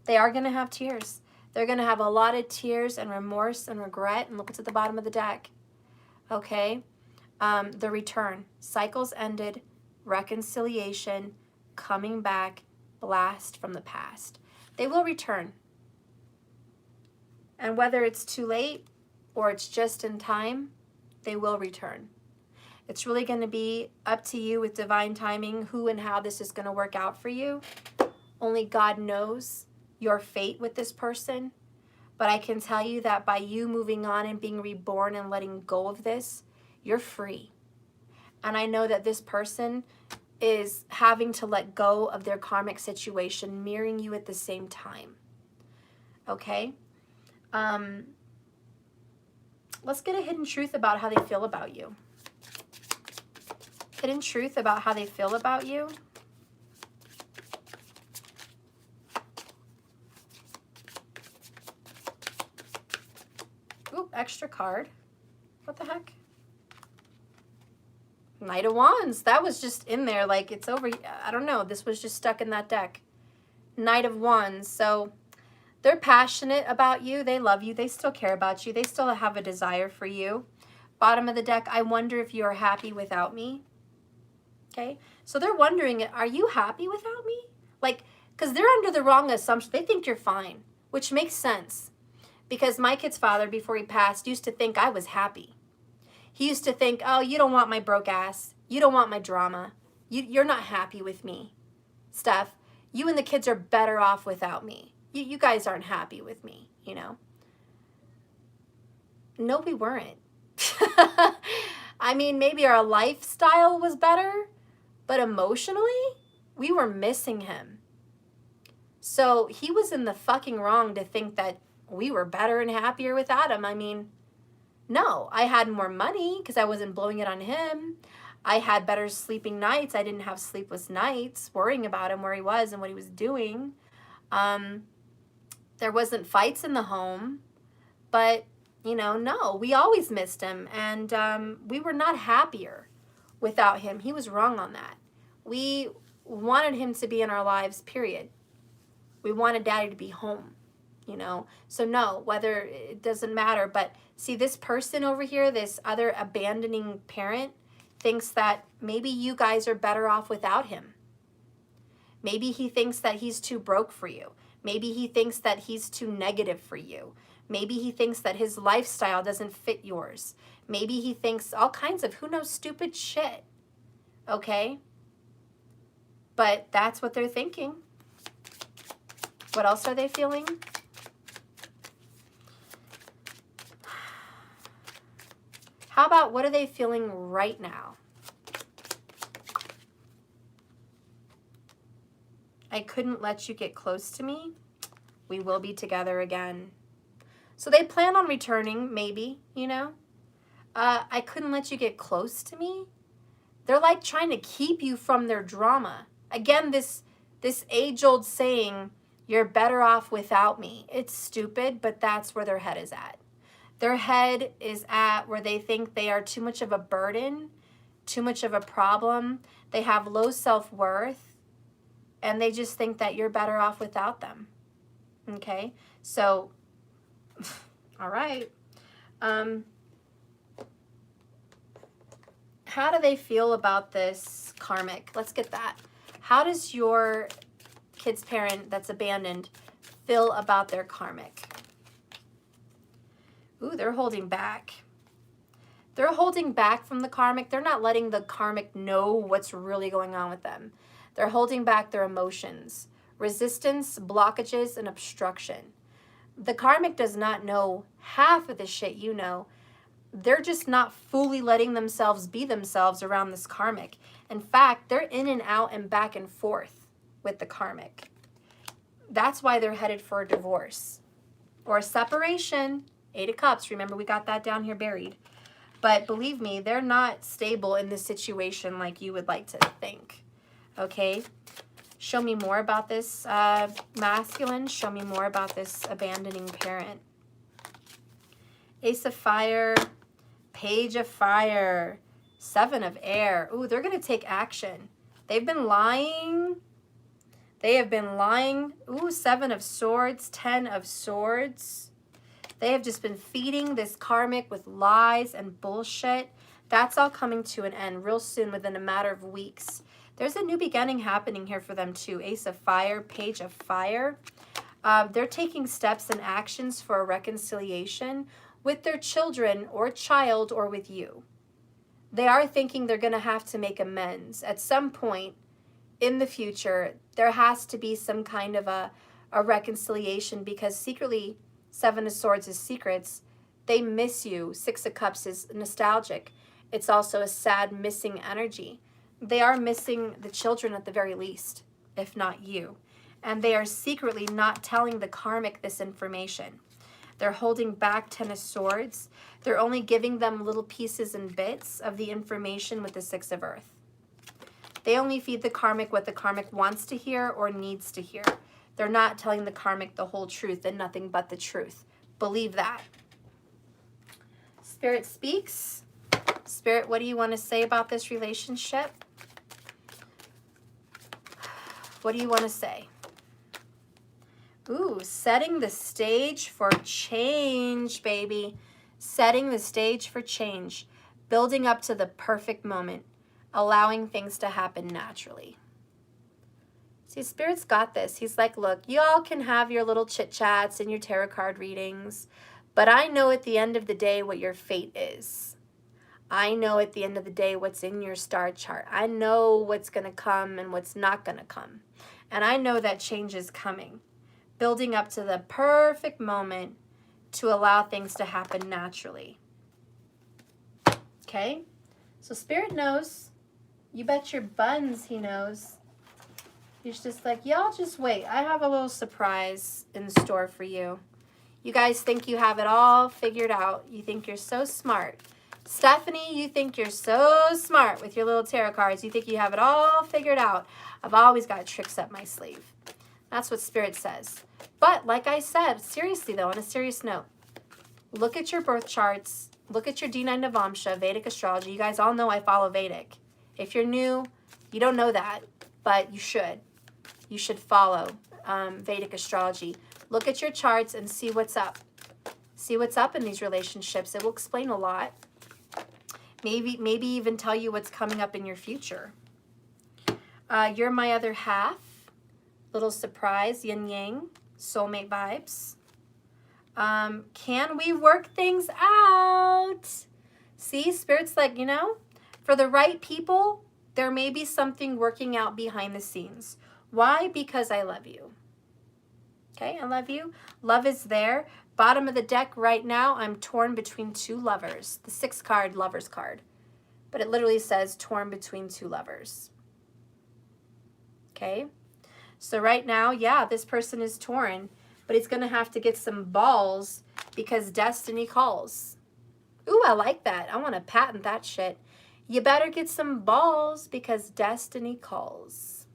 They are going to have tears. They're going to have a lot of tears and remorse and regret. And look what's at the bottom of the deck. Okay. The return. Cycles ended. Reconciliation. Coming back. blast from the past. They will return. And whether it's too late or it's just in time, they will return. It's really going to be up to you with divine timing, who and how this is going to work out for you. Only God knows your fate with this person. But I can tell you that by you moving on and being reborn and letting go of this, you're free. And I know that this person is having to let go of their karmic situation, mirroring you at the same time. Okay? Let's get a hidden truth about how they feel about you. Hidden truth about how they feel about you. Ooh, extra card. What the heck? Knight of Wands. That was just in there like it's over. I don't know. This was just stuck in that deck. Knight of Wands. So they're passionate about you. They love you. They still care about you. They still have a desire for you. Bottom of the deck, I wonder if you are happy without me. Okay? So they're wondering, are you happy without me? Like, because they're under the wrong assumption. They think you're fine, which makes sense. Because my kid's father, before he passed, used to think I was happy. He used to think, oh, you don't want my broke ass. You don't want my drama. You're not happy with me. Steph, you and the kids are better off without me. You guys aren't happy with me, you know. No, we weren't. I mean, maybe our lifestyle was better, but emotionally, we were missing him. So he was in the fucking wrong to think that we were better and happier without him. I mean, no, I had more money because I wasn't blowing it on him. I had better sleeping nights. I didn't have sleepless nights worrying about him, where he was and what he was doing. There wasn't fights in the home, but, you know, no, we always missed him. And we were not happier without him. He was wrong on that. We wanted him to be in our lives, period. We wanted Daddy to be home. You know, so no, whether it doesn't matter. But see, this person over here, this other abandoning parent, thinks that maybe you guys are better off without him. Maybe he thinks that he's too broke for you. Maybe he thinks that he's too negative for you. Maybe he thinks that his lifestyle doesn't fit yours. Maybe he thinks all kinds of who knows stupid shit. Okay? But that's what they're thinking. What else are they feeling? How about what are they feeling right now? I couldn't let you get close to me. We will be together again. So they plan on returning, maybe, you know. I couldn't let you get close to me. They're like trying to keep you from their drama. Again, this age-old saying, you're better off without me. It's stupid, but that's where their head is at. Their head is at where they think they are too much of a burden, too much of a problem. They have low self-worth, and they just think that you're better off without them. Okay? So, all right. How do they feel about this karmic? Let's get that. How does your kid's parent that's abandoned feel about their karmic? Ooh, they're holding back. They're holding back from the karmic. They're not letting the karmic know what's really going on with them. They're holding back their emotions, resistance, blockages, and obstruction. The karmic does not know half of the shit you know. They're just not fully letting themselves be themselves around this karmic. In fact, they're in and out and back and forth with the karmic. That's why they're headed for a divorce or a separation. 8 of Cups. Remember, we got that down here buried. But believe me, they're not stable in this situation like you would like to think. Okay? Show me more about this masculine. Show me more about this abandoning parent. Ace of Fire. Page of Fire. 7 of Air. Ooh, they're going to take action. They've been lying. They have been lying. Ooh, 7 of Swords. 10 of Swords. They have just been feeding this karmic with lies and bullshit. That's all coming to an end real soon, within a matter of weeks. There's a new beginning happening here for them too. Ace of Fire, Page of Fire. They're taking steps and actions for a reconciliation with their children or child or with you. They are thinking they're going to have to make amends. At some point in the future, there has to be some kind of a reconciliation, because secretly, Seven of Swords is secrets. They miss you. Six of Cups is nostalgic. It's also a sad missing energy. They are missing the children at the very least, if not you. And they are secretly not telling the karmic this information. They're holding back Ten of Swords. They're only giving them little pieces and bits of the information with the Six of Earth. They only feed the karmic what the karmic wants to hear or needs to hear. They're not telling the karmic the whole truth and nothing but the truth. Believe that. Spirit speaks. Spirit, what do you want to say about this relationship? What do you want to say? Ooh, setting the stage for change, baby. Setting the stage for change. Building up to the perfect moment. Allowing things to happen naturally. See, Spirit's got this. He's like, look, y'all can have your little chit-chats and your tarot card readings, but I know at the end of the day what your fate is. I know at the end of the day what's in your star chart. I know what's going to come and what's not going to come. And I know that change is coming. Building up to the perfect moment to allow things to happen naturally. Okay? So Spirit knows. You bet your buns he knows. He's just like, y'all just wait. I have a little surprise in store for you. You guys think you have it all figured out. You think you're so smart. Stephanie, you think you're so smart with your little tarot cards. You think you have it all figured out. I've always got tricks up my sleeve. That's what Spirit says. But like I said, seriously though, on a serious note, look at your birth charts. Look at your D9 Navamsha, Vedic astrology. You guys all know I follow Vedic. If you're new, you don't know that, but you should. You should follow Vedic astrology. Look at your charts and see what's up. See what's up in these relationships. It will explain a lot. Maybe even tell you what's coming up in your future. You're my other half. Little surprise, yin yang, soulmate vibes. Can we work things out? See, Spirit's like, you know, for the right people, there may be something working out behind the scenes. Why? Because I love you. Okay, I love you. Love is there. Bottom of the deck right now, I'm torn between two lovers. The 6th card, Lover's card. But it literally says torn between two lovers. Okay? So right now, yeah, this person is torn. But he's going to have to get some balls because destiny calls. Ooh, I like that. I want to patent that shit. You better get some balls because destiny calls.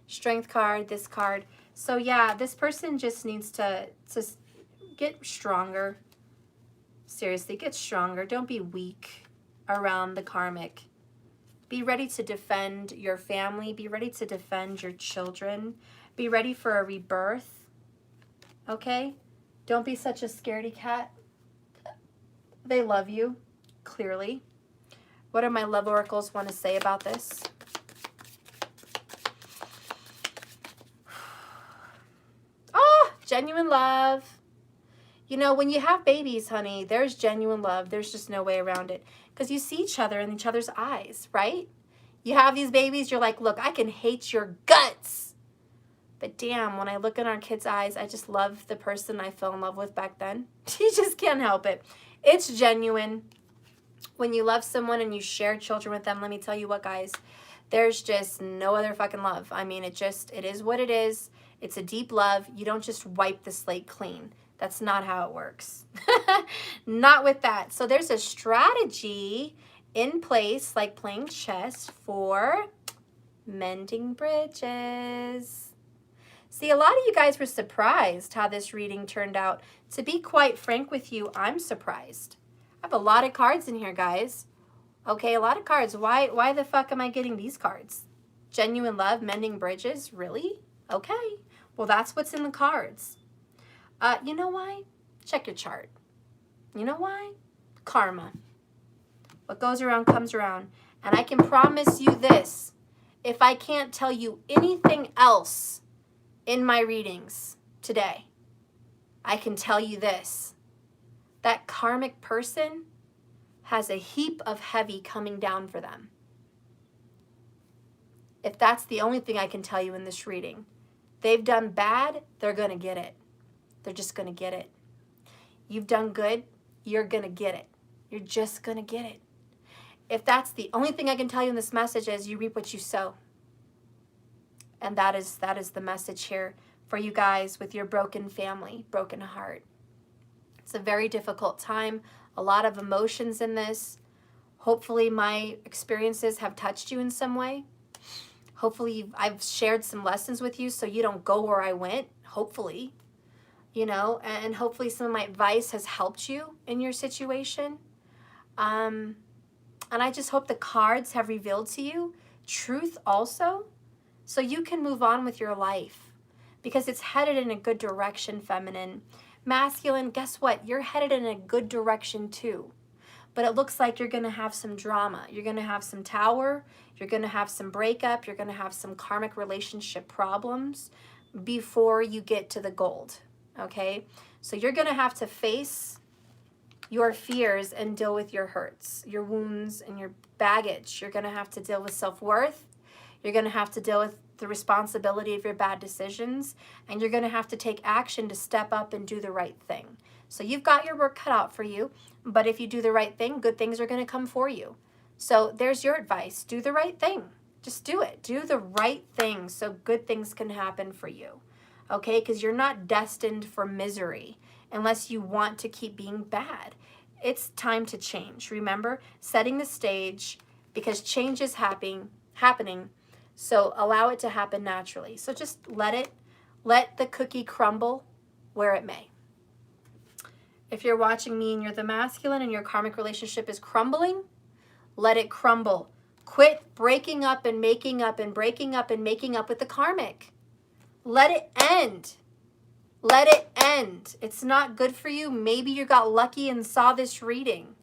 Strength card, this card. So yeah, this person just needs to get stronger. Seriously, get stronger. Don't be weak around the karmic. Be ready to defend your family. Be ready to defend your children. Be ready for a rebirth. Okay? Don't be such a scaredy cat. They love you, clearly. What do my love oracles want to say about this? Oh, genuine love. You know, when you have babies, honey, there's genuine love. There's just no way around it. Because you see each other in each other's eyes, right? You have these babies, you're like, look, I can hate your guts. But damn, when I look in our kids' eyes, I just love the person I fell in love with back then. You just can't help it. It's genuine. When you love someone and you share children with them, let me tell you what, guys, there's just no other fucking love. I mean, it is what it is. It's a deep love. You don't just wipe the slate clean. That's not how it works. Not with that. So there's a strategy in place, like playing chess, for mending bridges. See, a lot of you guys were surprised how this reading turned out. To be quite frank with you, I'm surprised. I have a lot of cards in here, guys. Okay, a lot of cards. Why the fuck am I getting these cards? Genuine love, mending bridges? Really? Okay. Well, that's what's in the cards. You know why? Check your chart. You know why? Karma. What goes around comes around. And I can promise you this, if I can't tell you anything else in my readings today, I can tell you this. That karmic person has a heap of heavy coming down for them. If that's the only thing I can tell you in this reading, they've done bad, they're going to get it. They're just going to get it. You've done good, you're going to get it. You're just going to get it. If that's the only thing I can tell you in this message is you reap what you sow. And that is the message here for you guys with your broken family, broken heart. It's a very difficult time, a lot of emotions in this. Hopefully my experiences have touched you in some way. Hopefully I've shared some lessons with you so you don't go where I went, hopefully. You know, and hopefully some of my advice has helped you in your situation. And I just hope the cards have revealed to you truth also, so you can move on with your life, because it's headed in a good direction, feminine. Masculine, guess what? You're headed in a good direction too. But it looks like you're going to have some drama. You're going to have some tower. You're going to have some breakup. You're going to have some karmic relationship problems before you get to the gold. Okay? So you're going to have to face your fears and deal with your hurts, your wounds, and your baggage. You're going to have to deal with self-worth. You're going to have to deal with the responsibility of your bad decisions. And you're going to have to take action to step up and do the right thing. So you've got your work cut out for you. But if you do the right thing, good things are going to come for you. So there's your advice. Do the right thing. Just do it. Do the right thing so good things can happen for you. Okay? Because you're not destined for misery unless you want to keep being bad. It's time to change. Remember, setting the stage, because change is happening. So allow it to happen naturally. So just let the cookie crumble where it may. If you're watching me and you're the masculine and your karmic relationship is crumbling, let it crumble. Quit breaking up and making up and breaking up and making up with the karmic. Let it end. Let it end. It's not good for you. Maybe you got lucky and saw this reading.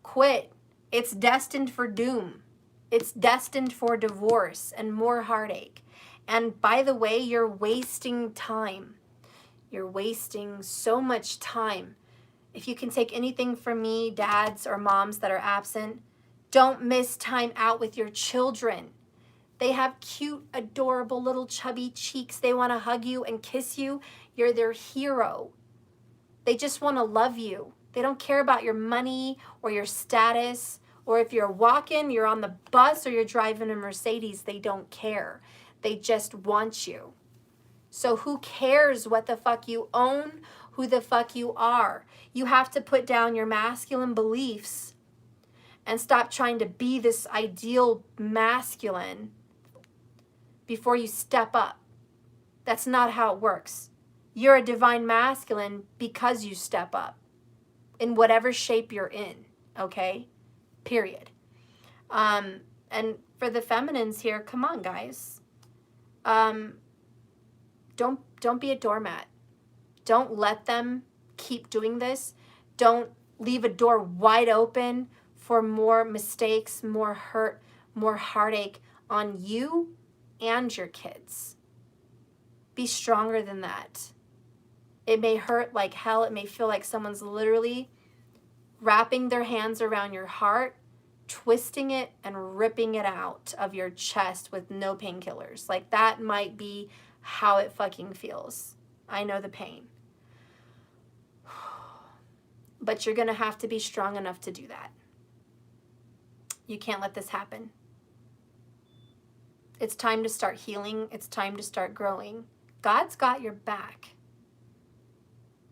Quit. It's destined for doom. It's destined for divorce and more heartache. And by the way, you're wasting time. You're wasting so much time. If you can take anything from me, dads or moms that are absent, don't miss time out with your children. They have cute, adorable little chubby cheeks. They want to hug you and kiss you. You're their hero. They just want to love you. They don't care about your money or your status, or if you're walking, you're on the bus, or you're driving a Mercedes. They don't care. They just want you. So who cares what the fuck you own, who the fuck you are? You have to put down your masculine beliefs and stop trying to be this ideal masculine before you step up. That's not how it works. You're a divine masculine because you step up in whatever shape you're in, okay? Period. And for the feminines here, come on, guys. Don't be a doormat. Don't let them keep doing this. Don't leave a door wide open for more mistakes, more hurt, more heartache on you and your kids. Be stronger than that. It may hurt like hell. It may feel like someone's literally wrapping their hands around your heart, twisting it and ripping it out of your chest with no painkillers. Like that might be how it fucking feels. I know the pain. But you're going to have to be strong enough to do that. You can't let this happen. It's time to start healing. It's time to start growing. God's got your back.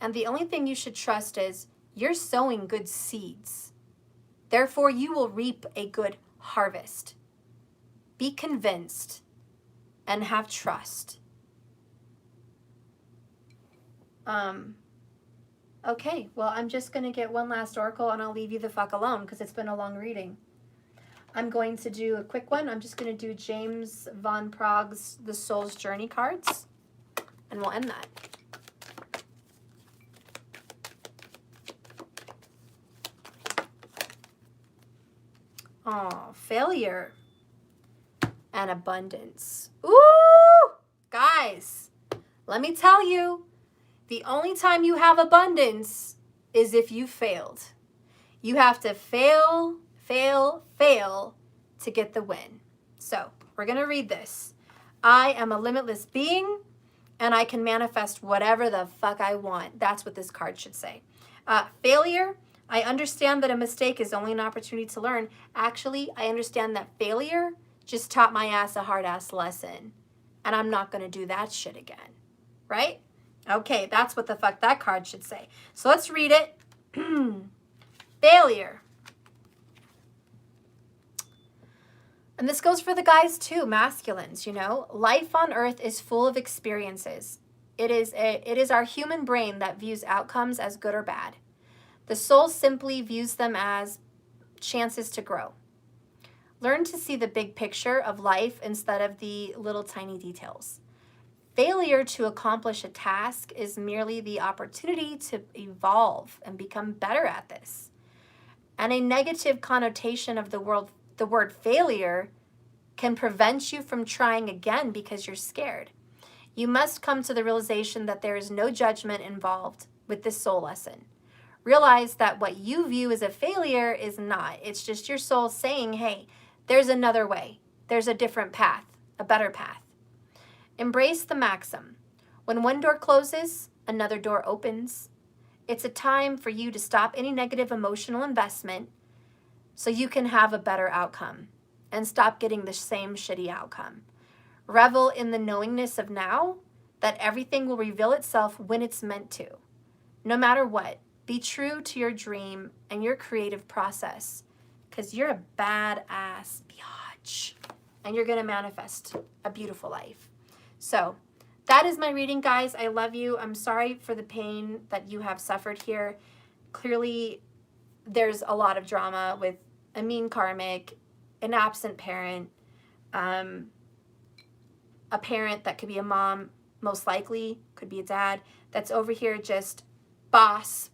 And the only thing you should trust is you're sowing good seeds. Therefore, you will reap a good harvest. Be convinced and have trust. Okay, well, I'm just going to get one last oracle and I'll leave you the fuck alone because it's been a long reading. I'm going to do a quick one. I'm just going to do James Van Prague's The Soul's Journey cards, and we'll end that. Oh, failure and abundance. Ooh, guys, let me tell you, the only time you have abundance is if you failed. You have to fail, fail, fail to get the win. So we're going to read this. I am a limitless being and I can manifest whatever the fuck I want. That's what this card should say. Failure. I understand that a mistake is only an opportunity to learn. Actually, I understand that failure just taught my ass a hard-ass lesson. And I'm not going to do that shit again. Right? Okay, that's what the fuck that card should say. So let's read it. Failure. And this goes for the guys too, masculines, you know. Life on earth is full of experiences. It is our human brain that views outcomes as good or bad. The soul simply views them as chances to grow. Learn to see the big picture of life instead of the little tiny details. Failure to accomplish a task is merely the opportunity to evolve and become better at this. And a negative connotation of the word failure can prevent you from trying again because you're scared. You must come to the realization that there is no judgment involved with this soul lesson. Realize that what you view as a failure is not. It's just your soul saying, hey, there's another way. There's a different path, a better path. Embrace the maxim. When one door closes, another door opens. It's a time for you to stop any negative emotional investment so you can have a better outcome and stop getting the same shitty outcome. Revel in the knowingness of now that everything will reveal itself when it's meant to. No matter what, be true to your dream and your creative process because you're a badass biatch and you're going to manifest a beautiful life. So that is my reading, guys. I love you. I'm sorry for the pain that you have suffered here. Clearly, there's a lot of drama with a mean karmic, an absent parent, a parent that could be a mom, most likely, could be a dad, that's over here just boss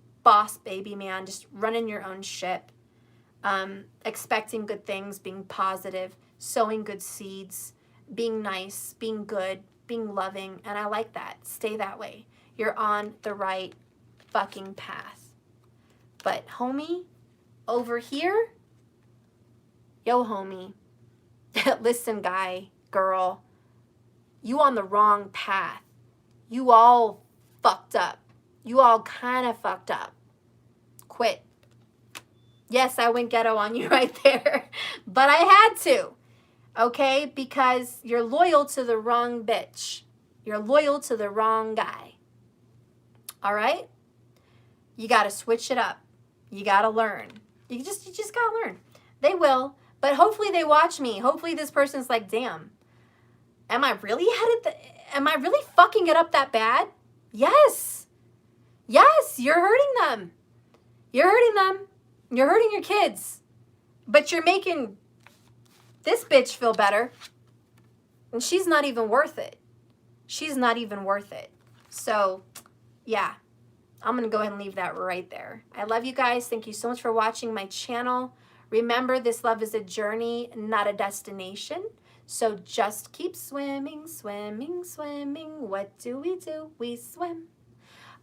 baby man, just running your own ship, expecting good things, being positive, sowing good seeds, being nice, being good, being loving, and I like that. Stay that way. You're on the right fucking path. But homie, over here, yo homie, listen guy, girl, you on the wrong path. You all fucked up. You all kind of fucked up. Quit. Yes, I went ghetto on you right there, but I had to. Okay, because you're loyal to the wrong bitch. You're loyal to the wrong guy. All right? You got to switch it up. You got to learn. You just got to learn. They will, but hopefully they watch me. Hopefully this person's like, damn, am I really fucking it up that bad? Yes. Yes, you're hurting them. You're hurting them. You're hurting your kids. But you're making this bitch feel better. And she's not even worth it. She's not even worth it. So, yeah. I'm going to go ahead and leave that right there. I love you guys. Thank you so much for watching my channel. Remember, this love is a journey, not a destination. So just keep swimming, swimming, swimming. What do? We swim.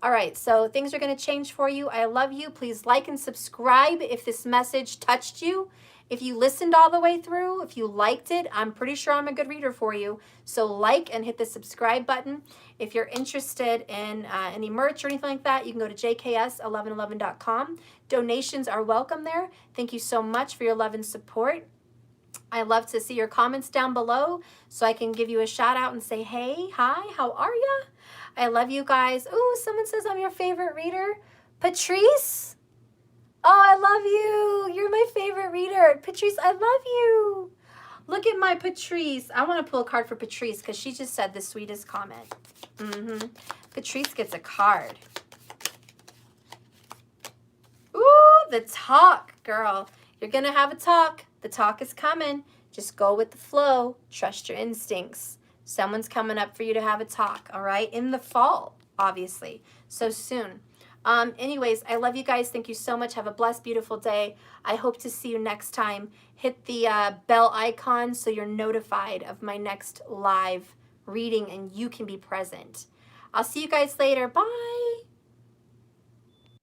All right, so things are going to change for you. I love you. Please like and subscribe if this message touched you. If you listened all the way through, if you liked it, I'm pretty sure I'm a good reader for you. So like and hit the subscribe button. If you're interested in any merch or anything like that, you can go to jks1111.com. Donations are welcome there. Thank you so much for your love and support. I love to see your comments down below so I can give you a shout out and say, hey, hi, how are ya? I love you guys. Ooh, someone says I'm your favorite reader. Patrice? Oh, I love you. You're my favorite reader. Patrice, I love you. Look at my Patrice. I want to pull a card for Patrice because she just said the sweetest comment. Patrice gets a card. Ooh, the talk, girl. You're going to have a talk. The talk is coming. Just go with the flow. Trust your instincts. Someone's coming up for you to have a talk, all right? In the fall, obviously. So soon. Anyways, I love you guys. Thank you so much. Have a blessed, beautiful day. I hope to see you next time. Hit the bell icon so you're notified of my next live reading and you can be present. I'll see you guys later. Bye.